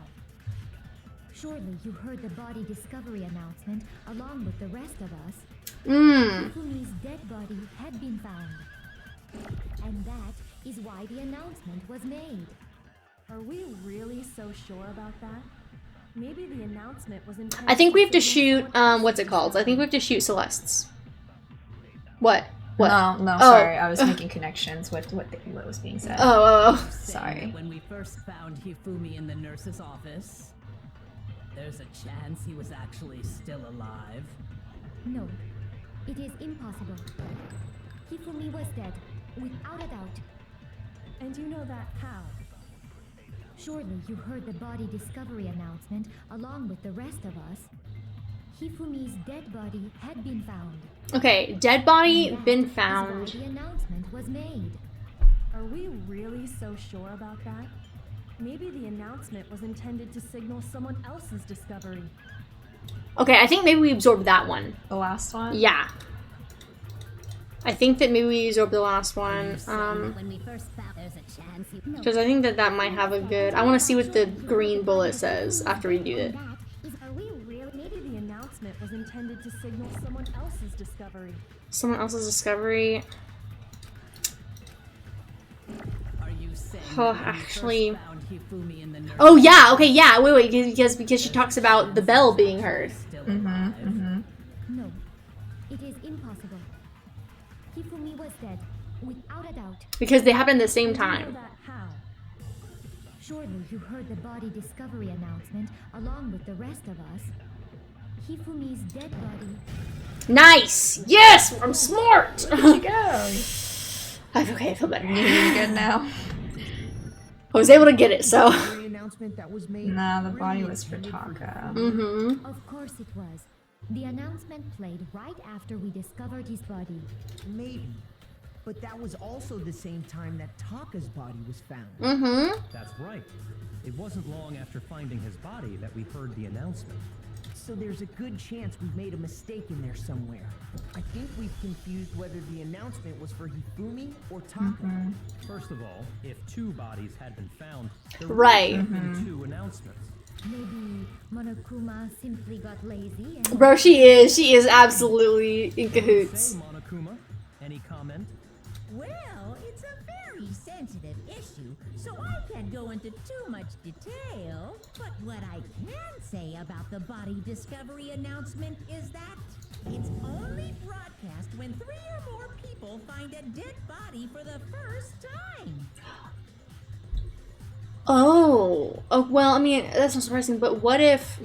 Surely you heard the body discovery announcement along with the rest of us. Hifumi's dead body had been found. And that is why the announcement was made. Are we really so sure about that? Maybe the announcement was intended I think we have to signal shoot, someone what's it called? I think we have to shoot Celeste's. What? What? No, Oh. sorry. I was making connections with what was being said. Oh. Saying Sorry. that when we first found Hifumi in the nurse's office, there's a chance he was actually still alive. No, it is impossible. Hifumi was dead, without a doubt. And you know that how? Surely you heard the body discovery announcement along with the rest of us. Hifumi's dead body had been found. Okay, dead body And that been is why found. the announcement was made. Are we really so sure about that? Maybe the announcement was intended to signal someone else's discovery. Okay, I think maybe we absorbed that one. The last one? Yeah. I think that maybe we absorbed the last one. When we first found there's a chance he... Because I think that might have a good... I want to see what the green bullet says after we do it. Are we really? Maybe the announcement was intended to signal someone else's discovery. Someone else's discovery. Are you saying Oh, that when actually... we first found Hifumi in the nurse's Oh yeah, okay, yeah, wait, because she talks about the bell being heard. still alive? No, it is impossible. Hifumi was dead, without a doubt. Because they happen at the same And you know time. that how? Surely you heard the body discovery announcement along with the rest of us. Hifumi's dead body. Nice! Yes! I'm smart! Where'd you go? Okay, I feel better. You good now? I was able to get it, so. The announcement that was made. Nah, the body really was for intended Taka. Mm-hmm. Of course it was. The announcement played right after we discovered his body. Maybe. But that was also the same time that Taka's body was found. Mm-hmm. That's right. It wasn't long after finding his body that we heard the announcement. So there's a good chance we've made a mistake in there somewhere. I think we've confused whether the announcement was for Hifumi or Taka. First of all, if two bodies had been found, there Right. would have been two announcements. Maybe Monokuma simply got lazy and... Bro, she is absolutely in cahoots. Say, Monokuma, any comment? Well, it's a very sensitive issue, so I can't go into too much detail. But what I can say about the body discovery announcement is that it's only broadcast when 3 or more people find a dead body for the first time. Oh, well, I mean, that's not surprising, but what if,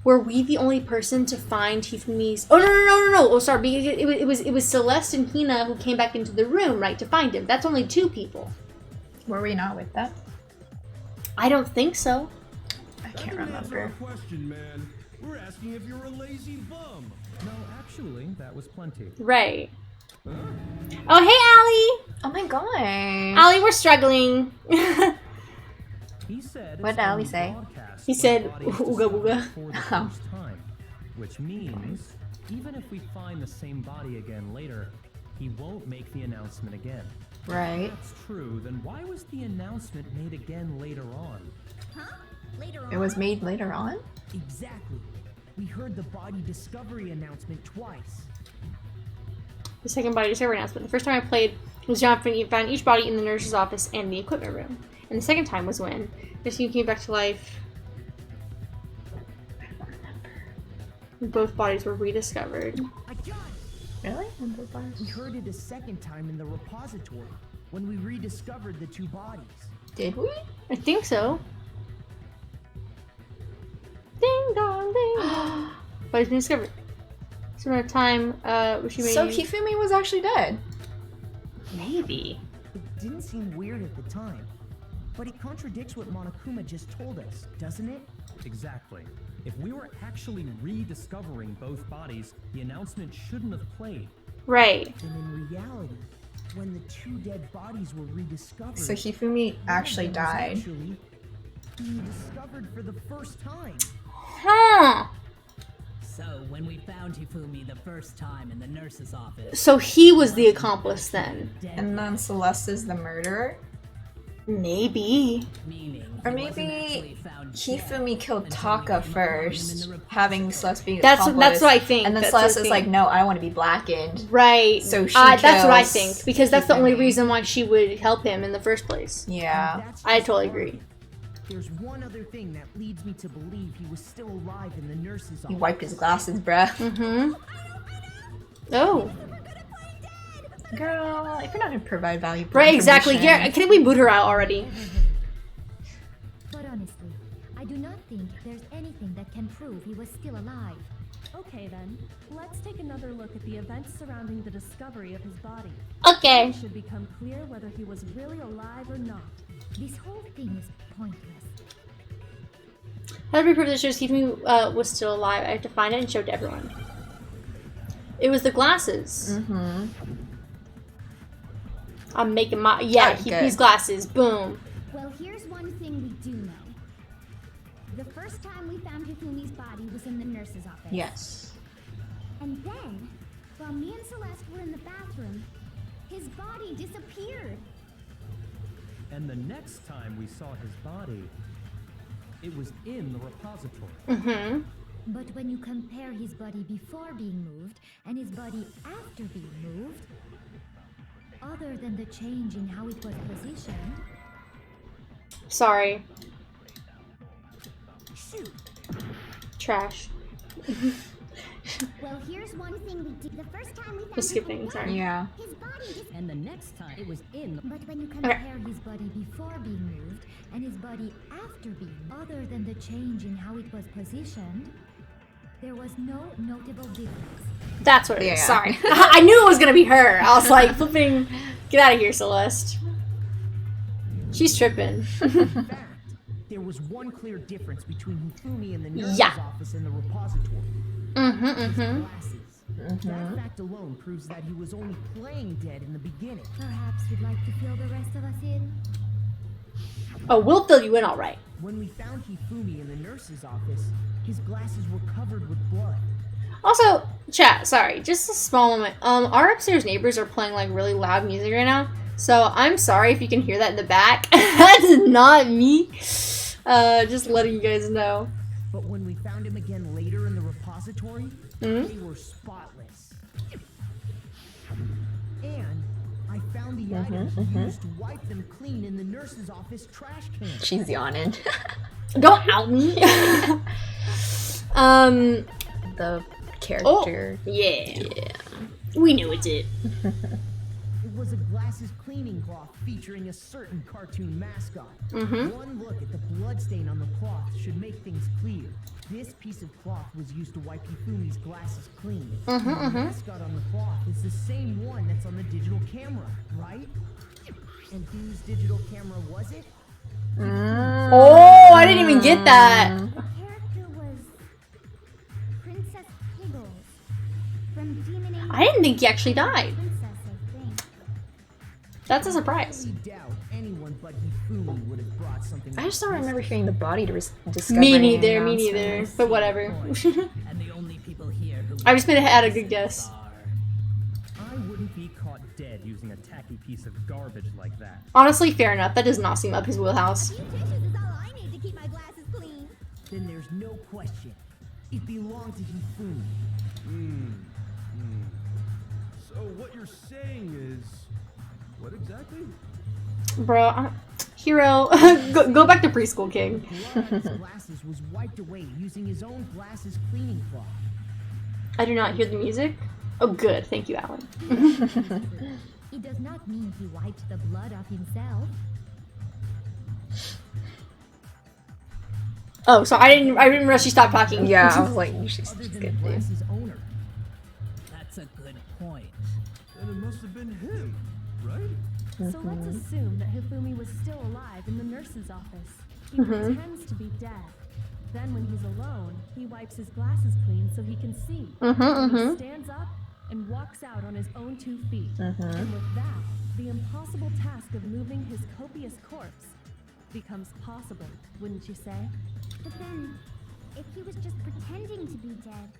were we the only person to find Hifumi's... Oh, no, oh, sorry, because it was Celeste and Hina who came back into the room, right, to find him. That's only 2 people. Were we not with that? I don't think so. I That can't didn't answer our remember. question, man. We're asking if you're a lazy bum. No, actually, that was plenty. Right. Oh, hey, Allie! Oh my god. Allie, we're struggling. He said What it's did Ali only say? broadcast He when said, the body is "Ooga booga." discovered for the first time, which means even if we find the same body again later, he won't make the announcement again. Right. If that's true, then why was the announcement made again later on? Huh? Later on? It was made later on? Exactly. We heard the body discovery announcement twice. The second body discovery announcement. The first time I played was John found each body in the nurse's office and the equipment room. And the second time was when this team came back to life. Both bodies were rediscovered. I got it! Really? We heard it a second time in the repository when we rediscovered the two bodies. Did we? I think so. Ding dong, ding dong. Bodies been discovered. So at a time, which you made. So Hifumi was actually dead. Maybe. It didn't seem weird at the time, but it contradicts what Monokuma just told us, doesn't it? Exactly. If we were actually rediscovering both bodies, the announcement shouldn't have played. Right. And in reality, when the two dead bodies were rediscovered, So Hifumi one of actually them was died. actually being discovered for the first time. Huh. So, when we found Hifumi the first time in the nurse's office, So he was the accomplice then. dead, And then Celeste is the murderer? Maybe. meaning Or he wasn't maybe actually found Hifumi dead killed until we Taka came upon him first, in the having Celeste be That's accomplice. what I think. And then That's Celeste what I is like, think. no, I want to be blackened. Right. So she that's what I kills think. Because that's the only Hifumi. reason why she would help him in the first place. Yeah. That's I just totally part of agree. it. There's one other thing that leads me to believe he was still alive in the nurse's He office. wiped his glasses, bruh. Mm-hmm. Oh. Girl, if you're not gonna provide valuable Right, exactly. information- Yeah, can we boot her out already? But honestly, I do not think there's anything that can prove he was still alive. Okay then, let's take another look at the events surrounding the discovery of his body. Okay. It should become clear whether he was really alive or not. This whole thing is pointless. How do we prove that shows Hifumi was still alive? I have to find it and show it to everyone. It was the glasses. Mm-hmm. I'm making my Hifumi's good. glasses. Boom. Well, here's one thing we do know. The first time we found Hifumi's body was in the nurse's office. Yes. And then, while me and Celeste were in the bathroom, his body disappeared. And the next time we saw his body, it was in the repository. Mm-hmm. But when you compare his body before being moved and his body after being moved, other than the change in how it was positioned, Sorry. shoot. Trash. Well, here's one thing we did. The first time we found Just skipping, Hifumi's sorry. body, Yeah. his body dis- and the next time it was in. But when you compare his body before being moved and his body after being, other than the change in how it was positioned, there was no notable difference. That's what it is. Yeah. Sorry. I knew it was gonna be her. I was like, flipping. Get out of here, Celeste. She's tripping. In fact, there was one clear difference between Hifumi and the nurse's Yeah. office and the repository. Mm-hmm, His mm-hmm. glasses. That fact alone proves that he was only playing dead in the beginning. Perhaps you'd like to fill the rest of us in? Oh, we'll fill you in all right. When we found Hifumi in the nurse's office, his glasses were covered with blood. Also, chat, sorry, just a small moment. Our upstairs neighbors are playing like really loud music right now. So I'm sorry if you can hear that in the back. That's not me. Just letting you guys know. But when we found him again later in the repository, Mhm. they were spotless. And I found the items used to wipe them clean in the nurse's office trash can. She's yawning. Don't out me. The character. Yeah. We knew it did. It was a glasses cleaning cloth featuring a certain cartoon mascot. One look at the bloodstain on the cloth should make things clear. This piece of cloth was used to wipe Hifumi's glasses clean. The mascot on the cloth is the same one that's on the digital camera, right? And whose digital camera was it? Oh, I didn't even get that. The character was Princess Piggles from Demon Angel. I didn't think he actually died. Princess. That's a surprise. I doubt anyone but Hifumi would have brought something. I just don't remember hearing the body discovery. Me neither. But whatever. And the only people here who I just made a good guess. I wouldn't be caught dead using a tacky piece of garbage like that. Honestly, fair enough. That does not seem up his wheelhouse. A few tissues is all I need to keep my glasses clean. Then there's no question. It belonged to Hifumi. So what you're saying is, what exactly? Bro, Hero, go back to preschool, King. Blood on his glasses was wiped away using his own glasses cleaning cloth. I do not hear the music. Oh, good. Thank you, Alan. It does not mean he wiped the blood off himself. Oh, so I didn't realize she stopped talking. Yeah, I was like, you should Other than skip the it. glasses owner. That's a good point. And it must have been him, right? So let's assume that Hifumi was still alive in the nurse's office. He pretends to be dead. Then when he's alone, he wipes his glasses clean so he can see. He stands up and walks out on his own 2 feet. And with that, the impossible task of moving his copious corpse becomes possible, wouldn't you say? But then, if he was just pretending to be dead,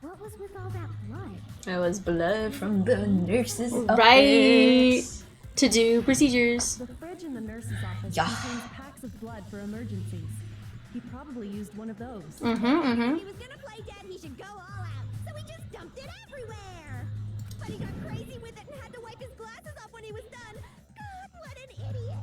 what was with all that blood? It was blood from the nurse's office. Right. To do procedures. The fridge in the nurse's office Yeah. contains packs of blood for emergencies. He probably used one of those. If he was gonna play dead, he should go all out. So he just dumped it everywhere. But he got crazy with it and had to wipe his glasses off when he was done. God, what an idiot.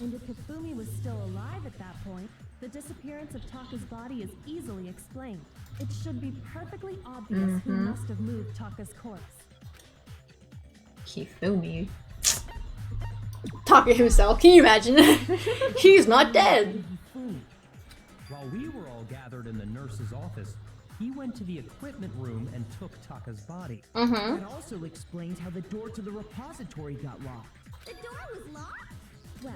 And if Hifumi was still alive at that point, the disappearance of Taka's body is easily explained. It should be perfectly obvious who must have moved Taka's corpse. Hifumi. Taka himself. Can you imagine? He's not dead. While we were all gathered in the nurse's office, he went to the equipment room and took Taka's body. That also explains how the door to the repository got locked. The door was locked? Well,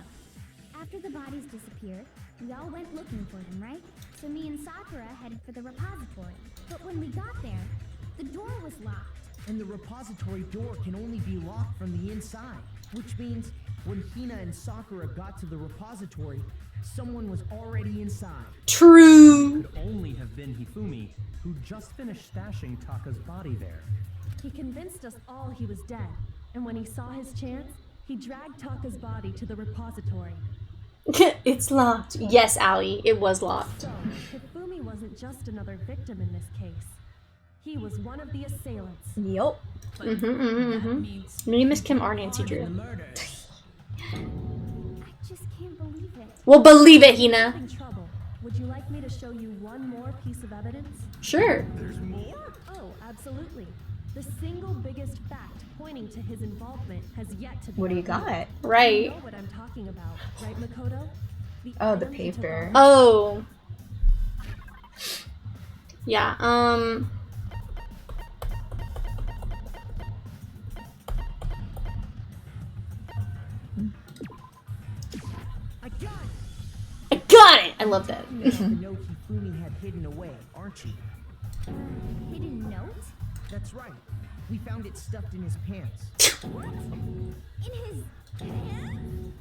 after the bodies disappeared, we all went looking for them, right? So me and Sakura headed for the repository. But when we got there, the door was locked. And the repository door can only be locked from the inside. Which means when Hina and Sakura got to the repository, someone was already inside. True. Could only have been Hifumi, who just finished stashing Taka's body there. He convinced us all he was dead, and when he saw his chance, he dragged Taka's body to the repository. It's locked. Yes, Allie, it was locked. So, Hifumi wasn't just another victim in this case. He was one of the assailants. Yup. That means Me and Miss Kim are Nancy the Drew. murders. I just can't believe it. Well, believe it, Hina. In trouble. Would you like me to show you one more piece of evidence? Sure. There's more? Oh, absolutely. The single biggest fact pointing to his involvement has yet to be What do you revealed. got? You Right. know what I'm talking about, right, Makoto? Oh, the item he took paper. off. Oh. Yeah, I got it! I got it! I love that. You have the note Hifumi had hidden away, aren't you? Hidden note? That's right. We found it stuffed in his pants. What? In his pants?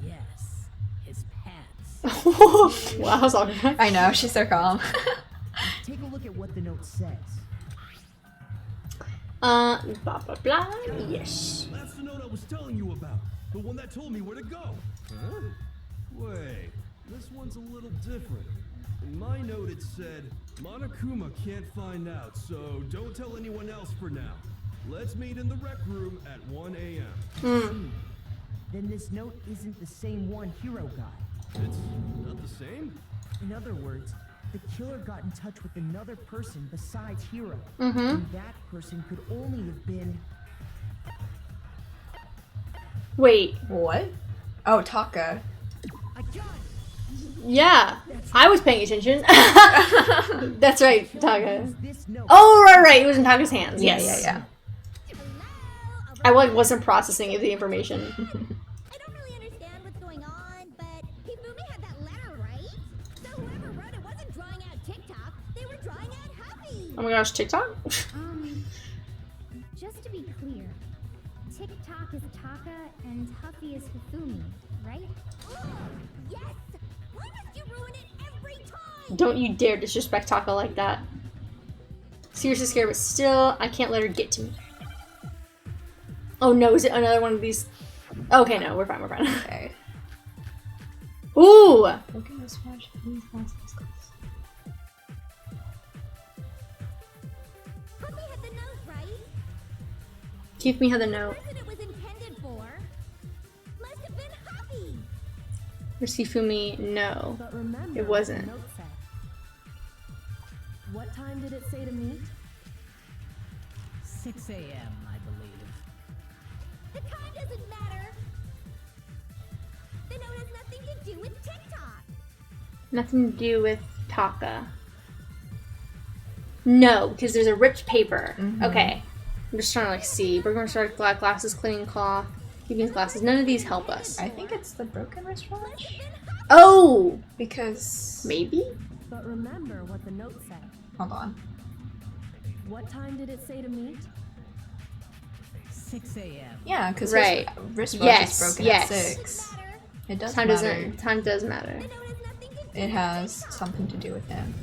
Yes, his pants. Wow, sorry. I know, she's so calm. Take a look at what the note says. Blah, blah, blah. Yes. That's the note I was telling you about. The one that told me where to go. Huh? Wait, this one's a little different. In my note it said, Monokuma can't find out, so don't tell anyone else for now. Let's meet in the rec room at 1 a.m. Then this note isn't the same one Hiro got. It's not the same? In other words, the killer got in touch with another person besides Hiro. And that person could only have been... Wait. What? Oh, Taka. I got it! Yeah. I was paying attention. That's right, Taka. This note. Oh, right. It was in Taka's hands. Yes. Yeah. I like wasn't processing the information. I don't really understand what's going on, but Hifumi had that letter, right? So whoever wrote it wasn't drawing out TikTok, they were drawing out Huffy. Oh my gosh, TikTok? Just to TikTok is Taka and Huffy is Hifumi, right? Yes! Why must you ruin it every time? Don't you dare disrespect Taka like that. Seriously scared, but still, I can't let her get to me. Oh no, is it another one of these? Okay, no, we're fine, we're fine. Okay. Ooh! Huffy had the note, right? Keep me had the note. The person it was intended for must have been Huffy. Where's Hifumi? No. But remember It wasn't. what the note said. What time did it say to meet? 6 a.m., I believe. The time doesn't matter. The note has nothing to do with TikTok. Nothing to do with Taka. No, because there's a ripped paper. Okay. I'm just trying to like see. We're going to start glasses, cleaning cloth, keeping glasses. None of these help us. I think it's the broken wristwatch. Oh! Because Maybe? But remember what the note said. hold on. What time did it say to meet? 6 a.m. Yeah, because Right. his wristwatch Yes, is broken yes. at 6. It does Time matter. doesn't. Time does matter. The note has nothing to do It has something to do with him.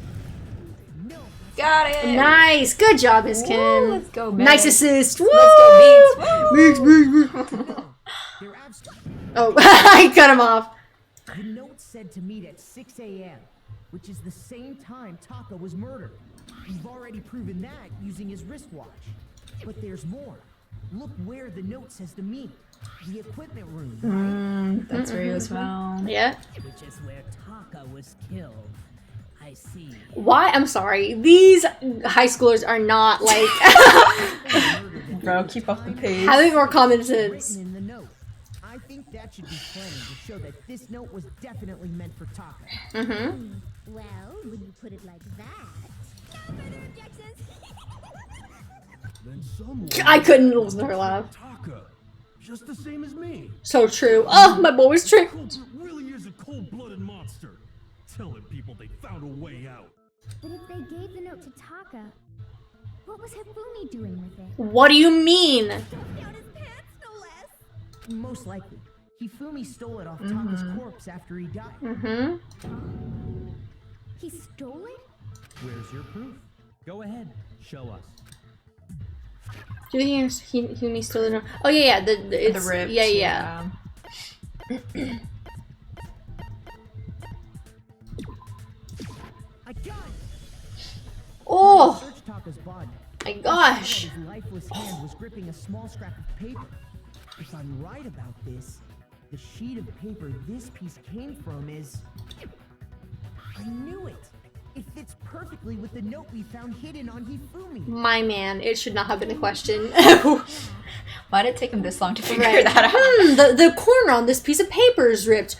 No, Got it. Nice! Good job, Miss Kim. Woo, let's go, man. Nice assist. Woo! Let's go, Meeks. they're absolutely. Oh, I cut him off. The note said to meet at 6 a.m., which is the same time Taka was murdered. We've already proven that using his wristwatch. But there's more. Look where the note says to meet. The equipment room. That's where he was found. Yeah. Which is where Taka was killed. I see. Why? I'm sorry. These high schoolers are not like Bro, keep up the pace. having more common sense. Written in the note. I think that should be plenty to show that this note was definitely meant for Taka. Well, when you put it like that. No further objections. Then someone I couldn't listen to her laugh. Taka, just the same as me. So true. Oh, my boy was tricked. Culprit really is a cold-blooded monster. Telling people they found a way out. But if they gave the note to Taka, what was Hifumi doing with it? What do you mean? Down his pants, no less. Most likely, Hifumi stole it off Taka's corpse after he died. He stole it? Where's your proof? Go ahead, show us. Do you think Hifumi stole the note? Oh yeah, yeah. It's, The ripped. Yeah. I got it! Oh Search Taka's body. my gosh. His lifeless hand was gripping a small scrap of paper. If I'm right about this, the sheet of paper this piece came from is... I knew it! It fits perfectly with the note we found hidden on Hifumi. My man, it should not have been a question. Why did it take him this long to figure Right. that out? The corner on this piece of paper is ripped.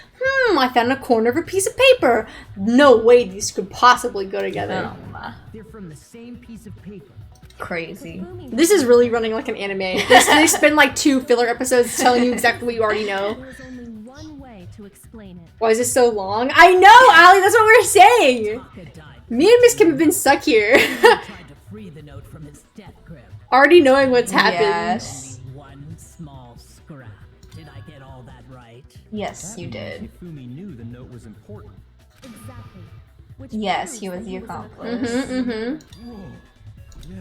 I found a corner of a piece of paper. No way these could possibly go together. They're from the same piece of paper. Crazy. This is really running like an anime. They spend like 2 filler episodes telling you exactly what you already know. There's only one way to explain it. Why is this so long? I know, Allie, that's what we were saying. Taka died. Me and Miss Kim have been stuck here. Tried to free the note from his death grip. Already knowing what's happened. Yes. Only one small scrap. Did I get all that right? Yes, you did. Hifumi knew the note was important. Exactly. Which Yes, proves he was that the an accomplice. Whoa. Yeah.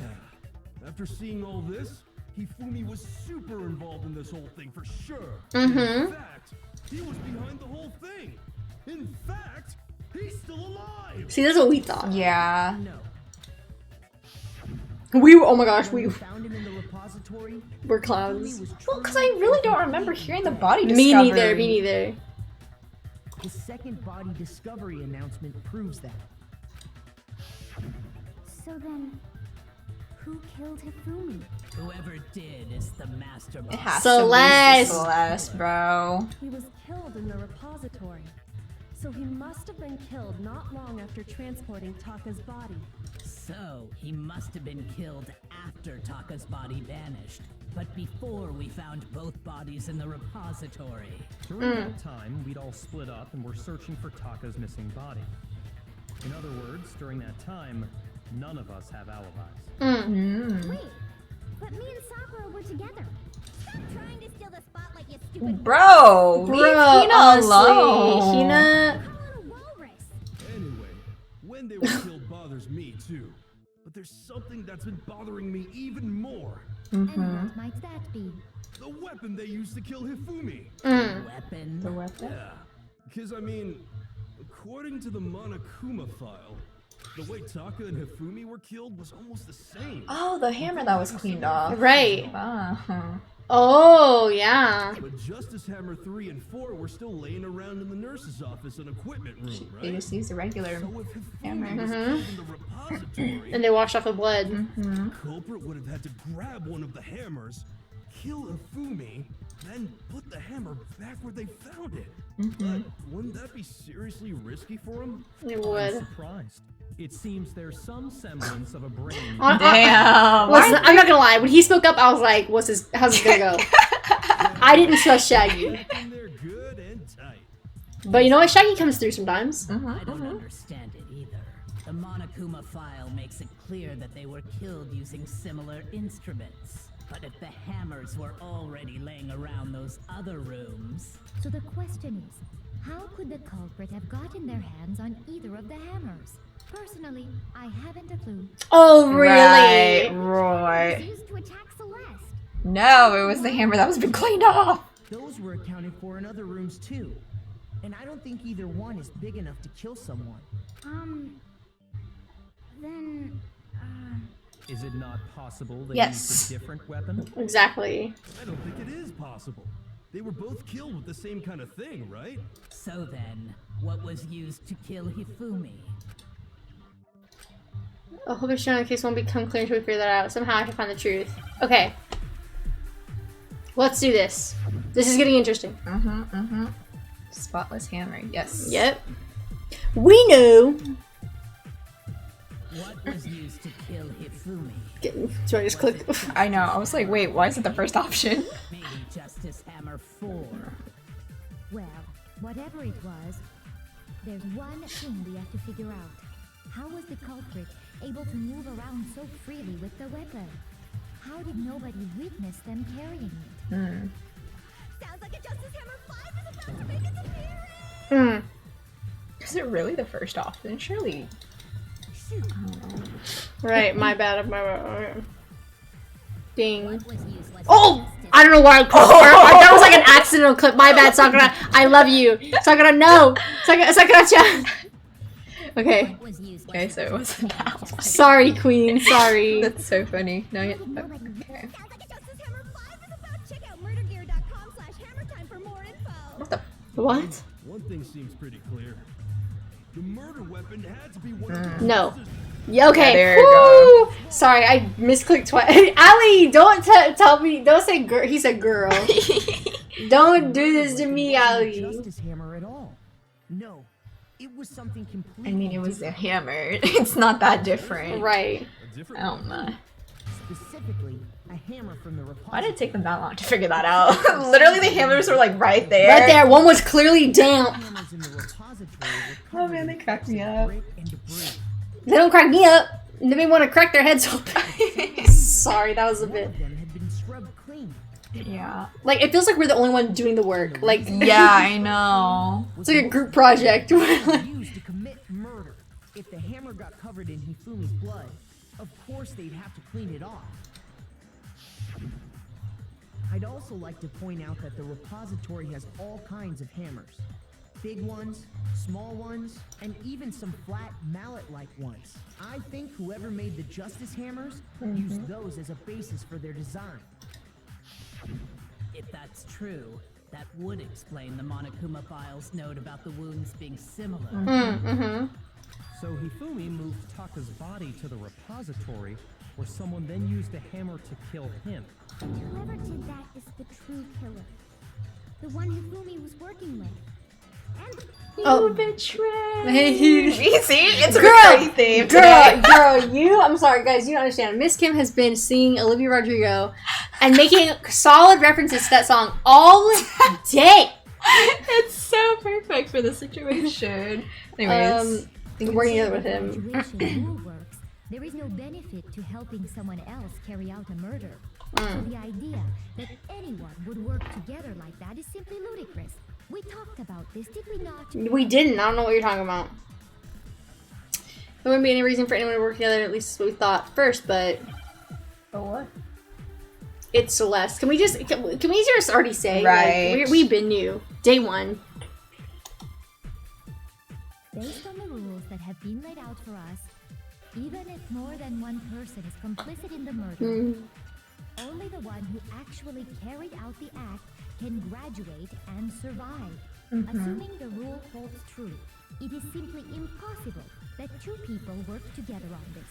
After seeing all this, Hifumi was super involved in this whole thing for sure. In fact, he was behind the whole thing. In fact, he's still alive. See, that's what we thought. Yeah. No. We were, oh my gosh, When we we found him in the repository, were Hifumi clowns. was Well, because I really don't remember hearing the body Me discovery. neither, me neither. The second body discovery announcement proves that. So then, who killed Hifumi? Whoever did is the mastermind. It has Celeste. to be Celeste, bro. He was killed in the repository. So he must have been killed not long after transporting Taka's body. So, he must have been killed after Taka's body vanished, but before we found both bodies in the repository. During that time, we'd all split up and were searching for Taka's missing body. In other words, during that time, none of us have alibis. Wait, but me and Sakura were together. Stop trying to steal the spotlight, you stupid Bro, leave Hina honestly, alone. Hina. I'm on a walrus. Anyway, when they were killed bothers me too. But there's something that's been bothering me even more. And what might that be? The weapon they used to kill Hifumi. Weapon. The weapon? Yeah, because I mean, according to the Monokuma file, the way Taka and Hifumi were killed was almost the same. Oh, the hammer that was cleaned off. Right. Ah. Oh, yeah. But Justice Hammer 3 and 4 were still laying around in the nurse's office and equipment room, right? They just used a regular So if hammer. Hifumi was killed in the repository, And they washed off the blood. the culprit would have had to grab one of the hammers, kill Hifumi, then put the hammer back where they found it. But wouldn't that be seriously risky for him? It I'm would. surprised. It seems there's some semblance of a brain. Damn. Listen, I'm not gonna lie. When he spoke up, I was like, how's this gonna go? I didn't trust Shaggy. And they're good and tight. But you know what? Shaggy comes through sometimes. I don't understand it either. The Monokuma file makes it clear that they were killed using similar instruments. But if the hammers were already laying around those other rooms... So the question is, how could the culprit have gotten their hands on either of the hammers? Personally, I haven't a clue. Oh, really? Right. It was used to attack Celeste. No, it was the hammer that was been cleaned off. Those were accounted for in other rooms too. And I don't think either one is big enough to kill someone. Then, Is it not possible they Yes. used a different weapon? Exactly. I don't think it is possible. They were both killed with the same kind of thing, right? So then, what was used to kill Hifumi? I hope it's shown in case it won't become clear until we figure that out. Somehow I can find the truth. Okay. Let's do this. This is getting interesting. Spotless hammer, yes. Yep. We know. What was used to kill Hifumi? So I just click. I know, I was like, wait, why is it the first option? Maybe Justice Hammer 4. well, whatever it was, there's one thing we have to figure out. How was the culprit able to move around so freely with the weapon? How did nobody witness them carrying it? Sounds like a Justice Hammer 5 is about to make its appearance! Is it really the first option? Surely. Right, my bad. My bad. Ding. What was useless Oh! justice? I don't know why I clicked her. That was like an accidental clip. My bad, Sakura. I love you. Sakura, no! Sakura-chan! Okay. What was useless Okay, so it wasn't that one. Sorry, Queen. Sorry. That's so funny. No, yeah. Okay. Sounds like a Justice Hammer 5 is about. Check out murdergear.com/hammertime for more info. What the? What? One thing seems pretty clear. The murder weapon had to be one of the No. Yeah, okay. Yeah, there you Woo! Sorry, I misclicked twice. Ali, don't tell me. Don't say girl. He said girl. Don't do this to me, Ali. Justice hammer at all. No, it was something completely I mean, it was a hammer. It's not that different. Right. A different Oh my. specifically a hammer from the repository. Why did it take them that long to figure that out? Literally, the hammers were like right there. Right there. One was clearly down. Hammers in the repository were Oh man, they cracked me up. brick and debris. They don't crack me up. They may want to crack their heads open. Sorry, that was a One bit. of them had been scrubbed clean. Yeah. Like, it feels like we're the only one doing the work. Like, Yeah, I know. it's like a group project. Used to commit murder. If the hammer got covered in Hifumi's blood, of course they'd have to clean it off. I'd also like to point out that the repository has all kinds of hammers. Big ones, small ones, and even some flat mallet-like ones. I think whoever made the Justice Hammers used those as a basis for their design. If that's true, that would explain the Monokuma file's note about the wounds being similar. So Hifumi moved Taka's body to the repository, where someone then used a hammer to kill him. Whoever did that is the true killer. The one Hifumi was working with. And Oh. Betrayed. Hey, See, it's a Girl, betrayed theme today. girl, I'm sorry, guys, you don't understand. Miss Kim has been singing Olivia Rodrigo and making solid references to that song all day. It's so perfect for the situation. Anyways, Working together with him. graduation rule works, there is no benefit to helping someone else carry out a murder. So the idea that anyone would work together like that is simply ludicrous. We talked about this, did we not? We didn't. I don't know what you're talking about. There wouldn't be any reason for anyone to work together, at least we thought first, but... Oh, what? It's Celeste. Can we just already say? Right. Like, we've been new. Day one. Based on the rules that have been laid out for us, even if more than one person is complicit in the murder, only the one who actually carried out the act can graduate and survive. Assuming the rule holds true, it is simply impossible that two people work together on this.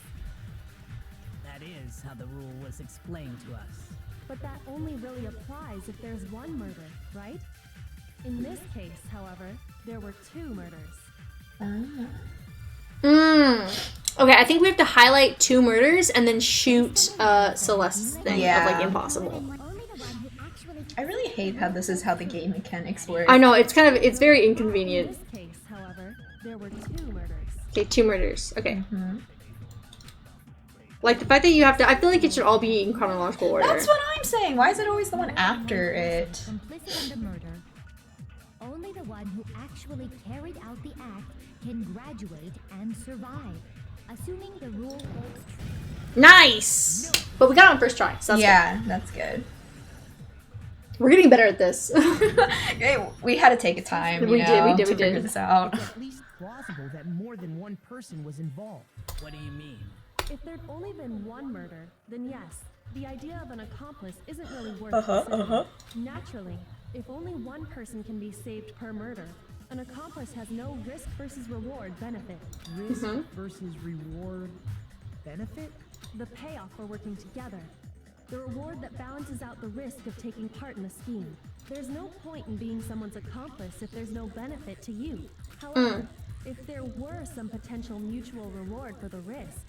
That is how the rule was explained to us. But that only really applies if there's one murder, right? In this case, however, there were 2 murders. Okay, I think we have to highlight 2 murders and then shoot Celeste's thing of like impossible. I really hate how this is how the game mechanics work. I know, it's very inconvenient. In this case, however, there were 2 murders. Okay, 2 murders. Okay. Like the fact that you have to, I feel like it should all be in chronological order. That's what I'm saying. Why is it always the one after it? Complicit in the murder, only the one who actually carried out the act can graduate and survive. Assuming the rule holds true. Nice! But we got it on first try, so that's good. That's good. We're getting better at this. We had to take a time, We did. to figure this out. It's at least plausible that more than one person was involved. What do you mean? If there'd only been one murder, then yes, the idea of an accomplice isn't really worth considering. Naturally, if only one person can be saved per murder, an accomplice has no risk versus reward benefit. Risk versus reward benefit? The payoff for working together. The reward that balances out the risk of taking part in a scheme. There's no point in being someone's accomplice if there's no benefit to you. However, if there were some potential mutual reward for the risk,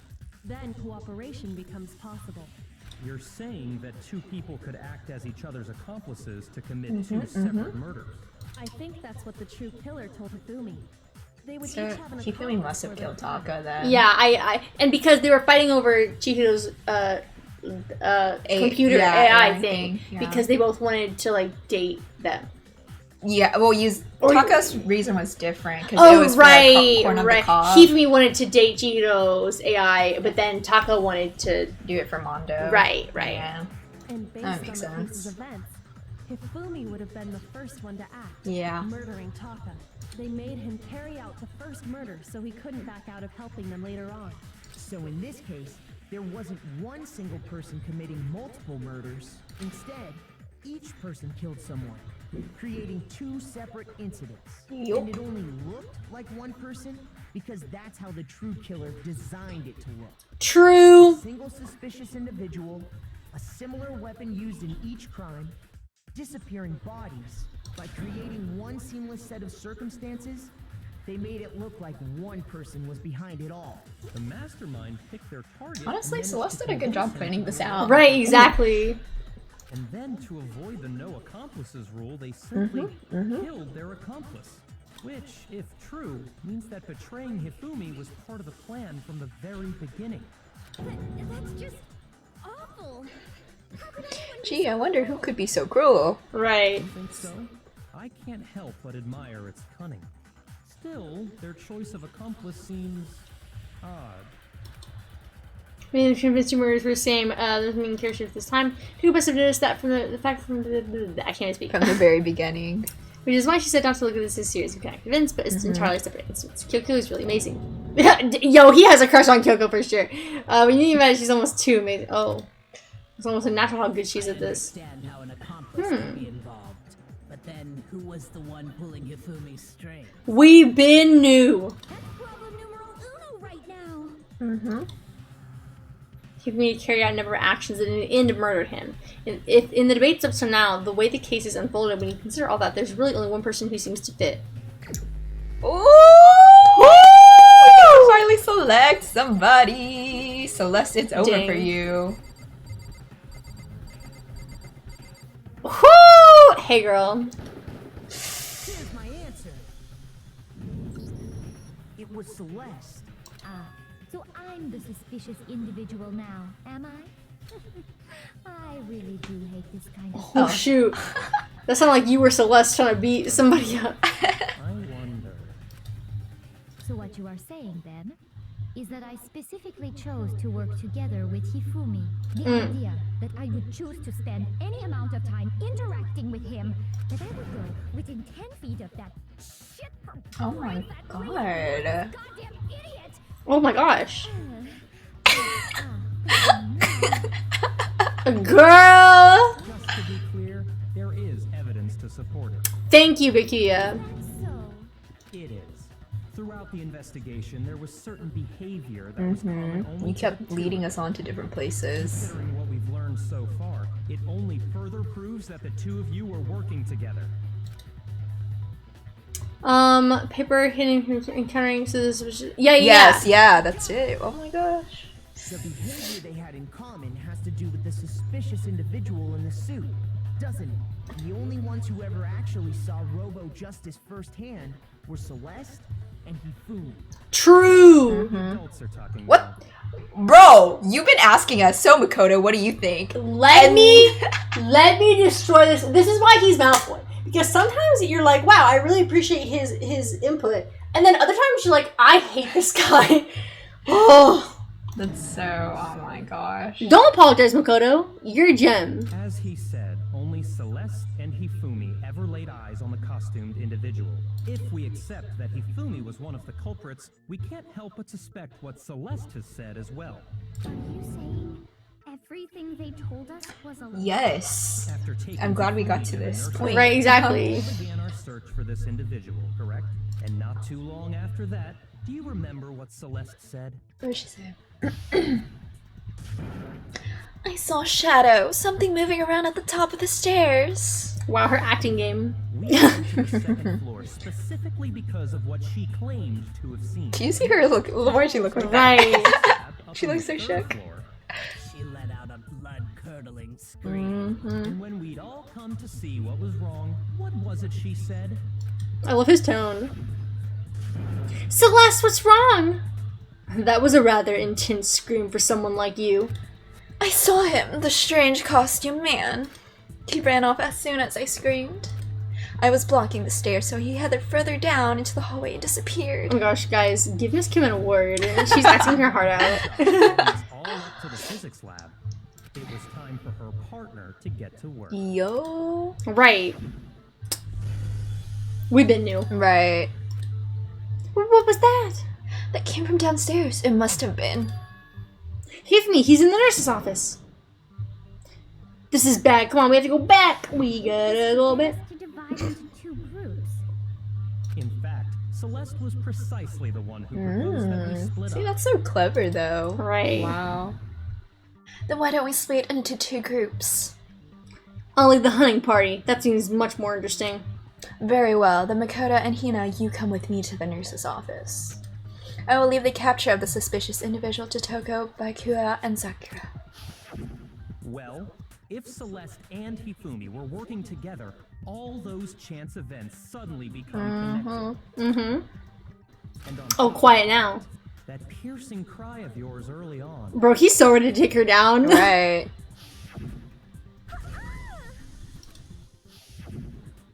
then cooperation becomes possible. You're saying that 2 people could act as each other's accomplices to commit 2 separate murders. I think that's what the true killer told Hifumi. They would So each have an Hifumi accomplice must have for their killed crime. Taka then. Yeah, and because they were fighting over Chihiro's computer AI thing, because they both wanted to like date them. Yeah, well, Or- Taka's reason was different because it was for corn on the cob. Hifumi wanted to date Chihiro's AI, but then Taka wanted to do it for Mondo. Right. Yeah. And based That on makes the case's sense. events, Hifumi would have been the first one to act, Yeah. murdering Taka. They made him carry out the first murder so he couldn't back out of helping them later on. So in this case, there wasn't one single person committing multiple murders. Instead, each person killed someone, creating 2 separate incidents. Yup. And it only looked like one person because that's how the true killer designed it to look. True. A single suspicious individual, a similar weapon used in each crime, disappearing bodies. By creating one seamless set of circumstances, they made it look like one person was behind it all. The mastermind picked their target. Honestly, and managed Celeste to did a good job convince planning him this to out. Right, exactly. And then, to avoid the no accomplices rule, they simply killed their accomplice. Which, if true, means that betraying Hifumi was part of the plan from the very beginning. That's just awful. How could anyone be Gee, I wonder who could be so cruel. Right. You think so? I can't help but admire its cunning. Still, their choice of accomplice seems odd. I mean, the convinced murders were the same. The main characters this time. Who must have noticed that from the fact from the I can't speak. From the very beginning. Which is why she said not to look at this as series of connected events, but it's entirely separate incidents. Kyoko is really amazing. Yo, he has a crush on Kyoko for sure. When you think about it, she's almost too amazing. Oh, it's almost unnatural how good she's at this. I understand how an accomplice could be involved, but then who was the one pulling Hifumi's strings? We've been new. That's problem numero uno right now. He made to carry out a number of actions and in the end murdered him. If in the debates up to now, the way the case is unfolded, when you consider all that, there's really only one person who seems to fit. Ooh! We can finally select somebody. Celeste, it's over Dang. for you. Whoo! Hey, girl. Here's my answer. It was Celeste. Ah, so I'm the suspicious individual now, am I? I really do hate this kind of Oh shoot. That sounded like you were Celeste trying to beat somebody up. I wonder. So what you are saying then is that I specifically chose to work together with Hifumi. The idea that I would choose to spend any amount of time interacting with him, that I would go within 10 feet of that shit. Oh my god. Goddamn idiot! Oh my gosh. Girl! Just to be clear, there is evidence to support it. Thank you, Bakuya. It is. Throughout the investigation, there was certain behavior that was common only You to kept the two. leading us on to different places. Considering what we've learned so far, it only further proves that the two of you were working together. Paper hitting, encountering, so this was just, yeah. Yes, yeah, that's it. Oh my gosh. The behavior they had in common has to do with the suspicious individual in the suit, doesn't it? The only ones who ever actually saw Robo Justice firsthand were Celeste and Hifumi. True! Adults are talking What? Bro, you've been asking us, so Makoto, what do you think? Let me destroy this. This is why he's Malfoy. Because sometimes you're like, wow, I really appreciate his input. And then other times you're like, I hate this guy. Oh. That's so, oh my gosh. Don't apologize, Makoto. You're a gem. As he said, only Celeste and Hifumi ever laid eyes on the costumed individual. If we accept that Hifumi was one of the culprits, we can't help but suspect what Celeste has said as well. Are you saying everything they told us was a lie? Yes. After taking I'm glad we got to Hifumi this and her point. Right, exactly. We began our search for this individual, correct? And not too long after that, do you remember what Celeste said? What did she say? I saw shadow, something moving around at the top of the stairs. Wow, her acting game. We went to the second floor specifically because of what she claimed to have seen. Do you see her look? Why does she look like that? Right. Up She on looks the so third shook. floor, She let out a blood-curdling scream. and when we'd all come to see what was wrong, what was it she said? I love his tone. Celeste, what's wrong? That was a rather intense scream for someone like you. I saw him, the strange costume man. He ran off as soon as I screamed. I was blocking the stairs, so he headed further down into the hallway and disappeared. Oh my gosh, guys, give Miss Kim an award. She's acting her heart out. It was all up to the physics lab. It was time for her partner to get to work. Yo. Right. We've been new. Right. What was that? That came from downstairs. It must have been. Hifumi, he's in the nurse's office. This is bad. Come on, we have to go back. We gotta go back. To divide into two groups. In fact, Celeste was precisely the one who proposed that we split See, up. that's so clever, though. Right. Wow. Then why don't we split into two groups? Only the hunting party. That seems much more interesting. Very well. Then Makoto and Hina, you come with me to the nurse's office. I will leave the capture of the suspicious individual to Toko, Bakuya, and Sakura. Well, if Celeste and Hifumi were working together, all those chance events suddenly become connected. And on Oh, top quiet of now. that piercing cry of yours early on. Bro, he's so ready to take her down. Right.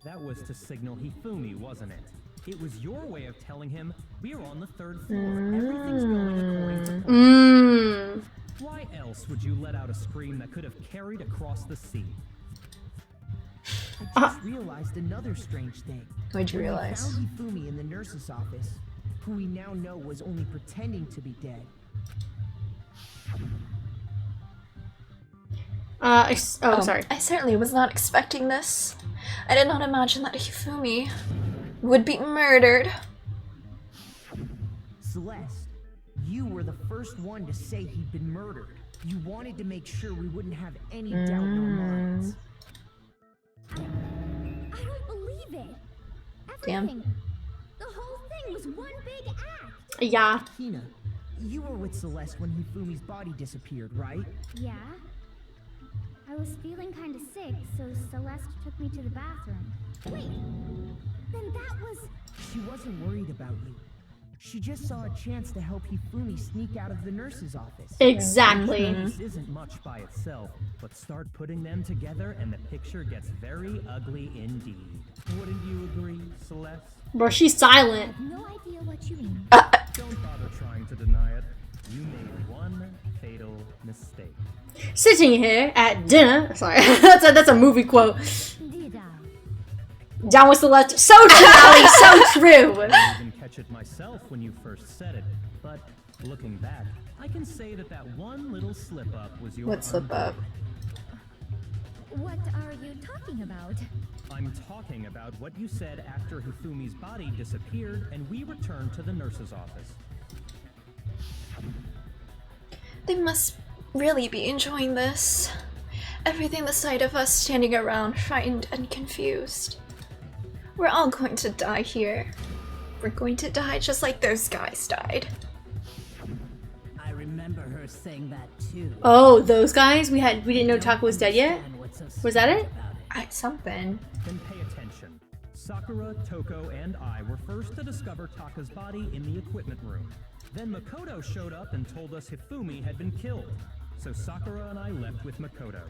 That was to signal Hifumi, wasn't it? It was your way of telling him, we're on the third floor. Everything's going according to plan. Why else would you let out a scream that could have carried across the sea? I just realized another strange thing. What'd you When we realize? found Hifumi in the nurse's office, who we now know was only pretending to be dead. Sorry. I certainly was not expecting this. I did not imagine that Hifumi would be murdered. Celeste, you were the first one to say he'd been murdered. You wanted to make sure we wouldn't have any doubt in our minds. I don't believe it. Damn. Everything. The whole thing was one big act. Yeah. Hina, you were with Celeste when Hifumi's body disappeared, right? Yeah. I was feeling kind of sick, so Celeste took me to the bathroom. Wait, then that was... She wasn't worried about you. She just saw a chance to help Hifumi sneak out of the nurse's office. Exactly. This isn't much by itself, but start putting them together and the picture gets very ugly indeed. Wouldn't you agree, Celeste? Bro, she's silent. No idea what you mean. Don't bother trying to deny it. You made one fatal mistake. Sitting here at dinner. Sorry, that's a movie quote. Did I? Down with Celeste. So true, Allie, so true. I didn't catch it myself when you first said it, but looking back, I can say that that one little slip up was your. What slip up? What are you talking about? I'm talking about what you said after Hifumi's body disappeared and we returned to the nurse's office. They must really be enjoying this. Everything the sight of us standing around, frightened and confused. We're all going to die here. We're going to die just like those guys died. I remember her saying that too. Oh, those guys? We didn't know Taka was dead yet? Was that it? Something. Then pay attention. Sakura, Toko, and I were first to discover Taka's body in the equipment room. Then Makoto showed up and told us Hifumi had been killed. So Sakura and I left with Makoto.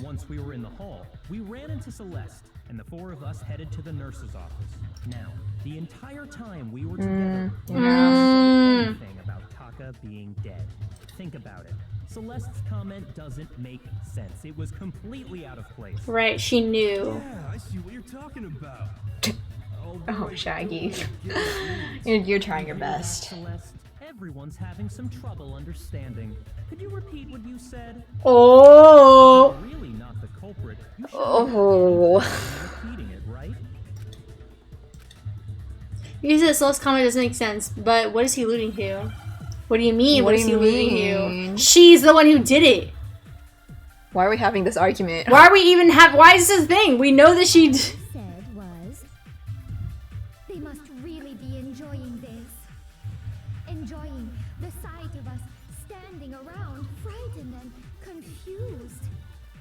Once we were in the hall, we ran into Celeste, and the four of us headed to the nurse's office. Now, the entire time we were together, we didn't say anything about Taka being dead. Think about it. Celeste's comment doesn't make sense. It was completely out of place. Right, she knew. Yeah, I see what you're talking about. Oh, Shaggy. You're trying your best. Celeste, everyone's having some trouble understanding. Could you repeat what you said? Oh. You're really not the culprit. You should Oh. be repeating it, right? You said Celeste's comment doesn't make sense, but what is he alluding to? What do you mean? What is do he you alluding mean? to? She's the one who did it. Why are we having this argument? Why is this a thing? We know that she. Said was, they must really be enjoying this. Enjoying the sight of us standing around, frightened and confused.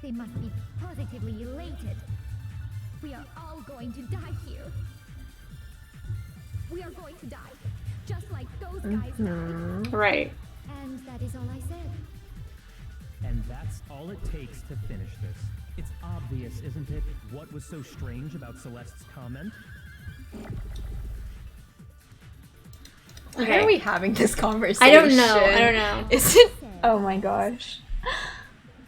They must be positively elated. We are all going to die here. We are going to die, just like those guys died. Right. And that is all I said. And that's all it takes to finish this. It's obvious, isn't it, what was so strange about Celeste's comment? Why are we having this conversation? I don't know. Is it? Oh my gosh.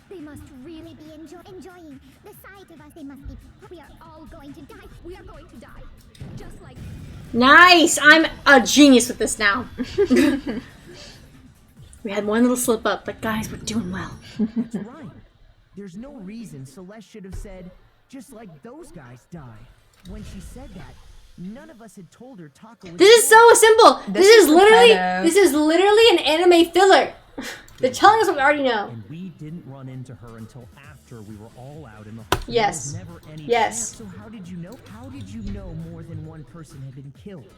They must really be enjoying the sight of us. They must be. We are all going to die. We are going to die. Just like. Nice! I'm a genius with this now. We had one little slip up, but guys, we're doing well. That's right. There's no reason Celeste should have said, just like those guys die. When she said that, none of us had told her Taka was This is so simple. This is repetitive. literally an anime filler. They're telling us what we already know. And we didn't run into her until after we were all out in the hall. Yes. There was never any Yes. So how did you know? How did you know more than one person had been killed?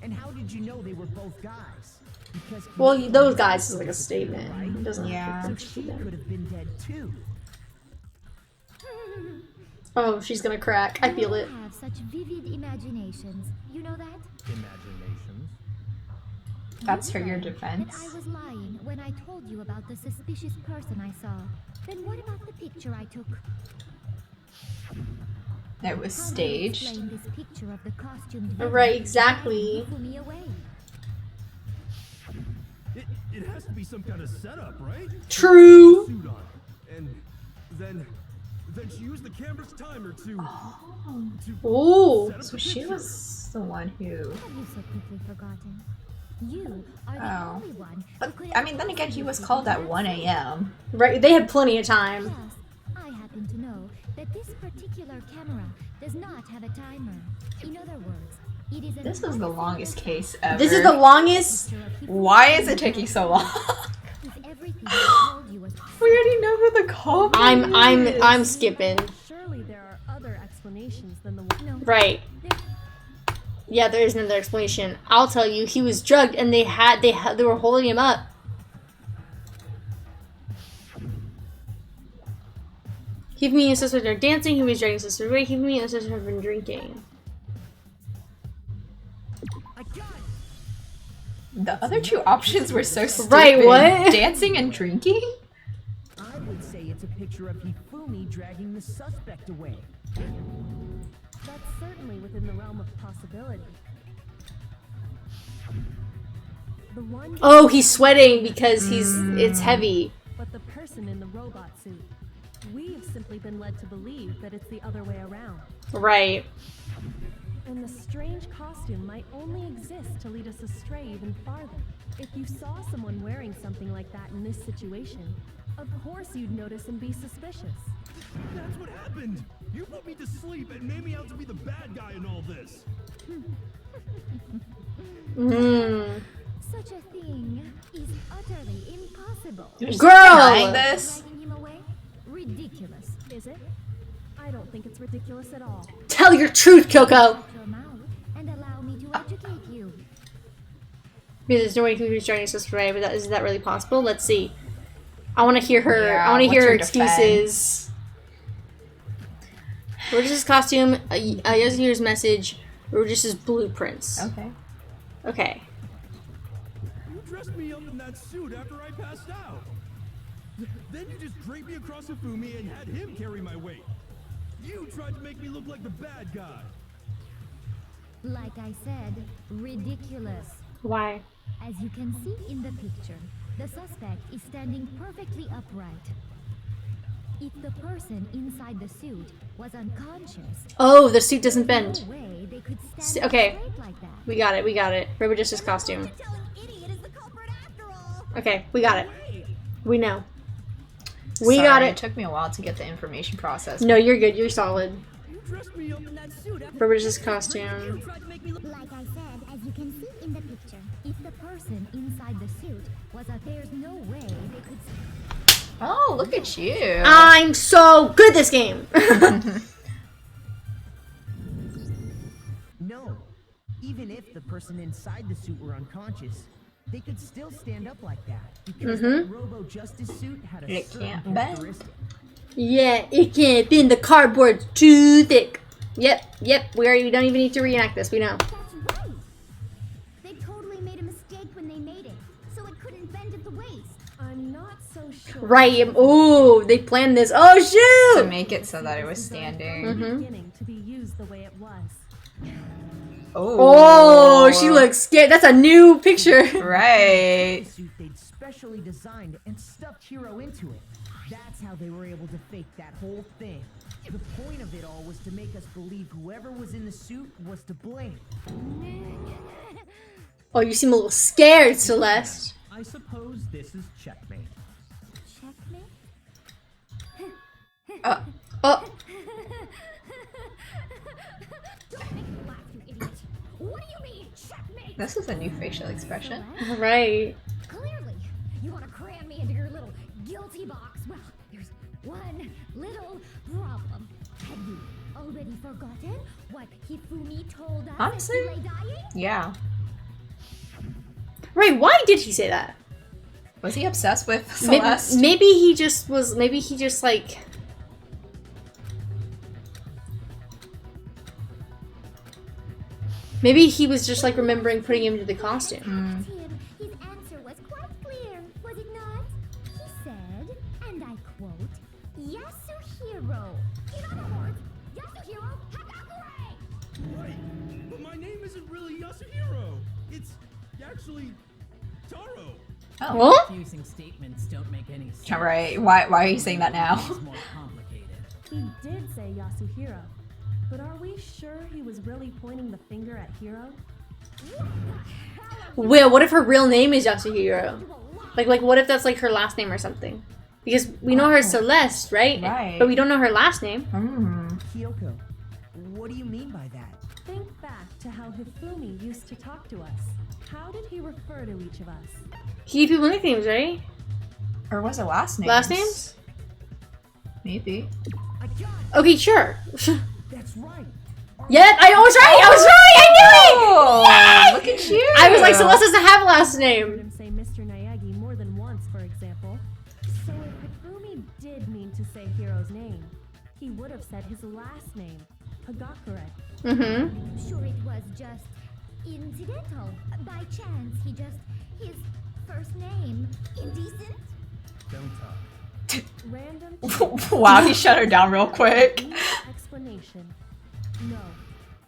And how did you know they were both guys? Because Well, those guys is like a statement. It doesn't Yeah. so she could have been dead too. Oh, she's gonna crack. I feel it. You have such vivid imaginations. You know that? imaginations. That's for You your said defense. that I was lying when I told you about the suspicious person I saw. Then what about the picture I took? It was How do you staged. explain this picture of the costumed Right, exactly. Pull me away. It has to be some kind of setup, right? True. Suit on. And then she used the camera's timer to Ooh. set up So the she picture. was the one who. Have you so quickly forgotten? You are the Oh. only one who But could I mean, then again, he was called at 1 a.m. Right, they had plenty of time. Plus, I happen to know that this particular camera does not have a timer. In other words, it is an This was the longest case ever. This is the longest. picture of Why is it taking so long? if everything I told you was We already know who the culprit is. I'm skipping. Surely there are other explanations than the one. no. Right. Yeah, there is another explanation. I'll tell you, he was drugged and they were holding him up. Hifumi and his sisters are dancing, he was dragging his sisters away, Hifumi and his sisters have been drinking. I got it. The other two options were so stupid. Right, what? Dancing and drinking? I would say it's a picture of Hifumi dragging the suspect away. That's certainly within the realm of possibility. The one Oh, he's sweating because it's heavy. but the person in the robot suit. We've simply been led to believe that it's the other way around. Right. And the strange costume might only exist to lead us astray even farther. If you saw someone wearing something like that in this situation, of course you'd notice and be suspicious. That's what happened! You put me to sleep and made me out to be the bad guy in all this! Such a thing is utterly impossible. Girl! This? Dragging him away? Ridiculous. Is it? I don't think it's ridiculous at all. Tell your truth, Kyoko! Shut your mouth and allow me to educate you. Because there's no way Hifumi was trying to spray, but is that really possible? Let's see. I want to hear her. Yeah, I want to what's hear her her excuses. Regis' costume, Yasuhira's message, Regis' blueprints. Okay. Okay. You dressed me up in that suit after I passed out! Then you just draped me across Hifumi and had him carry my weight! You tried to make me look like the bad guy! Like I said, ridiculous. Why? As you can see in the picture, the suspect is standing perfectly upright. If the person inside the suit was unconscious, Oh, the suit doesn't bend. no way they could stand Okay. straight like that. We got it. We got it. Regis' costume. Telling idiot is the culprit after all. Okay, we got it. We know. We Sorry, got It it. took me a while to get the information processed. No, you're good. You're solid. You dressed me up in that suit after Regis' costume. tried to make me look Like I said, as you can see in the picture, if the person inside the suit was there's no way they could. Oh, look at you. I'm so good this game. No. Even if the person inside the suit were unconscious, they could still stand up like that. Because that Robo Justice suit had a It certain can't bend. characteristic. Yeah, it can't bend. The cardboard's too thick. Yep. We don't even need to reenact this. We know. That's right. They totally made a mistake when they made it, so it couldn't bend at the waist. I'm not so sure. Right. Ooh, they planned this. Oh To shoot! make it so that it was standing. Beginning to be used the way it was. Oh, she looks scared. That's a new picture. Right. Suit they'd specially designed and stuffed Hero into it. That's how they were able to fake that whole thing. The point of it all was to make us believe whoever was in the suit was to blame. Oh, you seem a little scared, Celeste. I suppose this is checkmate. Checkmate? Oh, Don't make me laugh, you idiot. What do you mean, checkmate? This is a new facial expression. right. Clearly, you want to cram me into your little guilty box. Well, there's one little problem. Have you already forgotten what Hifumi told us Honestly? as he lay dying? Yeah. Right. Why did he say that? Was he obsessed with Celeste? Maybe he just was. Maybe he just like. Maybe he was just like remembering putting him into the costume. Tim, his answer was quite clear, was it not? He said, and I quote, Yasuhiro. In other words, Yasuhiro Hagakure! right. But my name isn't really Yasuhiro. It's actually Taro. Huh? Confusing statements don't make any sense. Right. Why are you saying that now? It's more complicated. He did say Yasuhiro. But are we sure he was really pointing the finger at Hiro? Well, what if her real name is Yasuhiro? Like what if that's like her last name or something? Because we know her as Celeste, right? Right. But we don't know her last name. Kyoko, what do you mean by that? Think back to how Hifumi used to talk to us. How did he refer to each of us? He gave people nicknames, right? Or was it last names? Last names? Maybe. Okay, sure. That's right. Yeah, I was right. I knew it. Oh, Yes! look at you. I was like, Celeste doesn't have a last Heard name. him say Mr. Nayagi more than once, for example. So if Hifumi did mean to say Hiro's name, he would have said his last name, Hagakure. Mm-hmm. Sure it was just incidental. By chance, his first name, indecent? Don't talk. Random Wow, he shut her down real quick. explanation. No.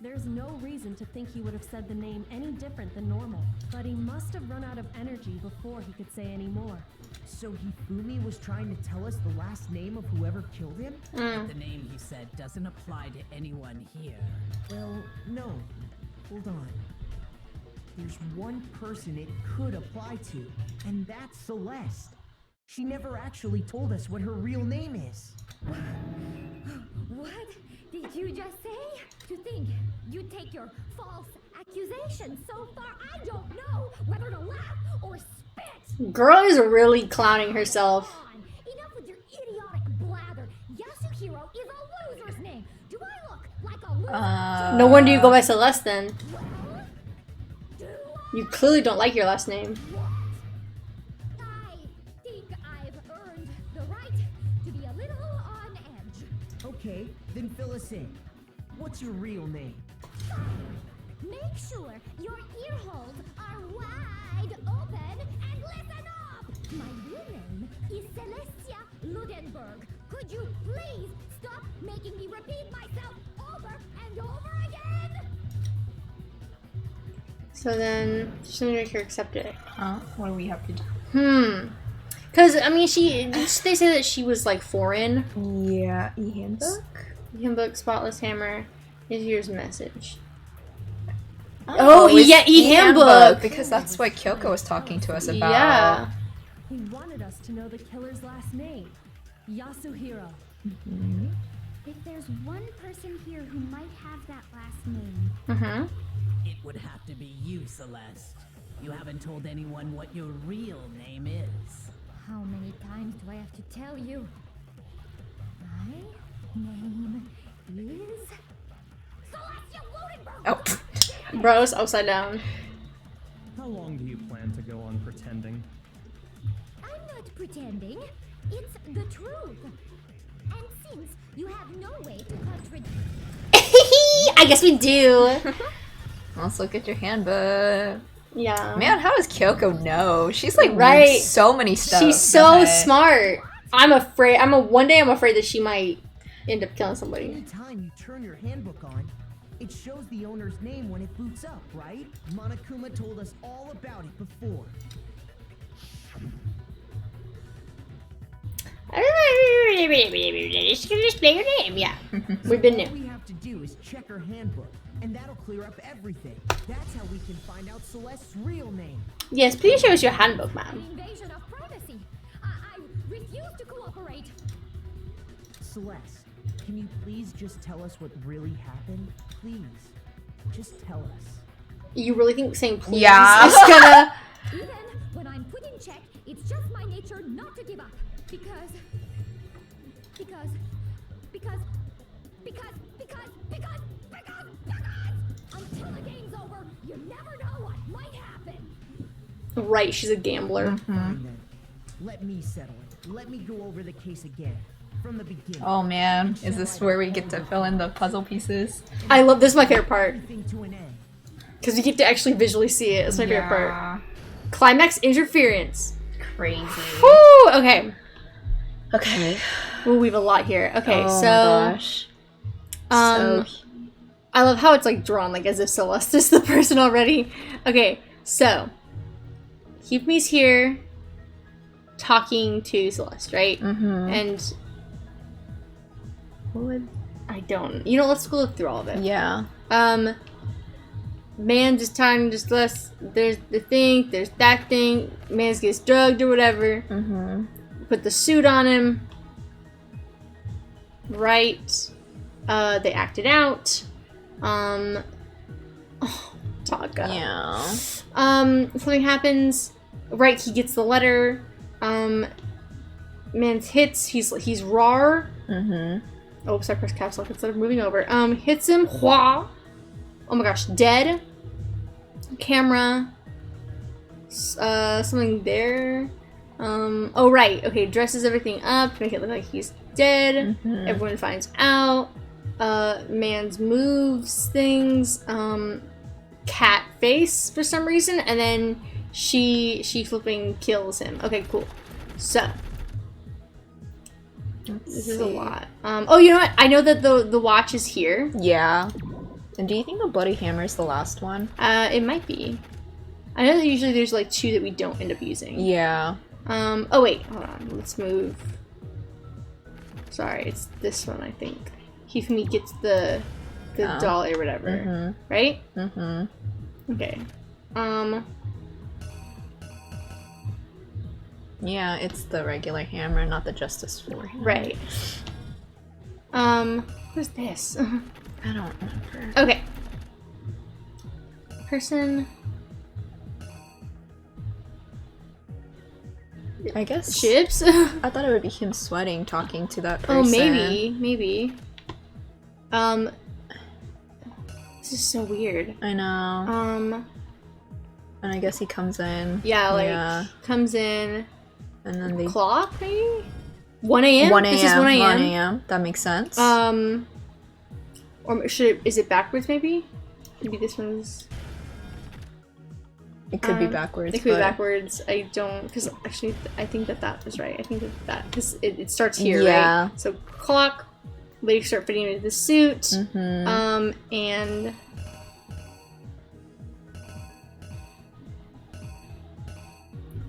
There's no reason to think he would have said the name any different than normal. But he must have run out of energy before he could say any more. So Hifumi was trying to tell us the last name of whoever killed him? The name he said doesn't apply to anyone here. Well, no. Hold on. There's one person it could apply to, and that's Celeste. She never actually told us what her real name is. What did you just say? To think you take your false accusations so far, I don't know whether to laugh or spit. Girl is really clowning herself. Come on, enough with your idiotic blather. Yasuhiro is a loser's name. Do I look like a loser? No wonder you go by Celeste then. Well, do I? You clearly don't like your last name. What? I think I've earned the right to be a little on edge. Okay, then fill us in. What's your real name? Make sure your ear holes are wide open and listen up! My real name is Celestia Ludenberg. Could you please stop making me repeat myself over and over again? So then, just to make her accept it. Huh? What do we have to do? Because, I mean, they say that she was, like, foreign. Yeah, e-handbook? Handbook, spotless hammer, is yours message. It's yeah, e-handbook! Because that's what Kyoko was talking to us about. Yeah. He wanted us to know the killer's last name. Yasuhiro. If there's one person here who might have that last name, Mm-hmm. It would have to be you, Celeste. You haven't told anyone what your real name is. how many times do I have to tell you? My name is Celestia Ludenberg! Oh. Bros, upside down. How long do you plan to go on pretending? I'm not pretending. It's the truth. And since you have no way to contradict... I guess we do. Let's look at your handbook. Yeah. Man, how does Kyoko know? She's like Right. so many stuff. She's so ahead. smart. I'm afraid. One day I'm afraid that she might end up killing somebody. Anytime you turn your handbook on, it shows the owner's name when it boots up, right? Monokuma told us all about it before. Just play your name, yeah. We've been All new. we have to do is check her handbook, and that'll clear up everything. That's how we can find out Celeste's real name. Yes, please show us your handbook, ma'am. Invasion of privacy. I refuse to cooperate. Celeste, can you please just tell us what really happened? Please, just tell us. You really think saying please Yeah. is gonna... Even when I'm put in check, it's just my nature not to give up. Because until the game's over, you never know what might happen. Right, she's a gambler. Fine then. Let me settle it. Let me go over the case again. From the beginning. Oh man, is this where we get to fill in the puzzle pieces? I love this is my favorite part. Everything to an end. Because you get to actually visually see it. It's my favorite part. Yeah. Climax interference. Crazy. Woo! Okay. Okay. Ooh, we have a lot here. Okay, Oh so... my gosh. Um, I love how it's like drawn like as if Celeste is the person already. Okay, so Hifumi's here talking to Celeste, right? And what would I don't let's go look through all of it. Yeah. Man just talking to Celeste, there's the thing, there's that thing, man gets drugged or whatever. Put the suit on him. Right. They acted out. Taka. Yeah. Something happens. Right, he gets the letter. Man's hits. He's raw. Oh, sorry, press caps lock instead of moving over. Hits him. Hua. Oh my gosh, dead. Camera. Something there. Oh right. Okay, dresses everything up to make it look like he's dead. Everyone finds out. Man's moves things. cat face for some reason, and then she flipping kills him. Okay, cool. So this is a lot. Oh, you know what? I know that the watch is here. Yeah. And do you think the bloody hammer is the last one? It might be. I know that usually there's like 2 that we don't end up using. Yeah. Oh wait, hold on. Let's move. Sorry, it's this one, I think. Hifumi gets the doll or whatever. Mm-hmm. Right? Mm-hmm. Okay. Yeah, it's the regular hammer, not the Justice 4 hammer. Right. What's this? I don't remember. Okay. Person. I guess. Chips? I thought it would be him sweating, talking to that person. Oh, maybe. This is so weird. I know. And I guess he comes in. Yeah, comes in. And then they... Clock, maybe? 1 a.m.? 1 a.m. This is 1 a.m. 1 a.m. That makes sense. Or is it backwards, maybe? Maybe this one's... It could be backwards. It could be backwards. I don't... Because actually, I think that was right. I think that... Because it starts here, right? So, clock. They start fitting into the suit. Mm-hmm. And...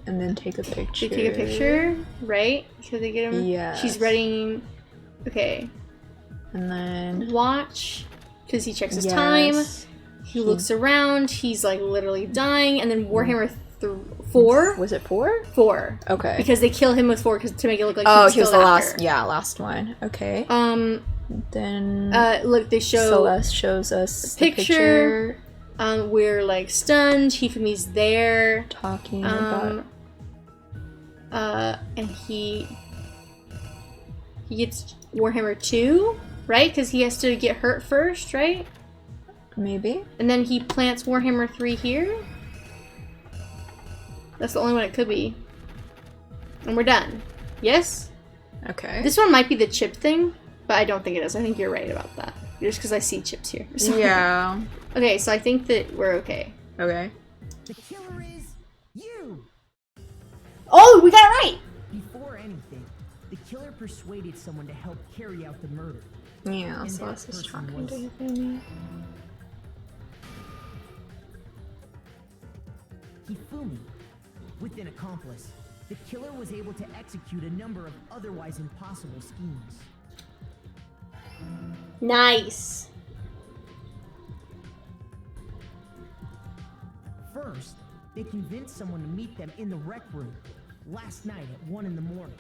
And then take a picture. They take a picture, right? Because they get him... Yeah. She's ready... Okay. And then... Watch. Because he checks his time. He looks around. He's like literally dying. And then Warhammer 4? Was it 4? 4. Okay. Because they kill him with 4 to make it look like he was the last. Yeah, last one. Okay. Then look, they show Celeste shows us a picture. We're like stunned. Hifumi's there talking about. And he gets Warhammer 2, right? Because he has to get hurt first, right? Maybe. And then he plants Warhammer 3 here. That's the only one it could be. And we're done. Yes? Okay. This one might be the chip thing, but I don't think it is. I think you're right about that. Just because I see chips here. So. Yeah. Okay, so I think that we're okay. Okay. The killer is you! Oh, we got it right! Before anything, the killer persuaded someone to help carry out the murder. Yeah, And Celeste that is person talking to was- Hifumi. Hifumi. With an accomplice, the killer was able to execute a number of otherwise impossible schemes. Nice. First, they convinced someone to meet them in the rec room last night at 1 in the morning.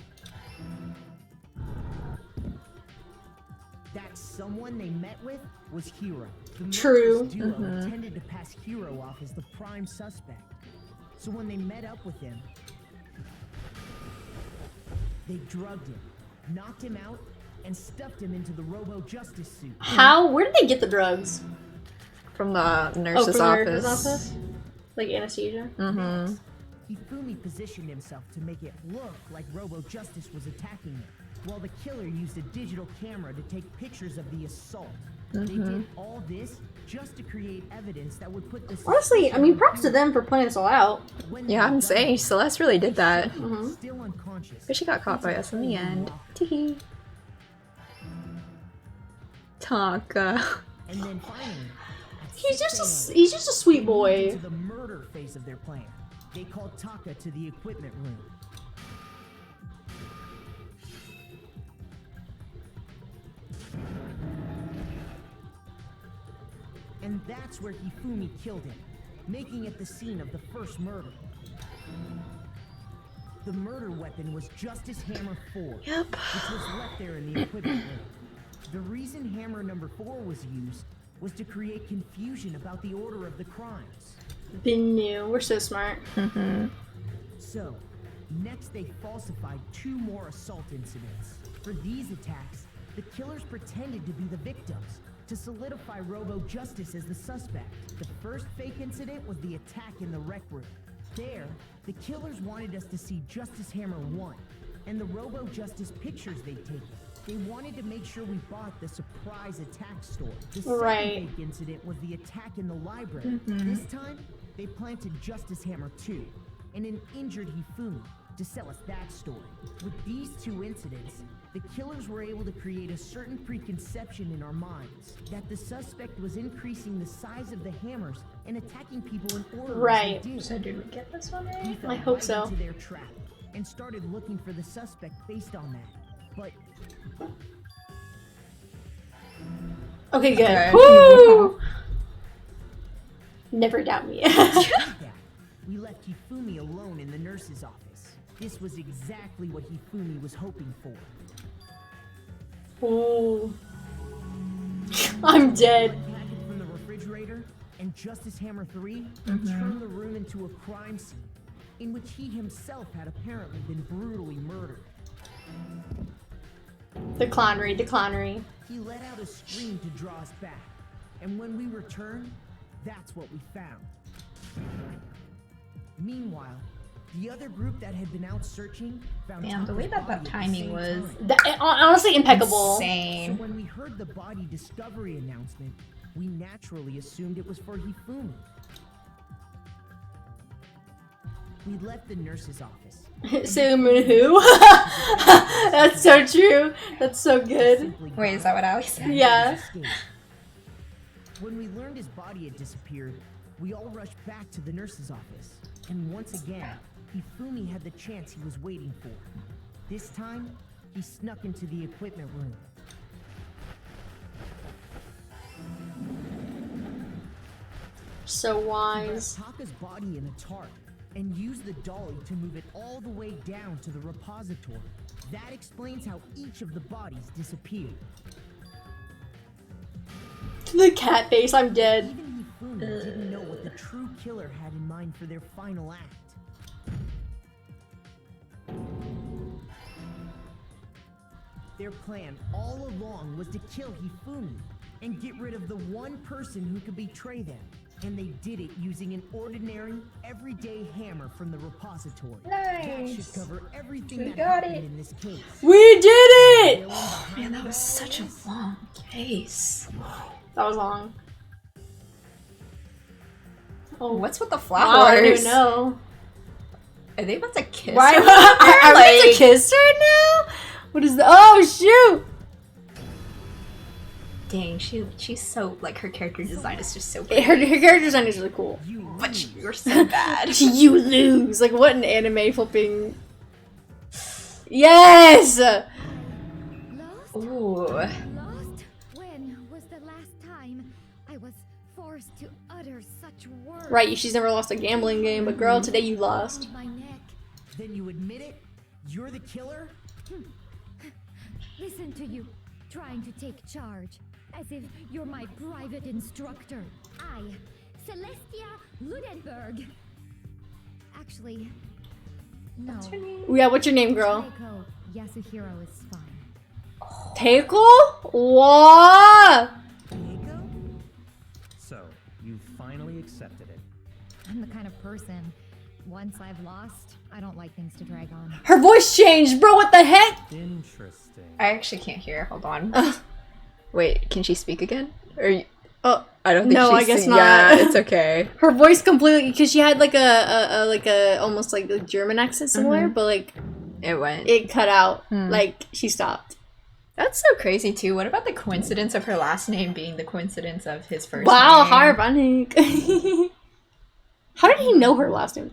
That someone they met with was Hero. The True. murderous duo intended to pass Hero off as the prime suspect. So when they met up with him, they drugged him, knocked him out, and stuffed him into the Robo-Justice suit. How? Where did they get the drugs? From the nurse's office. Like anesthesia? Mm-hmm. Hifumi positioned himself to make it look like Robo-Justice was attacking him, while the killer used a digital camera to take pictures of the assault. They did all this just to create evidence that would put the... Honestly, I mean, props to them for planning this all out. Yeah, I'm saying Celeste really did that. Still unconscious. But she got caught by us in the end. Teehee. Taka. And then finally, at He's 6 just a sweet a.m., boy. to the murder phase of their plan. They called Taka to the equipment room. And that's where Hifumi killed him, making it the scene of the first murder. The murder weapon was Justice Hammer 4, which was left there in the equipment room. The reason Hammer number 4 was used was to create confusion about the order of the crimes. Been new. We're so smart. So, next they falsified 2 more assault incidents. For these attacks, the killers pretended to be the victims to solidify Robo-Justice as the suspect. The first fake incident was the attack in the rec room. There, the killers wanted us to see Justice Hammer 1 and the Robo-Justice pictures they'd taken. They wanted to make sure we bought the surprise attack store. The Right. second big incident was the attack in the library. This time, they planted Justice Hammer 2 and an injured Hifumi to sell us that story. With these two incidents, the killers were able to create a certain preconception in our minds that the suspect was increasing the size of the hammers and attacking people in order. Right. As they did. So did we get this one right? We fell I hope right so. into their trap and started looking for the suspect based on that. But Okay, good. Okay. Woo! Never doubt me. that, we left Hifumi alone in the nurse's office. This was exactly what Hifumi was hoping for. Ooh. I'm dead. Packet from the refrigerator, and Justice Hammer 3 turned the room into a crime scene in which he himself had apparently been brutally murdered. The clownery, the clownery. He let out a scream to draw us back, and when we returned, that's what we found. Meanwhile, the other group that had been out searching found Damn, the way Taka's that that body at the timing same was time. Honestly, impeccable. So insane. when we heard the body discovery announcement, we naturally assumed it was for Hifumi. We left the nurse's office. Sailor Moon who? That's so true. That's so good. Simply Wait, is that what Alex said? Yeah. When we learned his body had disappeared, we all rushed back to the nurse's office. And once again, Hifumi had the chance he was waiting for. This time, he snuck into the equipment room. So wise. Taka's body in a tarp and used the dolly to move it all the way down to the repository. That explains how each of the bodies disappeared. The cat face, I'm dead. Even Hifumi didn't know what the true killer had in mind for their final act. Their plan all along was to kill Hifumi and get rid of the one person who could betray them. And they did it using an ordinary, everyday hammer from the repository. That should cover everything We that got happened it. in this case. We did it! Man, that was such a long case. That was long. Oh, what's with the Wow, flowers? I don't even know. Are they about to kiss? Why? right Are there? we about to kiss right now? What is the? Oh shoot! Dang, she's so like her character design is just so Her good. character design is really cool. But you're so bad. You lose. Like what an anime flipping. Yes. Lost? Ooh. Lost? When was the last time I was forced to utter such words? Right. She's never lost a gambling game, but girl, today you lost. My neck. Then you admit it? You're the killer? Listen to you, trying to take charge, as if you're my private instructor. I, Celestia Ludenberg. Actually, no. Yeah. What's your name, girl? Keiko Yasuhiro is fine. Teiko? What? Diego? So, you finally accepted it. I'm the kind of person, once I've lost, I don't like things to drag on. Her voice changed, bro. What the heck? Interesting. I actually can't hear. Hold on. Wait, can she speak again? Or you... Oh, I don't think no, she's I guess sing- not. Yeah, it's okay. Her voice completely, because she had like a almost like a German accent somewhere, but like It went. it cut out. Like she stopped. That's so crazy too. What about the coincidence of her last name being the coincidence of his first Wow, name? ironic. How did he know her last name?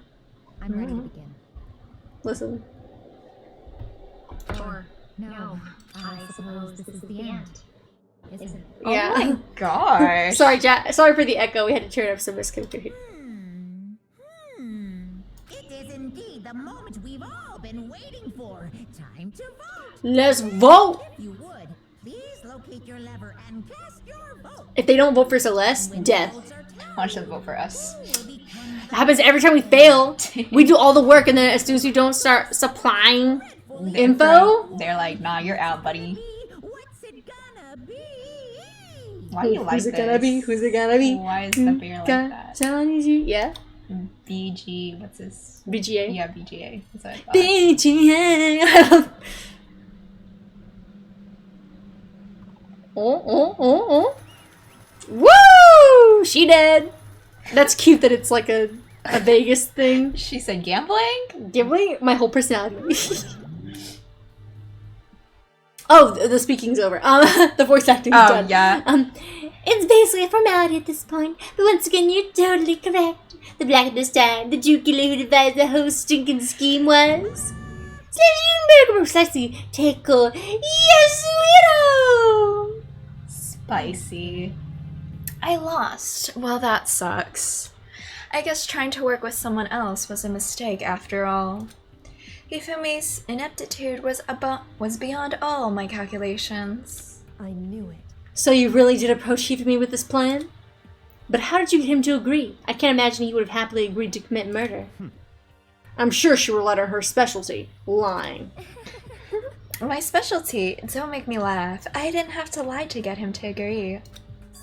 I'm ready to begin. Listen. Or, no, I suppose this is the end. Isn't it? Yeah. Oh my gosh. Sorry, sorry for the echo. We had to turn it up so Miss Kim could hear. It is indeed the moment we've all been waiting for. Time to vote. Let's vote. If you would, please locate your lever and cast your vote. If they don't vote for Celeste, When death. votes are tallied, Why should vote for us? will become It happens every time we fail. We do all the work, and then as soon as we don't start supplying info, They're like, nah, you're out, buddy. What's it gonna be? Why do you like who's it this? gonna be? Who's it gonna be? Why is the beer like that? Yeah. BG, what's this? BGA. Yeah, BGA. That's what I thought. BGA. Woo! She dead. That's cute that it's like a Vegas thing. She said gambling? Gambling? My whole personality. Oh, the speaking's over. The voice acting's done. Yeah. It's basically a formality at this point, but once again, you're totally correct. The black at this time, the Jukila who devised the whole stinking scheme was... precisely Teiko Yasuhiro! Spicy. I lost. Well, that sucks. I guess trying to work with someone else was a mistake after all. Hifumi's ineptitude was beyond all my calculations. I knew it. So you really did approach Hifumi with this plan? But how did you get him to agree? I can't imagine he would have happily agreed to commit murder. I'm sure she relied on her specialty, lying. My specialty? Don't make me laugh. I didn't have to lie to get him to agree.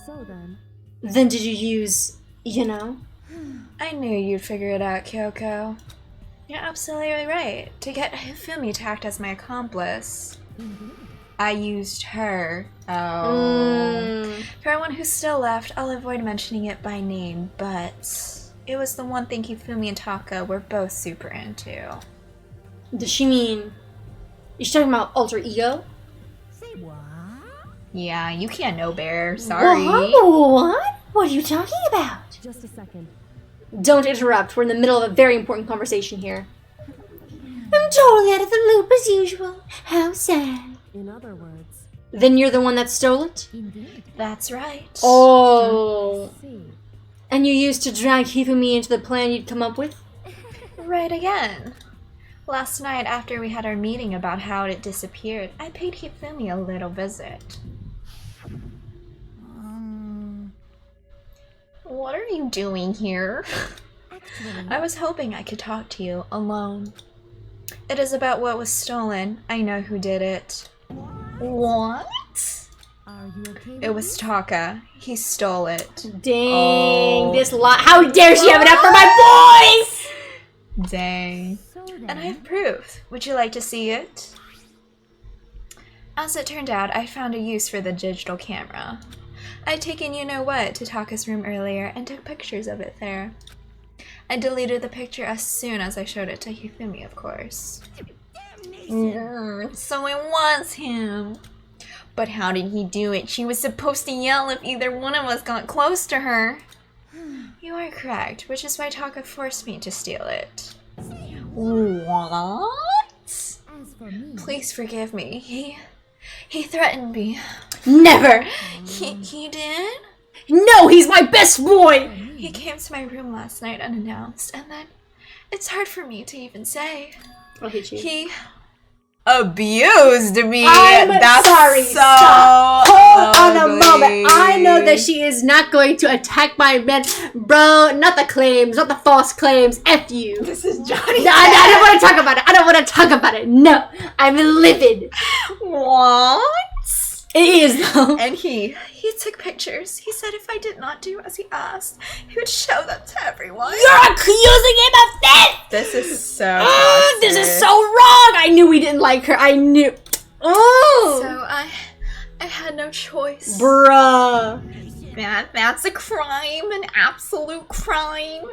So then... Then did you use, you know? I knew you'd figure it out, Kyoko. You're absolutely right. To get Hifumi to act as my accomplice, I used her. Oh. For everyone who's still left, I'll avoid mentioning it by name, but it was the one thing Hifumi and Taka were both super into. Does she mean... Is she talking about alter ego? Say what? Yeah, you can't know, Bear. Sorry. What? What are you talking about? Just a second. Don't interrupt. We're in the middle of a very important conversation here. I'm totally out of the loop as usual. How sad. In other words... Then you're the one that stole it? Indeed. That's right. Oh. See. And you used to drag Hifumi into the plan you'd come up with? Right again. Last night, after we had our meeting about how it disappeared, I paid Hifumi a little visit. What are you doing here? I was hoping I could talk to you alone. It is about what was stolen. I know who did it. What? Are you okay? It was Taka. He stole it. Dang, this lot. How dare she have it up for my boys! Dang. So then, And I have proof. Would you like to see it? As it turned out, I found a use for the digital camera. I'd taken you-know-what to Taka's room earlier and took pictures of it there. I deleted the picture as soon as I showed it to Hifumi, of course. So it was him. But how did he do it? She was supposed to yell if either one of us got close to her. You are correct, which is why Taka forced me to steal it. What? as for me, Please forgive me. He threatened me. Never! He did? No, he's my best boy! He came to my room last night unannounced, and then it's hard for me to even say. I'll hit you. He abused me. I'm That's sorry. So Stop. Hold on a ugly. moment. I know that she is not going to attack my men. Bro, not the claims, not the false claims. F you. This is Johnny. No, I don't want to talk about it. I don't want to talk about it. No, I'm livid. What? It is, though. And he took pictures. He said if I did not do as he asked, he would show them to everyone. You're accusing him of this! This is so This is toxic. so wrong! I knew we didn't like her. I knew. Oh! So I had no choice. Bruh. That's a crime, an absolute crime.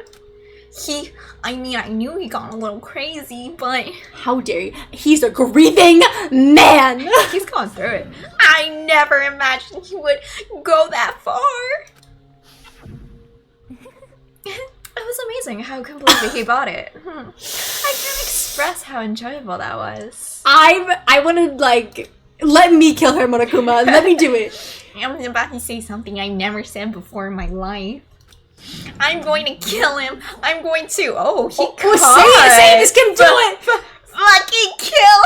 I knew he got a little crazy, but How dare you? He's a grieving man! he's gone through it. I never imagined he would go that far. It was amazing how completely he bought it. I can't express how enjoyable that was. I wanna, like, let me kill her, Monokuma. Let me do it. I'm about to say something I never said before in my life. I'm going to kill him. I'm going to. Oh, he Oh, say it, Miss Kim, do it! Fucking kill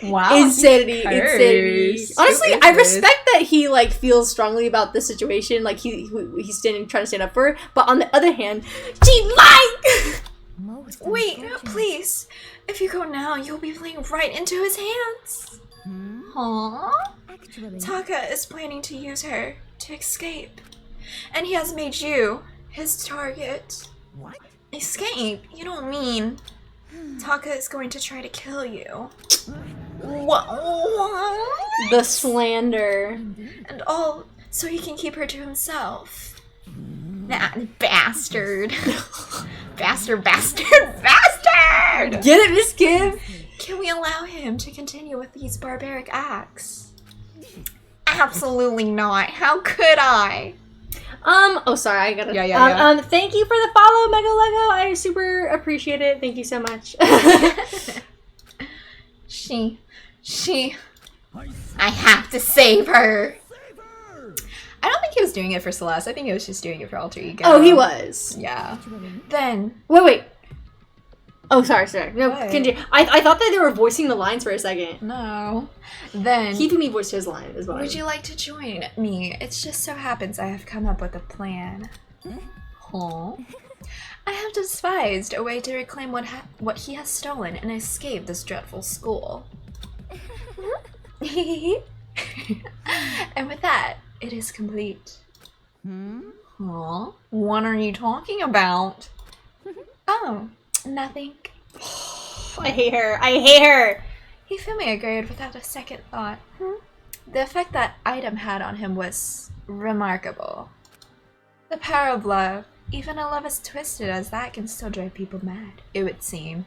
him! Wow. Insanity, cursed. insanity. Who Honestly, is I this? respect that he, like, feels strongly about this situation. Like, he's trying to stand up for her. But on the other hand, she lied! most Wait, unfortunate. please. If you go now, you'll be playing right into his hands. Aww. Actually, Taka is planning to use her to escape. And he has made you his target. What? Escape? You don't mean... Taka is going to try to kill you. What? The slander. And all so he can keep her to himself. That bastard. Bastard. Get it, Miss Kim? Can we allow him to continue with these barbaric acts? Absolutely not. How could I? Oh, sorry, I gotta. Yeah. Thank you for the follow, Mega Lego. I super appreciate it. Thank you so much. I have to save her. I don't think he was doing it for Celeste. I think he was just doing it for Alter Ego. Oh, he was. Yeah. Then. Wait. Oh, sorry. No, What? continue. I thought that they were voicing the lines for a second. No. Then. Hifumi voiced his line as well. Would you like to join me? It just so happens I have come up with a plan. Huh? I have devised a way to reclaim what he has stolen and escape this dreadful school. And with that, it is complete. Huh? What are you talking about? Oh, nothing. I hate her. Hifumi agreed without a second thought. The effect that item had on him was remarkable. The power of love, even a love as twisted as that, can still drive people mad, it would seem.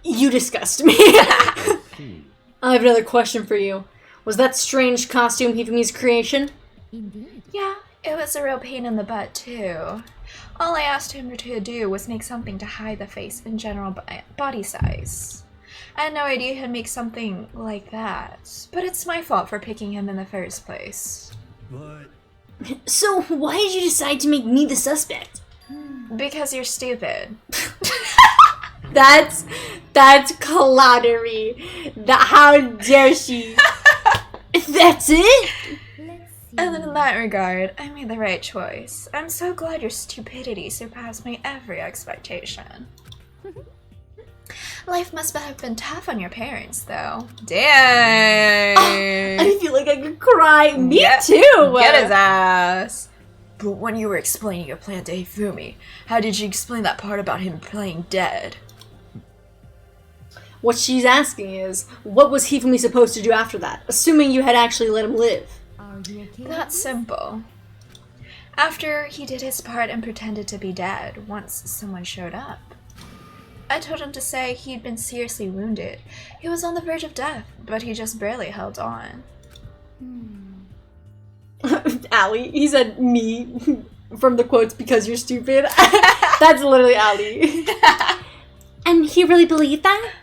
You disgust me. I have another question for you. Was that strange costume Hifumi's creation? Indeed. Yeah, it was a real pain in the butt, too. All I asked him to do was make something to hide the face in general body size. I had no idea he'd make something like that, but it's my fault for picking him in the first place. But So why did you decide to make me the suspect? Because you're stupid. That's clownery. How dare she? That's it? And in that regard, I made the right choice. I'm so glad your stupidity surpassed my every expectation. Life must have been tough on your parents, though. Dang! I feel like I could cry. Me too. Get his ass. But when you were explaining your plan to Hifumi, how did you explain that part about him playing dead? What she's asking is, what was Hifumi supposed to do after that? Assuming you had actually let him live. Are you okay? That's simple. After he did his part and pretended to be dead once someone showed up, I told him to say he'd been seriously wounded. He was on the verge of death, but he just barely held on. Allie, he said me from the quotes because you're stupid. That's literally Allie. And he really believed that?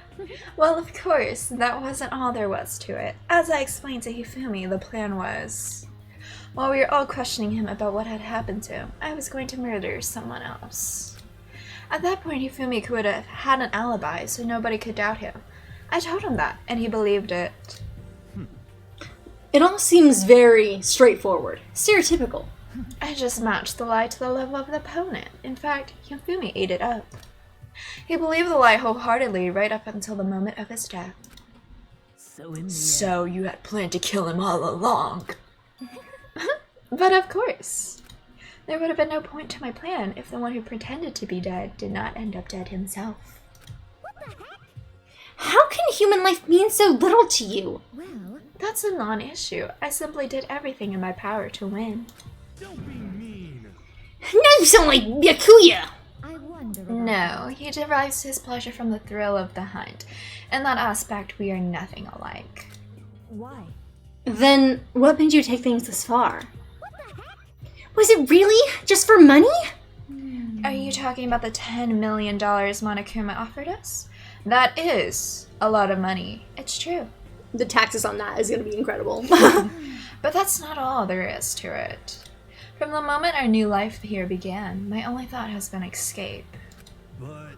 Well, of course, that wasn't all there was to it. As I explained to Hifumi, the plan was, while we were all questioning him about what had happened to him, I was going to murder someone else. At that point, Hifumi could have had an alibi, so nobody could doubt him. I told him that, and he believed it. It all seems very straightforward. Stereotypical. I just matched the lie to the level of the opponent. In fact, Hifumi ate it up. He believed the lie wholeheartedly right up until the moment of his death. So you had planned to kill him all along. But of course. There would have been no point to my plan if the one who pretended to be dead did not end up dead himself. How can human life mean so little to you? Well, That's a non-issue. I simply did everything in my power to win. don't be mean. Now you sound like Byakuya. I wonder about No, he derives his pleasure from the thrill of the hunt. In that aspect, we are nothing alike. Why? Then what made you take things this far? Was it really just for money? Are you talking about the $10 million Monokuma offered us? That is a lot of money. It's true. The taxes on that is going to be incredible. But that's not all there is to it. From the moment our new life here began, my only thought has been escape. But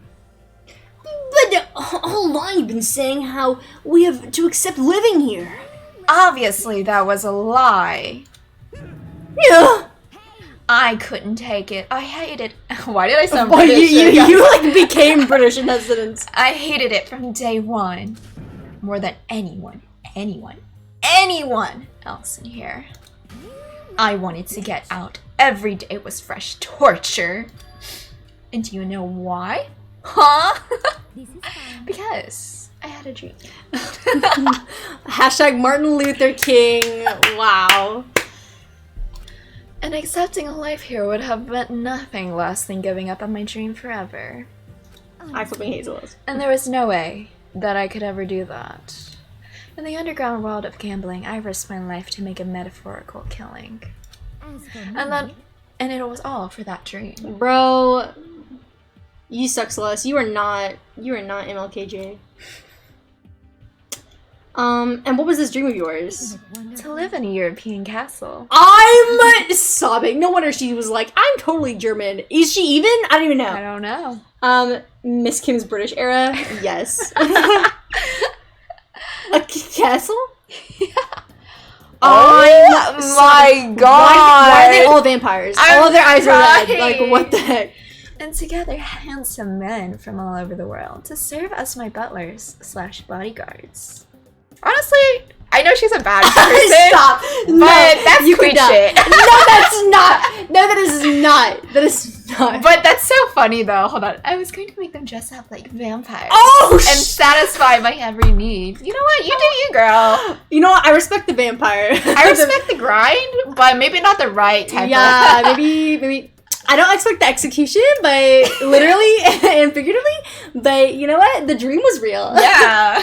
But all along you've been saying how we have to accept living here. Obviously, that was a lie. Yeah. I couldn't take it. I hated. Why did I sound Well, British? you like became British in that sentence. I hated it from day one. More than anyone else in here. I wanted to get out. Every day was fresh torture. And do you know why? Huh? this is fine. Because I had a dream. Hashtag Martin Luther King. Wow. And accepting a life here would have meant nothing less than giving up on my dream forever. I fucking hate Celeste. And there was no way that I could ever do that. In the underground world of gambling, I risked my life to make a metaphorical killing. As for me, And it was all for that dream. Bro, you suck, Celeste. You are not MLKJ. And what was this dream of yours? To live in a European castle. I'm sobbing. No wonder she was like, I'm totally German. Is she even? I don't even know. I don't know. Miss Kim's British era? Yes. A castle? Yeah. Oh my god! Why are they all vampires? All of their eyes are red. Like, what the heck? And together, handsome men from all over the world to serve as my butlers / bodyguards. Honestly, I know she's a bad person. Stop. But that's you queen could not. shit. No, that's not. No, that is not. That is not. But that's so funny though. Hold on. I was going to make them dress up like vampires. Oh, and satisfy my every need. You know what? You do you, girl. You know what? I respect the vampire. I respect the grind, but maybe not the right type yeah, maybe. I don't expect the execution, but literally and figuratively. But you know what? The dream was real. Yeah.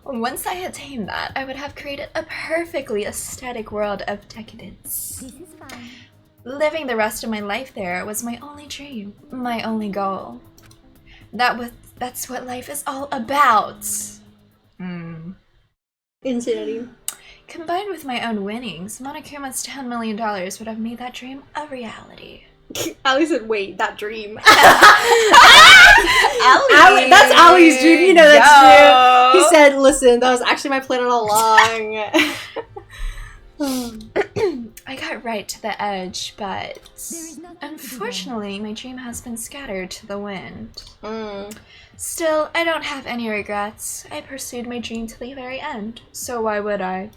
Once I had tamed that, I would have created a perfectly aesthetic world of decadence. this is fine. Living the rest of my life there was my only dream, my only goal. That's what life is all about. Insanity. Combined with my own winnings, Monokuma's $10 million would have made that dream a reality. Ali said, wait, that dream. Ali. That's Ali's dream. You know that's true. He said, listen, that was actually my plan all along. I got right to the edge, but There is nothing to unfortunately, my dream has been scattered to the wind. Mm. Still, I don't have any regrets. I pursued my dream to the very end, so why would I?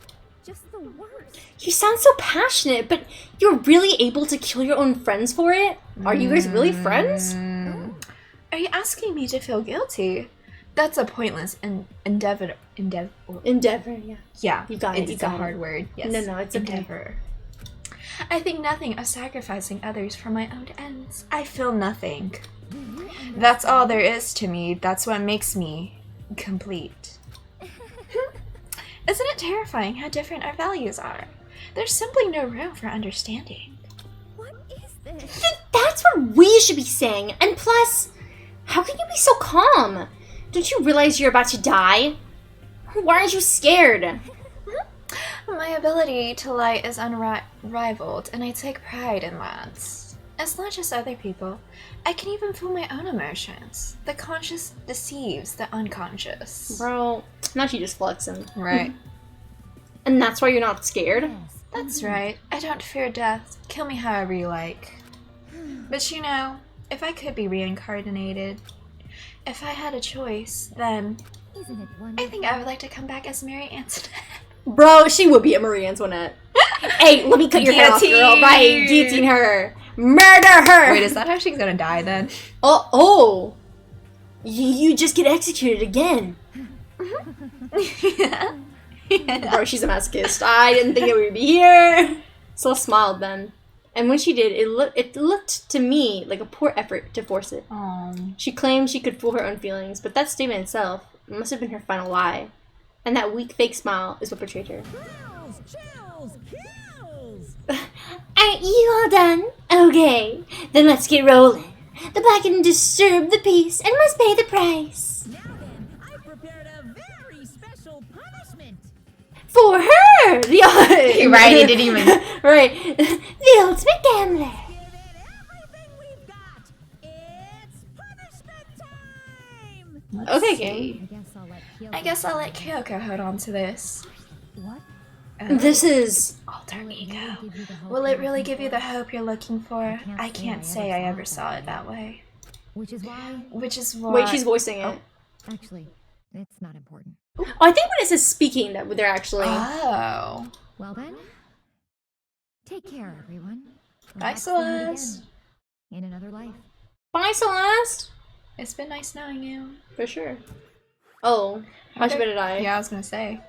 Just the worst. You sound so passionate, but you're really able to kill your own friends for it? Are you guys really friends? Are you asking me to feel guilty? That's a pointless endeavor. Endeavor, yeah. Yeah, You got it, you It's a got hard it. word. Yes. No, it's okay. endeavor. I think nothing of sacrificing others for my own ends. I feel nothing. That's all there is to me. That's what makes me complete. Isn't it terrifying how different our values are? There's simply no room for understanding. What is this? That's what we should be saying. And plus, how can you be so calm? Don't you realize you're about to die? Why aren't you scared? My ability to lie is unrivaled, and I take pride in that. It's not just other people. I can even feel my own emotions. The conscious deceives the unconscious. Bro, now she just flexing. Right. And that's why you're not scared? That's right. I don't fear death. Kill me however you like. But you know, if I could be reincarnated, if I had a choice, then Isn't it I wonderful? think I would like to come back as Mary Antoinette. Bro, she would be a Marie Antoinette. Hey, let me cut your head off, girl. Right, guillotine her. Murder her! Wait, is that how she's gonna die then? Oh. You just get executed again. Yeah. Bro, she's a masochist. I didn't think that we would be here. So I smiled then. And when she did, it looked to me like a poor effort to force it. She claimed she could fool her own feelings, but that statement itself must have been her final lie. And that weak fake smile is what betrayed her. Chills, kills! Aren't you all done? Okay, then let's get rolling. The black can disturb the peace and must pay the price. Now then, I prepared a very special punishment. For her! Right, he didn't even... Right. The ultimate gambler. Give it everything we've got. It's punishment time! Okay, Kate. I guess I'll let Kyoko hold on to this. What? This is... Alter ego. Will it really give you the hope you're looking for? I can't say I ever saw it that way. Which is why... Wait, she's voicing it. Actually, it's not important. Oh, I think when it says speaking that they're actually... Oh. Well then, take care, everyone. Bye, Perhaps we'll meet Celeste. again in another life. Bye, Celeste. It's been nice knowing you. For sure. Oh, how she better die? Yeah, I was gonna say.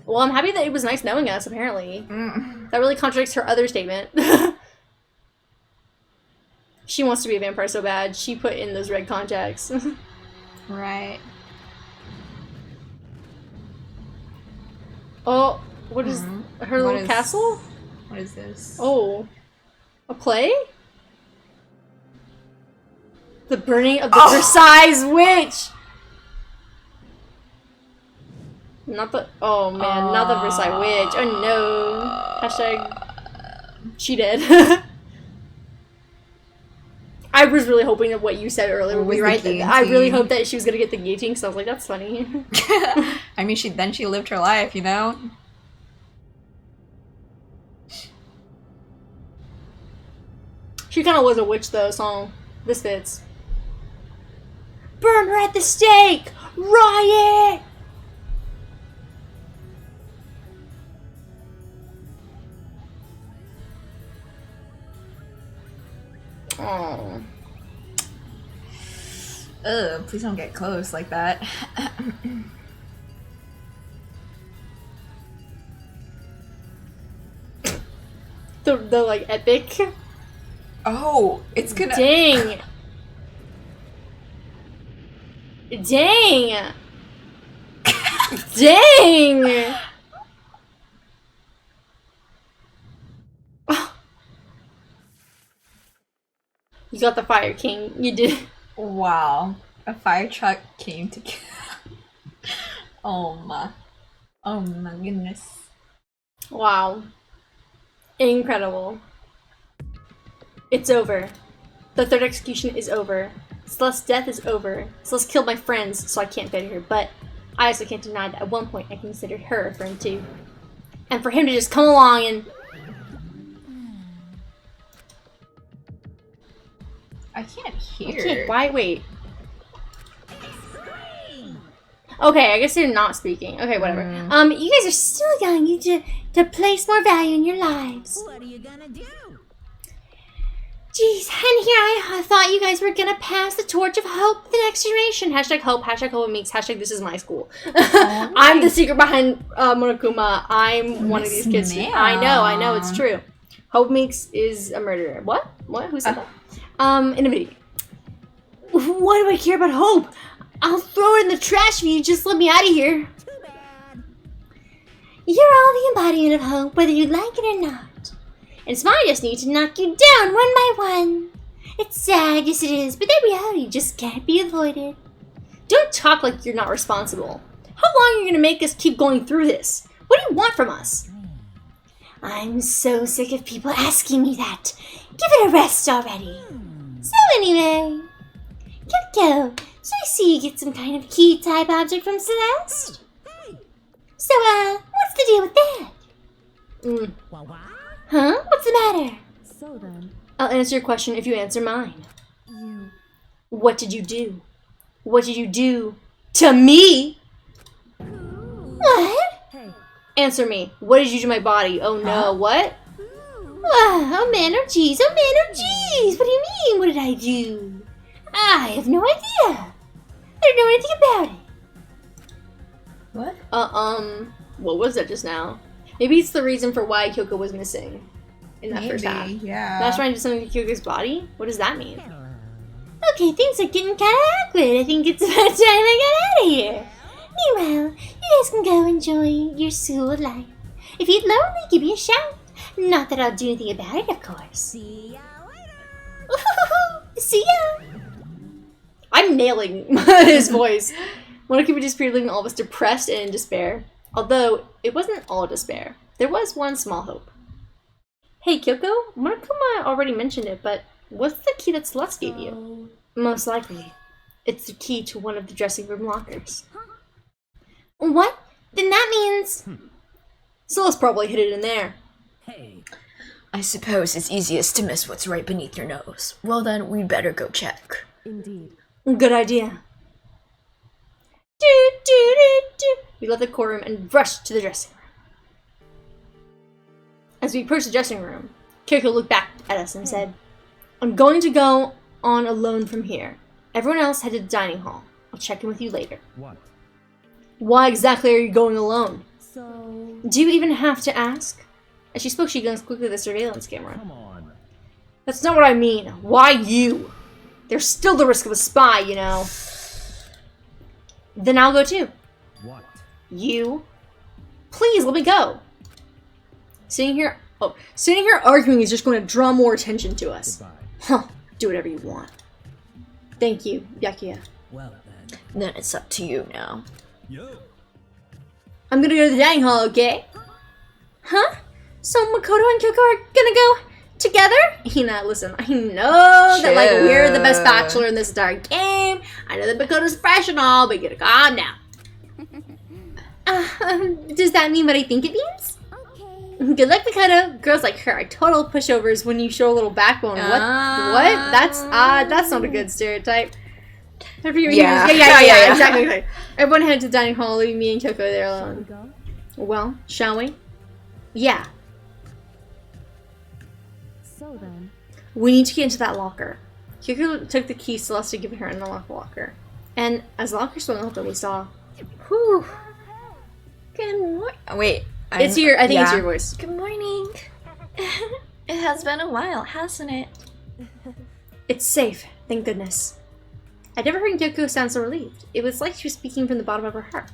Well, I'm happy that it was nice knowing us, apparently. That really contradicts her other statement. She wants to be a vampire so bad. She put in those red contacts. Right. Oh, what is her little castle? What is this? Oh, a play? The burning of the Versailles Witch! Not the, oh man, not the Versailles Witch. Oh no. Hashtag, she dead. I was really hoping that what you said earlier would be right. I really hoped that she was gonna get the guillotine, so I was like, that's funny. I mean, she lived her life, you know? She kind of was a witch though, so this fits. Burn her at the stake! Riot! Oh. Ugh, please don't get close like that. The like epic. Oh, it's gonna. Dang. Dang. Dang. You got the Fire King. You did. Wow. A fire truck came to kill. Oh my goodness. Wow. Incredible. It's over. The third execution is over. Celeste's death is over. Celeste killed my friends, so I can't bear her, but I also can't deny that at one point I considered her a friend too. And for him to just come along and... I can't hear. I can't, why? Wait. Okay, I guess they're not speaking. Okay, whatever. You guys are still young. You need to place more value in your lives. What are you gonna do? Jeez, and here I thought you guys were gonna pass the torch of hope to the next generation. Hashtag hope, hashtag Hope-A-Meeks, hashtag this is my school. I'm the secret behind Monokuma. I'm one of these kids. I know, it's true. Hope-A-Meeks is a murderer. What? Who said that? In a video. Why do I care about hope? I'll throw it in the trash if you just let me out of here. Too bad. You're all the embodiment of hope, whether you like it or not. And it's my destiny to knock you down one by one. It's sad, yes it is, but that reality just can't be avoided. Don't talk like you're not responsible. How long are you going to make us keep going through this? What do you want from us? I'm so sick of people asking me that. Give it a rest already. So anyway, Kyoko, so I see you get some kind of key type object from Celeste. So, what's the deal with that? Huh? What's the matter? So then, I'll answer your question if you answer mine. you... What did you do? What did you do to me? What? Hey, Answer me. What did you do to my body? Oh no, what? Oh man, oh jeez, oh man, oh jeez. What do you mean, what did I do? I have no idea. I don't know anything about it. What? What was that just now? Maybe it's the reason for why Kyoko was missing in that first half. Yeah. That's trying to do something to Kyoko's body? What does that mean? Okay, things are getting kind of awkward. I think it's about time I got out of here. Meanwhile, you guys can go enjoy your school life. If you're lonely, give me a shout. Not that I'll do anything about it, of course. See ya later. See ya! I'm nailing his voice. Monokuma disappeared, leaving all of us depressed and in despair. Although, it wasn't all despair. There was one small hope. Hey, Kyoko, Monokuma already mentioned it, but what's the key that Celeste gave you? Most likely, it's the key to one of the dressing room lockers. What? Then that means... Celeste probably hid it in there. Hey, I suppose it's easiest to miss what's right beneath your nose. Well then, we'd better go check. indeed. Good idea. Do, do, do, do. We left the courtroom and rushed to the dressing room. As we approached the dressing room, Kyoko looked back at us and said, I'm going to go on alone from here. Everyone else head to the dining hall. I'll check in with you later. What? Why exactly are you going alone? So... Do you even have to ask? As she spoke, she glanced quickly at the surveillance camera. Come on. That's not what I mean. Why you? There's still the risk of a spy, you know. Then I'll go too. What? You? Please, let me go. Sitting here arguing is just going to draw more attention to us. Goodbye. Huh. Do whatever you want. Thank you, Byakuya. Well then. Then it's up to you now. Yo. I'm gonna go to the dining hall, okay? Huh? So Makoto and Kyoko are gonna go together? Hina, listen, I know that like we're the best bachelor in this entire game. I know that Makoto's fresh and all, but you gotta calm down. Does that mean what I think it means? Okay. Good luck, Makoto. Girls like her are total pushovers when you show a little backbone. What? That's not a good stereotype. Yeah, exactly. Everyone head to the dining hall, leaving me and Kyoko there Shall we alone. go? Well, shall we? Yeah. So then... We need to get into that locker. Kyoko took the key Celeste had given her and unlocked the locker. And as the locker swung open, we saw... Whew. Good morning. Wait. I think it's your voice. Good morning. It has been a while, hasn't it? It's safe, thank goodness. I'd never heard Kyoko sound so relieved. It was like she was speaking from the bottom of her heart.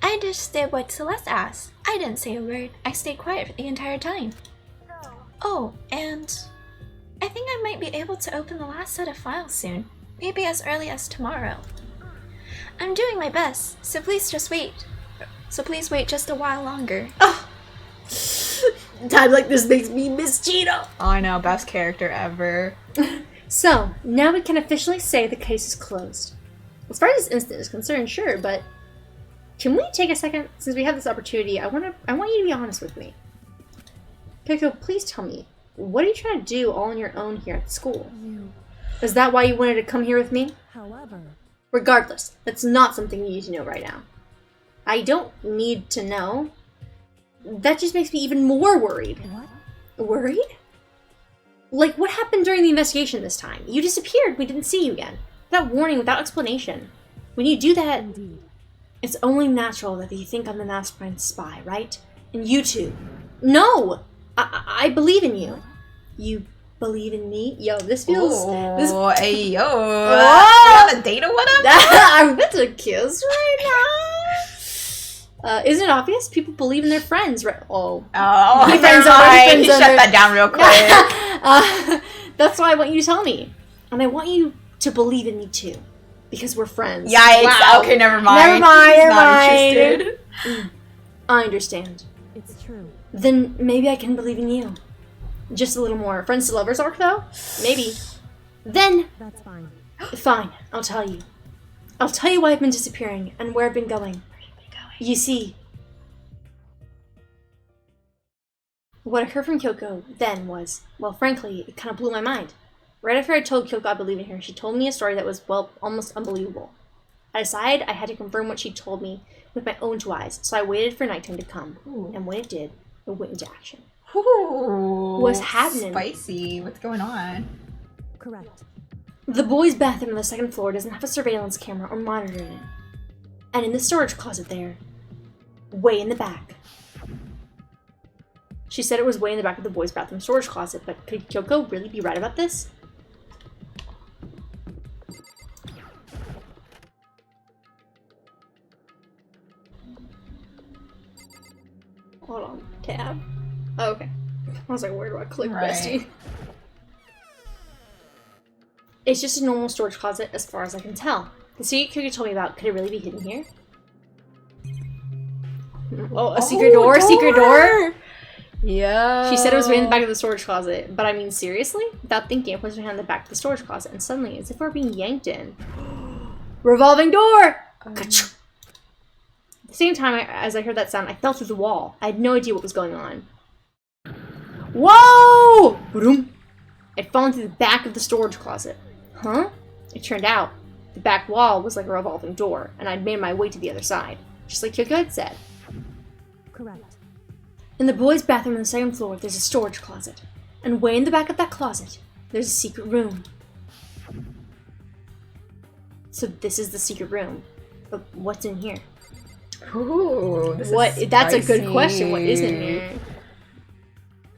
I just did what Celeste asked. I didn't say a word. I stayed quiet for the entire time. Oh, and I think I might be able to open the last set of files soon. Maybe as early as tomorrow. I'm doing my best, so please wait just a while longer. Oh. Time like this makes me miss Cheeto. Oh, I know, best character ever. So, now we can officially say the case is closed. As far as this incident is concerned, sure, but can we take a second? Since we have this opportunity, I want you to be honest with me. Kyoko, please tell me, what are you trying to do all on your own here at the school? Is that why you wanted to come here with me? However... Regardless, that's not something you need to know right now. I don't need to know. That just makes me even more worried. What? Worried? Like, what happened during the investigation this time? You disappeared. We didn't see you again. Without warning, without explanation. When you do that, Indeed. it's only natural that you think I'm the mastermind spy, right? And you too. No! I believe in you. You believe in me? Yo, this feels... Oh, hey, yo. Whoa! You on a date or whatever? I'm about to kiss right now. Isn't it obvious? People believe in their friends, right? Oh. Oh, Friends never mind. Shut that down real quick. That's why I want you to tell me. And I want you to believe in me too. Because we're friends. Yikes. Wow. Okay, never mind. Never mind. He's not interested. I understand. It's true. Then maybe I can believe in you. Just a little more. Friends to lovers arc, though? Maybe. Then, That's fine. fine, I'll tell you. I'll tell you why I've been disappearing and where I've been going. You see, what I heard from Kyoko then was, well, frankly, it kind of blew my mind. Right after I told Kyoko I believe in her, she told me a story that was, well, almost unbelievable. I decided I had to confirm what she told me with my own two eyes, so I waited for nighttime to come. And when it did, it went into action. Ooh, What's happening? Spicy. What's going on? Correct. The boys' bathroom on the second floor doesn't have a surveillance camera or monitor in it. And in the storage closet there, way in the back. She said it was way in the back of the boys' bathroom storage closet, but could Kyoko really be right about this? Hold on, tab. Oh, okay. I was like, where do I click, bestie? It's just a normal storage closet as far as I can tell. The secret Kyoko told me about, could it really be hidden here? Oh, a secret door? Secret door? Yeah. She said it was right in the back of the storage closet, but I mean, seriously? Without thinking, I placed my hand in the back of the storage closet, and suddenly, as if we're being yanked in. Revolving door! At the same time, as I heard that sound, I fell through the wall. I had no idea what was going on. Whoa! Boom! I'd fallen through the back of the storage closet. Huh? It turned out, the back wall was like a revolving door, and I'd made my way to the other side, just like Kyoko had said. Correct. In the boys' bathroom on the second floor, there's a storage closet. And way in the back of that closet, there's a secret room. So this is the secret room. But what's in here? Ooh, That's a good question. What is in here?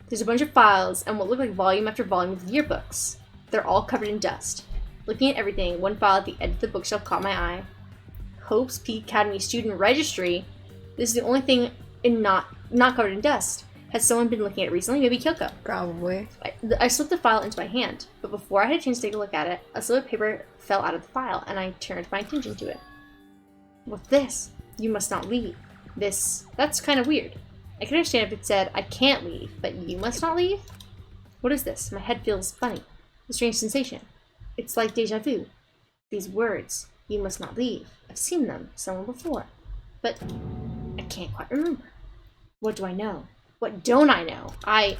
There's a bunch of files and what look like volume after volume of yearbooks. They're all covered in dust. Looking at everything, one file at the edge of the bookshelf caught my eye. Hope's Peak Academy student registry. This is the only thing not covered in dust. Has someone been looking at it recently? Maybe Kyoko. Probably. I slipped the file into my hand, but before I had a chance to take a look at it, a slip of paper fell out of the file, and I turned my attention to it. What's this? You must not leave. That's kind of weird. I can understand if it said, I can't leave, but you must not leave? What is this? My head feels funny. A strange sensation. It's like deja vu. These words, you must not leave. I've seen them somewhere before, but I can't quite remember. What do I know? What don't I know? I...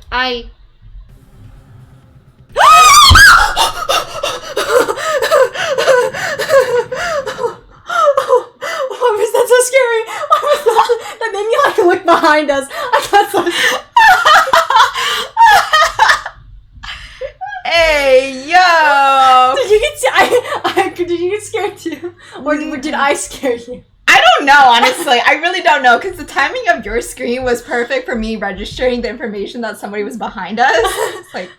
Why was that so scary? Why was that? That made me like look behind us. I got so... Hey, yo! Did you get scared too? Or did I scare you? I don't know, honestly. I really don't know, because the timing of your screen was perfect for me registering the information that somebody was behind us. It's like...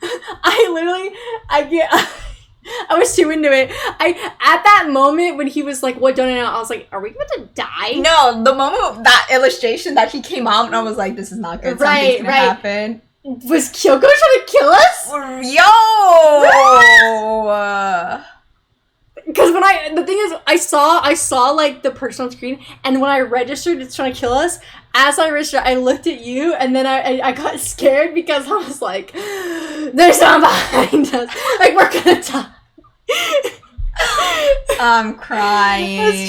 I was too into it. At that moment when he was like, what don't I know? I was like, are we about to die? No, the moment that illustration that he came out, and I was like, this is not good. Something's gonna happen. Was Kyoko trying to kill us? Yo! Because the thing is, I saw like the person on screen, and when I registered it's trying to kill us, as I registered, I looked at you, and then I got scared because I was like, there's someone behind us. Like, we're gonna die. I'm crying. A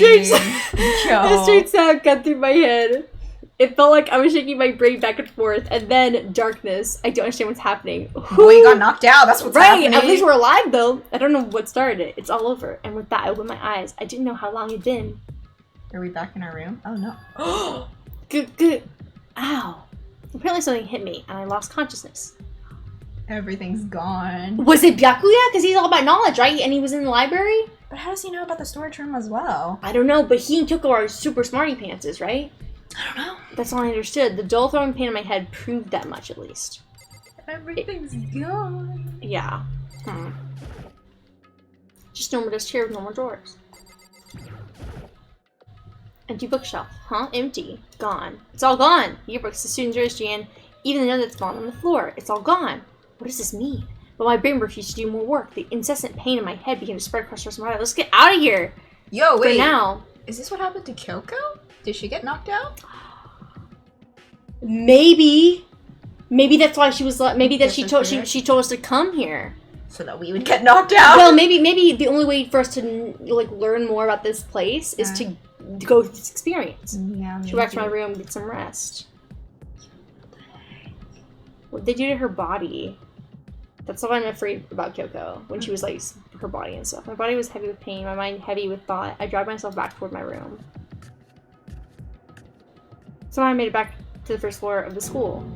straight sound cut through my head. It felt like I was shaking my brain back and forth, and then darkness. I don't understand what's happening. Well, you got knocked out. That's what's happening. At least we're alive, though. I don't know what started it. It's all over. And with that, I opened my eyes. I didn't know how long it'd been. Are we back in our room? Oh, no. Good. Ow. Apparently something hit me, and I lost consciousness. Everything's gone. Was it Byakuya? Because he's all about knowledge, right? And he was in the library? But how does he know about the storage room as well? I don't know, but he and Kyoko are super smarty pantses, right? I don't know. That's all I understood. The dull throwing pain in my head proved that much, at least. Everything's gone. Yeah. Just no more desk chair with no more drawers. Empty bookshelf. Huh? Empty. Gone. It's all gone. Yearbooks, the student's registry, and even the note that's fallen on the floor. It's all gone. What does this mean? But my brain refused to do more work. The incessant pain in my head began to spread across the rest of my body. Let's get out of here! Yo, wait. For now. Is this what happened to Kyoko? Did she get knocked out? Maybe that's why she was like. Maybe that she told us to come here so that we would get knocked out. Well, maybe the only way for us to like learn more about this place is to go through this experience. Yeah. Maybe. Go back to my room, get some rest. What did they do to her body? That's what I'm afraid about Kyoko. When she was like her body and stuff. My body was heavy with pain. My mind heavy with thought. I dragged myself back toward my room. Somehow I made it back to the first floor of the school.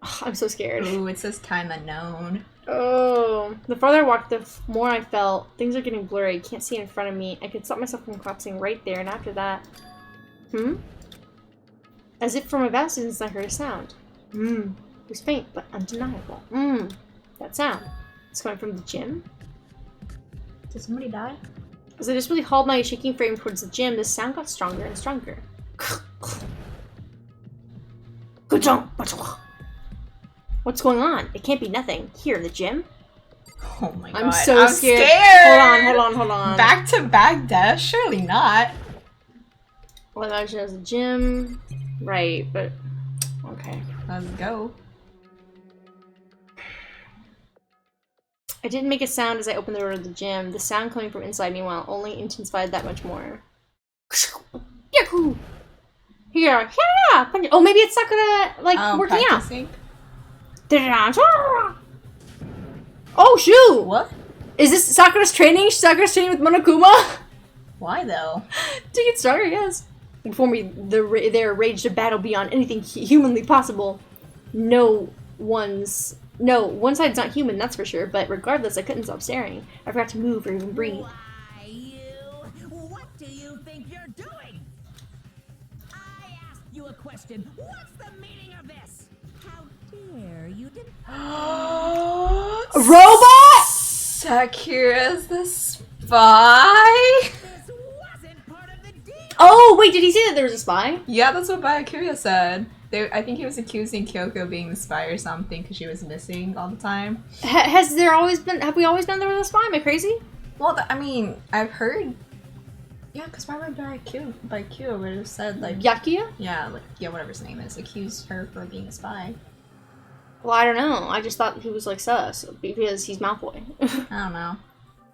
Oh, I'm so scared. Ooh, it says time unknown. Oh. The farther I walked, the more I felt. Things are getting blurry. I can't see in front of me. I could stop myself from collapsing right there, and after that... As if from a vast distance I heard a sound. It was faint, but undeniable. That sound. It's coming from the gym? Did somebody die? As I just really hauled my shaking frame towards the gym, the sound got stronger and stronger. What's going on? It can't be nothing. Here in the gym? Oh my god. I'm so scared. Hold on. Back to back death? Surely not. Well, I imagine as a gym. Right, but... Okay. Let's go. I didn't make a sound as I opened the door to the gym. The sound coming from inside, meanwhile, only intensified that much more. Here. Oh, maybe it's Sakura, like, working practicing. out. Oh, shoot! What? Is this Sakura's training? Sakura's training with Monokuma? Why, though? To get stronger, yes. Inform me there raged a battle beyond anything humanly possible. One side's not human, that's for sure, but regardless, I couldn't stop staring. I forgot to move or even breathe. Why, you question. What's the meaning of this? How dare you Robot? Sakura's the spy? This wasn't part of the deal. Oh, wait, did he say that there was a spy? Yeah, that's what Byakuya said. I think he was accusing Kyoko of being the spy or something because she was missing all the time. Have we always been there with a spy? Am I crazy? Well, I mean, I've heard. Yeah, because why would Byakuya would have said, like. Yakuya? Yeah, like, yeah, whatever his name is. Accused her for being a spy. Well, I don't know. I just thought he was like sus because he's Malfoy. I don't know.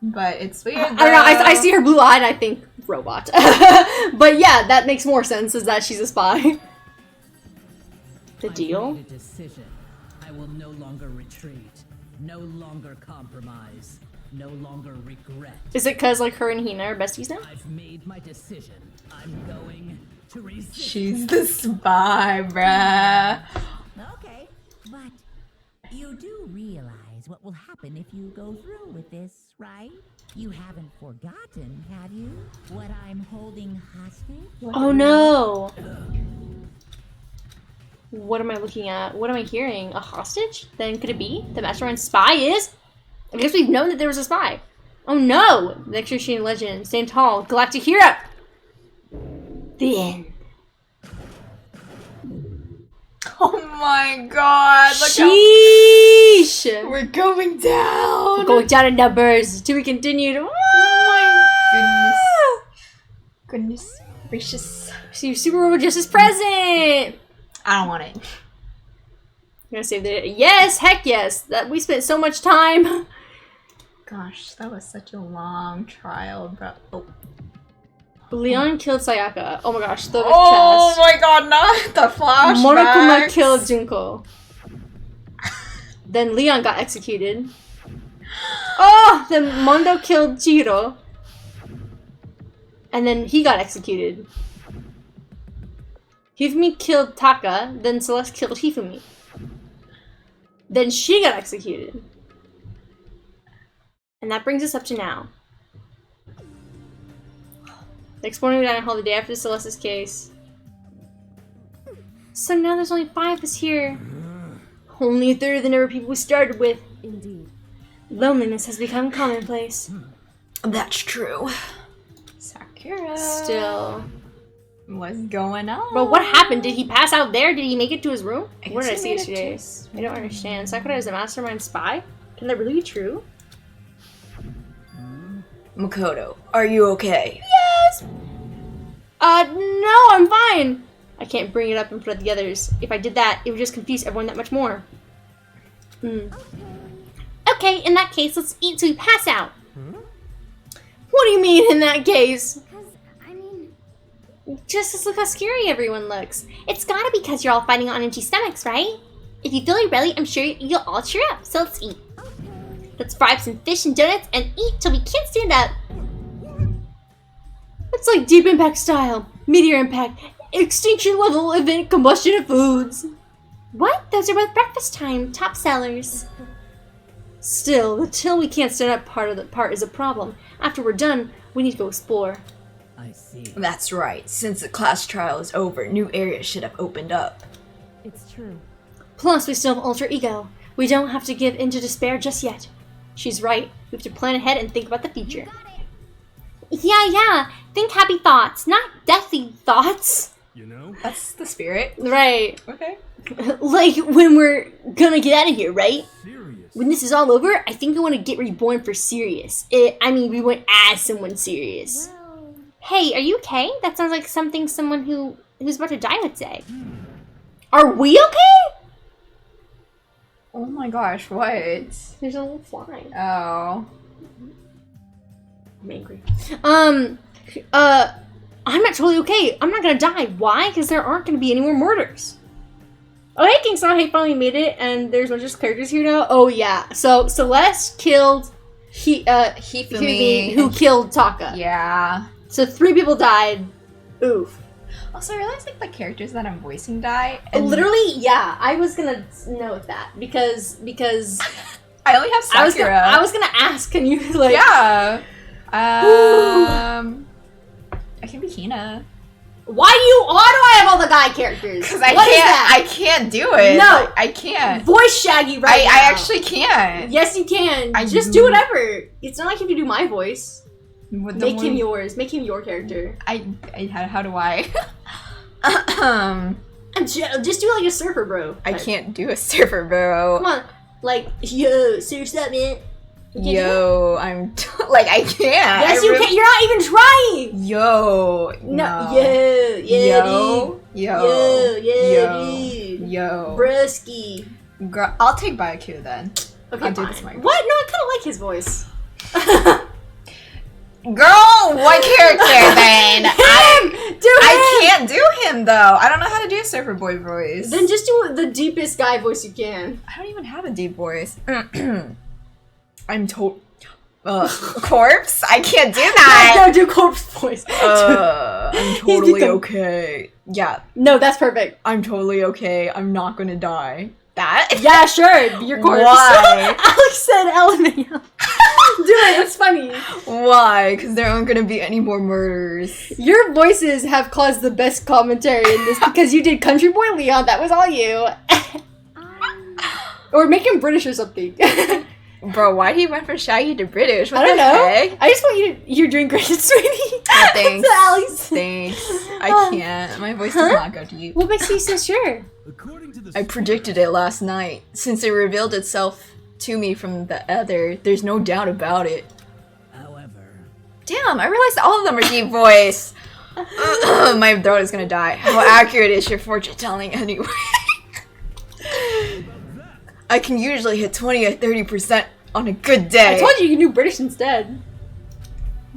But it's weird. I don't know. I see her blue eyed. I think robot. But yeah, that makes more sense. Is that she's a spy? The deal? I made a decision. I will no longer retreat. No longer compromise. No longer regret. Is it because like her and Hina are besties now? I've made my decision. I'm going to resist. She's the spy, bruh. Okay, but you do realize what will happen if you go through with this, right? You haven't forgotten, have you? What I'm holding hostage? Oh no! What am I looking at? What am I hearing? A hostage? Then could it be? The Mastermind spy is? I guess we've known that there was a spy. Oh no! The Extreme legend. Stand tall. Galactic hero! The end. Oh my god. Look Sheesh! how we're going down. We're going down in numbers. To be continued. Oh my goodness. Goodness gracious. See, Super Robot Justice present! I don't want it. I'm gonna save the. Yes! Heck yes! That we spent so much time. Gosh, that was such a long trial, bro. Oh. Leon killed Sayaka. Oh my gosh, the Oh test. my god, not the flashbacks. Monokuma killed Junko. Then Leon got executed. Oh! Then Mondo killed Chihiro. And then he got executed. Hifumi killed Taka. Then Celeste killed Hifumi. Then she got executed. And that brings us up to now. Exploring the dining hall the day after Celeste's case. So now there's only 5 of us here. Only a third of the number of people we started with. Indeed. Loneliness has become commonplace. That's true. Sakura. Still. What's going on? But what happened? Did he pass out there? Did he make it to his room? I What did I guess see he made it to yesterday? his I don't understand. Sakura is a mastermind spy? Can that really be true? Makoto, are you okay? Yes! No, I'm fine! I can't bring it up in front of the others. If I did that, it would just confuse everyone that much more. Okay, in that case, let's eat till we pass out. What do you mean, in that case? Because, I mean, Just look how scary everyone looks. It's gotta be because you're all fighting on empty stomachs, right? If you feel your belly, I'm sure you'll all cheer up, so let's eat. Let's fry up some fish and donuts and eat till we can't stand up. It's like Deep Impact style. Meteor Impact. Extinction level event combustion of foods. What? Those are both breakfast time. Top sellers. Still, the till we can't stand up part is a problem. After we're done, we need to go explore. I see. That's right. Since the class trial is over, new areas should have opened up. It's true. Plus, we still have Ultra Ego. We don't have to give in to despair just yet. She's right. We have to plan ahead and think about the future. Yeah. Think happy thoughts, not deathly thoughts. You know? That's the spirit. Right. Okay. Like when we're gonna get out of here, right? Serious. When this is all over, I think I want to get reborn for serious. Reborn as someone serious. well, Hey, are you okay? That sounds like something someone who's about to die would say. Are we okay? Oh my gosh, what? There's a little fly. Oh. I'm angry. I'm not totally okay. I'm not gonna die. Why? Because there aren't gonna be any more murders. Oh, hey, King Saw, hey, finally made it, and there's a bunch of characters here now. Oh, yeah. So, Celeste killed Hifumi, who killed Taka. Yeah. So, 3 people died. Oof. Also, I realized like the characters that I'm voicing die. Literally, yeah. I was gonna note that because I only have Sakura. I was gonna ask, can you like? Yeah. I can be Hina. Why do I have all the guy characters? Because I can't do it. No. I can't. Voice Shaggy now. I actually can't. Yes, you can. Just do whatever. It's not like you have to do my voice. Make him yours. Make him your character. How do I? Just do like a surfer bro. I can't do a surfer bro. Come on. Like, yo, serious up, man. Yo, I'm like, I can't. Yes, you can. You're not even trying. Yo. No. Yo. Brusky. Girl, I'll take Byaku then. Okay, I'll do fine. this one. What? No, I kind of like his voice. Girl, what character then? I him! can't do him though. I don't know how to do a surfer boy voice. Then just do the deepest guy voice you can. I don't even have a deep voice. I'm corpse? I can't do that. No, do corpse voice. I'm totally okay. Yeah. No, that's perfect. I'm totally okay. I'm not gonna die. That? Yeah, sure. Your corpse. Why? Alex said LMAO. Do it. It's funny. Why? Because there aren't gonna be any more murders. Your voices have caused the best commentary in this because you did Country Boy Leon. That was all you. Or make him British or something. Bro, why do you went from Shaggy to British? What I don't the know. heck? I just want you to. You're doing great, sweetie. Oh, thanks. To Alex. Thanks. I can't. My voice does not go deep. What makes you so sure? I predicted it last night. Since it revealed itself to me from the other, there's no doubt about it. However, damn, I realized all of them are deep voice. My throat is gonna die. How accurate is your fortune telling anyway? I can usually hit 20 or 30% on a good day. I told you can do British instead.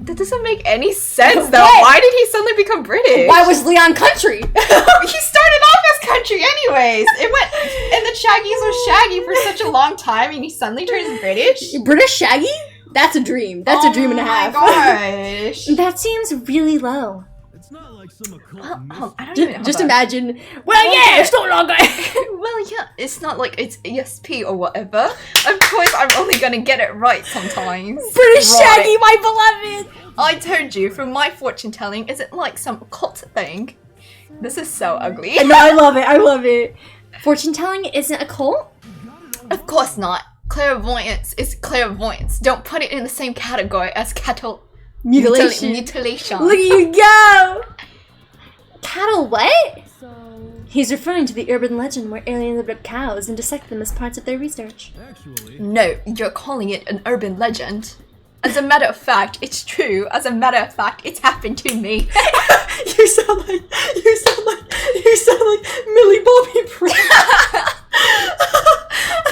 That doesn't make any sense though. What? Why did he suddenly become British? Why was Leon country? He started off as country anyways. It went, and the Shaggies was Shaggy for such a long time and he suddenly turns British? British Shaggy? That's a dream. That's a dream and a half. Oh my gosh. That seems really low. It's not like some occult I don't even, Just hold on. imagine. Well, yeah, it's no longer. Well, yeah, it's not like it's ESP or whatever. Of course, I'm only gonna get it right sometimes. British Right. Shaggy, my beloved. I told you, from my fortune telling isn't like some occult thing. This is so ugly. No, I love it. I love it. Fortune telling isn't a cult? Of course not. Clairvoyance is clairvoyance. Don't put it in the same category as cattle Mutilation. mutilation. Look at you go. Cattle what? So, He's referring to the urban legend where aliens abduct cows and dissect them as parts of their research. Actually, No, you're calling it an urban legend. As a matter of fact, it's true. As a matter of fact, it's happened to me. You sound like Millie Bobby Brown.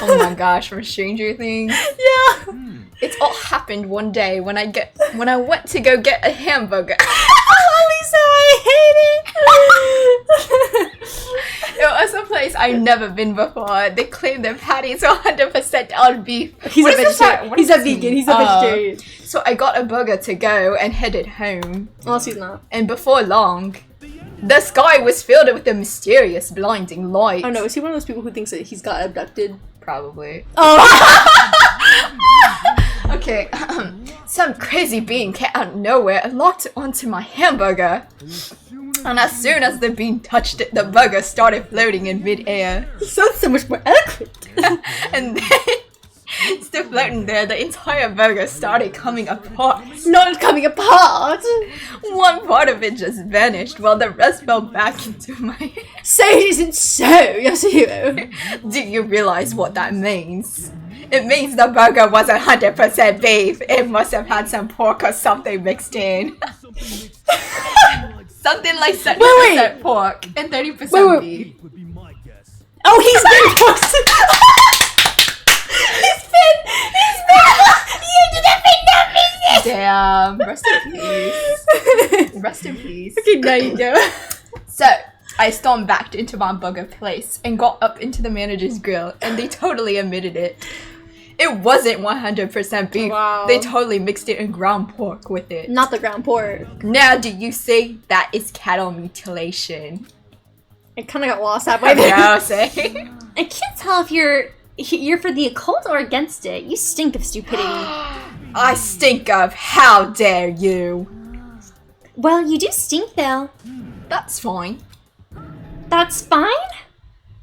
Oh my gosh, from Stranger Things. Yeah. It's all happened one day when I went to go get a hamburger. Lisa, I hate it. It was a place I've never been before. They claim their patties are 100% on beef. He's What a is this vegetarian. part? What He's does a this vegan. mean? He's a vegetarian. So I got a burger to go and headed home. Unless he's not. And before long, the sky was filled with a mysterious blinding light. Oh no, is he one of those people who thinks that he's got abducted? Probably. Oh. Okay, some crazy being came out of nowhere and locked onto my hamburger. And as soon as the bean touched it, the burger started floating in midair. He sounds so much more eloquent. And then, still floating there, the entire burger started coming apart. Not coming apart. One part of it just vanished while the rest fell back into my hand. Say it isn't so, Yasuhiro. Do you realize what that means? It means the burger wasn't 100% beef. It must have had some pork or something mixed in. Something like 70% pork and 30% beef. would be my guess. Oh, he's been posted. You didn't make no business. Damn. Rest in peace. Rest in peace. Okay, now you go. So, I stormed back into my burger place and got up into the manager's grill, and they totally admitted it. It wasn't 100% beef. Wow. They totally mixed it in ground pork with it. Not the ground pork. Now, do you say that is cattle mutilation? I kind of got lost halfway there. Yeah, say. I can't tell if you're for the occult or against it. You stink of stupidity. I stink of. How dare you? Well, you do stink though. That's fine. That's fine?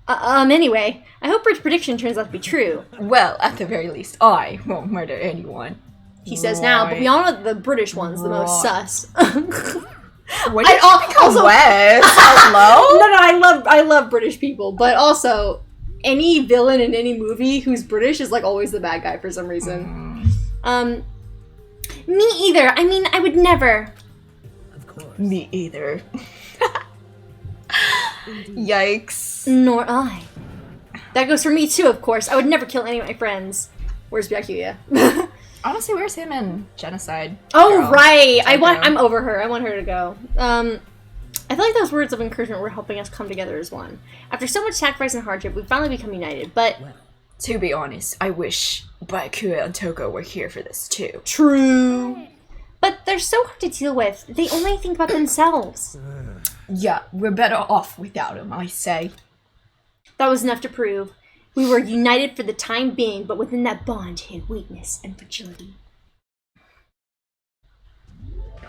Anyway, I hope Brid's prediction turns out to be true. Well, at the very least, I won't murder anyone. He says now, but we all know the British one's the most sus. When did you become West? Hello? No, I love British people, but also any villain in any movie who's British is like always the bad guy for some reason. Me either. I mean, I would never. Of course. Me either. Yikes. Nor I. That goes for me too, of course. I would never kill any of my friends. Where's Byakuya? Honestly, where's him in Genocide? Oh, Girl? right. I'm over her. I want her to go. I feel like those words of encouragement were helping us come together as one. After so much sacrifice and hardship, we've finally become united, but... Well, to be honest, I wish Byakuya and Toko were here for this too. True. But they're so hard to deal with. They only think about themselves. Yeah, we're better off without him, I say. That was enough to prove. We were united for the time being, but within that bond hid weakness and fragility.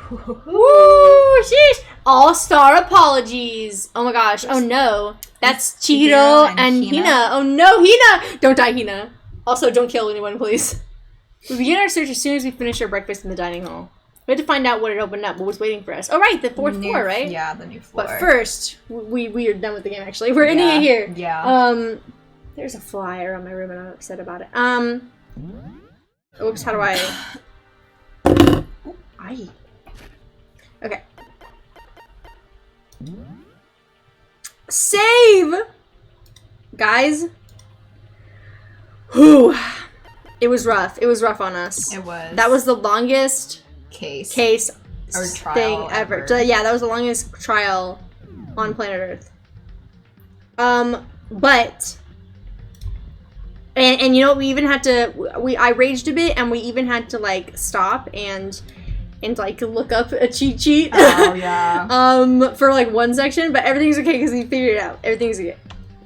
Woo! Sheesh! All-star apologies. Oh my gosh. Oh no. That's Chihiro and Hina. Oh no, Hina! Don't die, Hina. Also, don't kill anyone, please. We begin our search as soon as we finish our breakfast in the dining hall. We had to find out what had opened up, what was waiting for us. Oh right, the fourth floor, right? Yeah, the new floor. But first, we are done with the game actually. We're ending it here. Yeah. There's a fly around my room and I'm upset about it. Oops, how do I... Okay. Save! Guys. Whew. It was rough. It was rough on us. It was. That was the longest case or trial thing ever. Yeah, that was the longest trial on planet Earth. But... And you know what, we even had to... I raged a bit, and we even had to, like, stop and like look up a cheat sheet. Oh yeah. For like one section, but everything's okay because we figured it out. Everything's okay.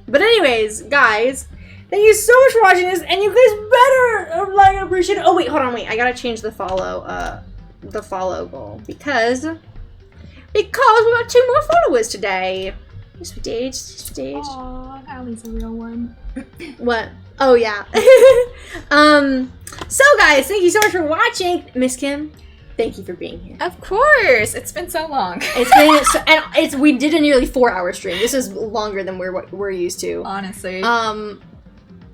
But anyways, guys, thank you so much for watching this, and you guys better like appreciate it. Oh wait, hold on, wait. I gotta change the follow goal because we got 2 more followers today. Sweet age. Aww, Allie's a real one. What? Oh yeah. So guys, thank you so much for watching, Miss Kim. Thank you for being here. Of course, it's been so long. We did a nearly 4-hour stream. This is longer than we're used to. Honestly.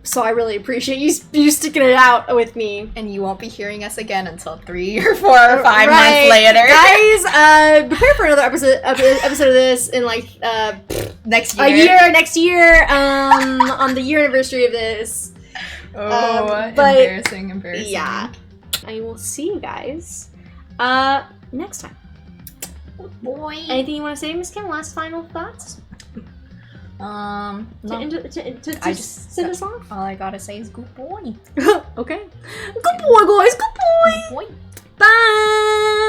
So I really appreciate you sticking it out with me. And you won't be hearing us again until 3 or 4 or 5 months later. Guys, prepare for another episode of this in like next year. Next year, on the year anniversary of this. But embarrassing. Yeah. I will see you guys next time. Boy. Anything you want to say, Miss Kim? Last final thoughts? No. To send us off? All I gotta say is good boy. Okay. Good boy, guys. Good boy. Good boy. Bye.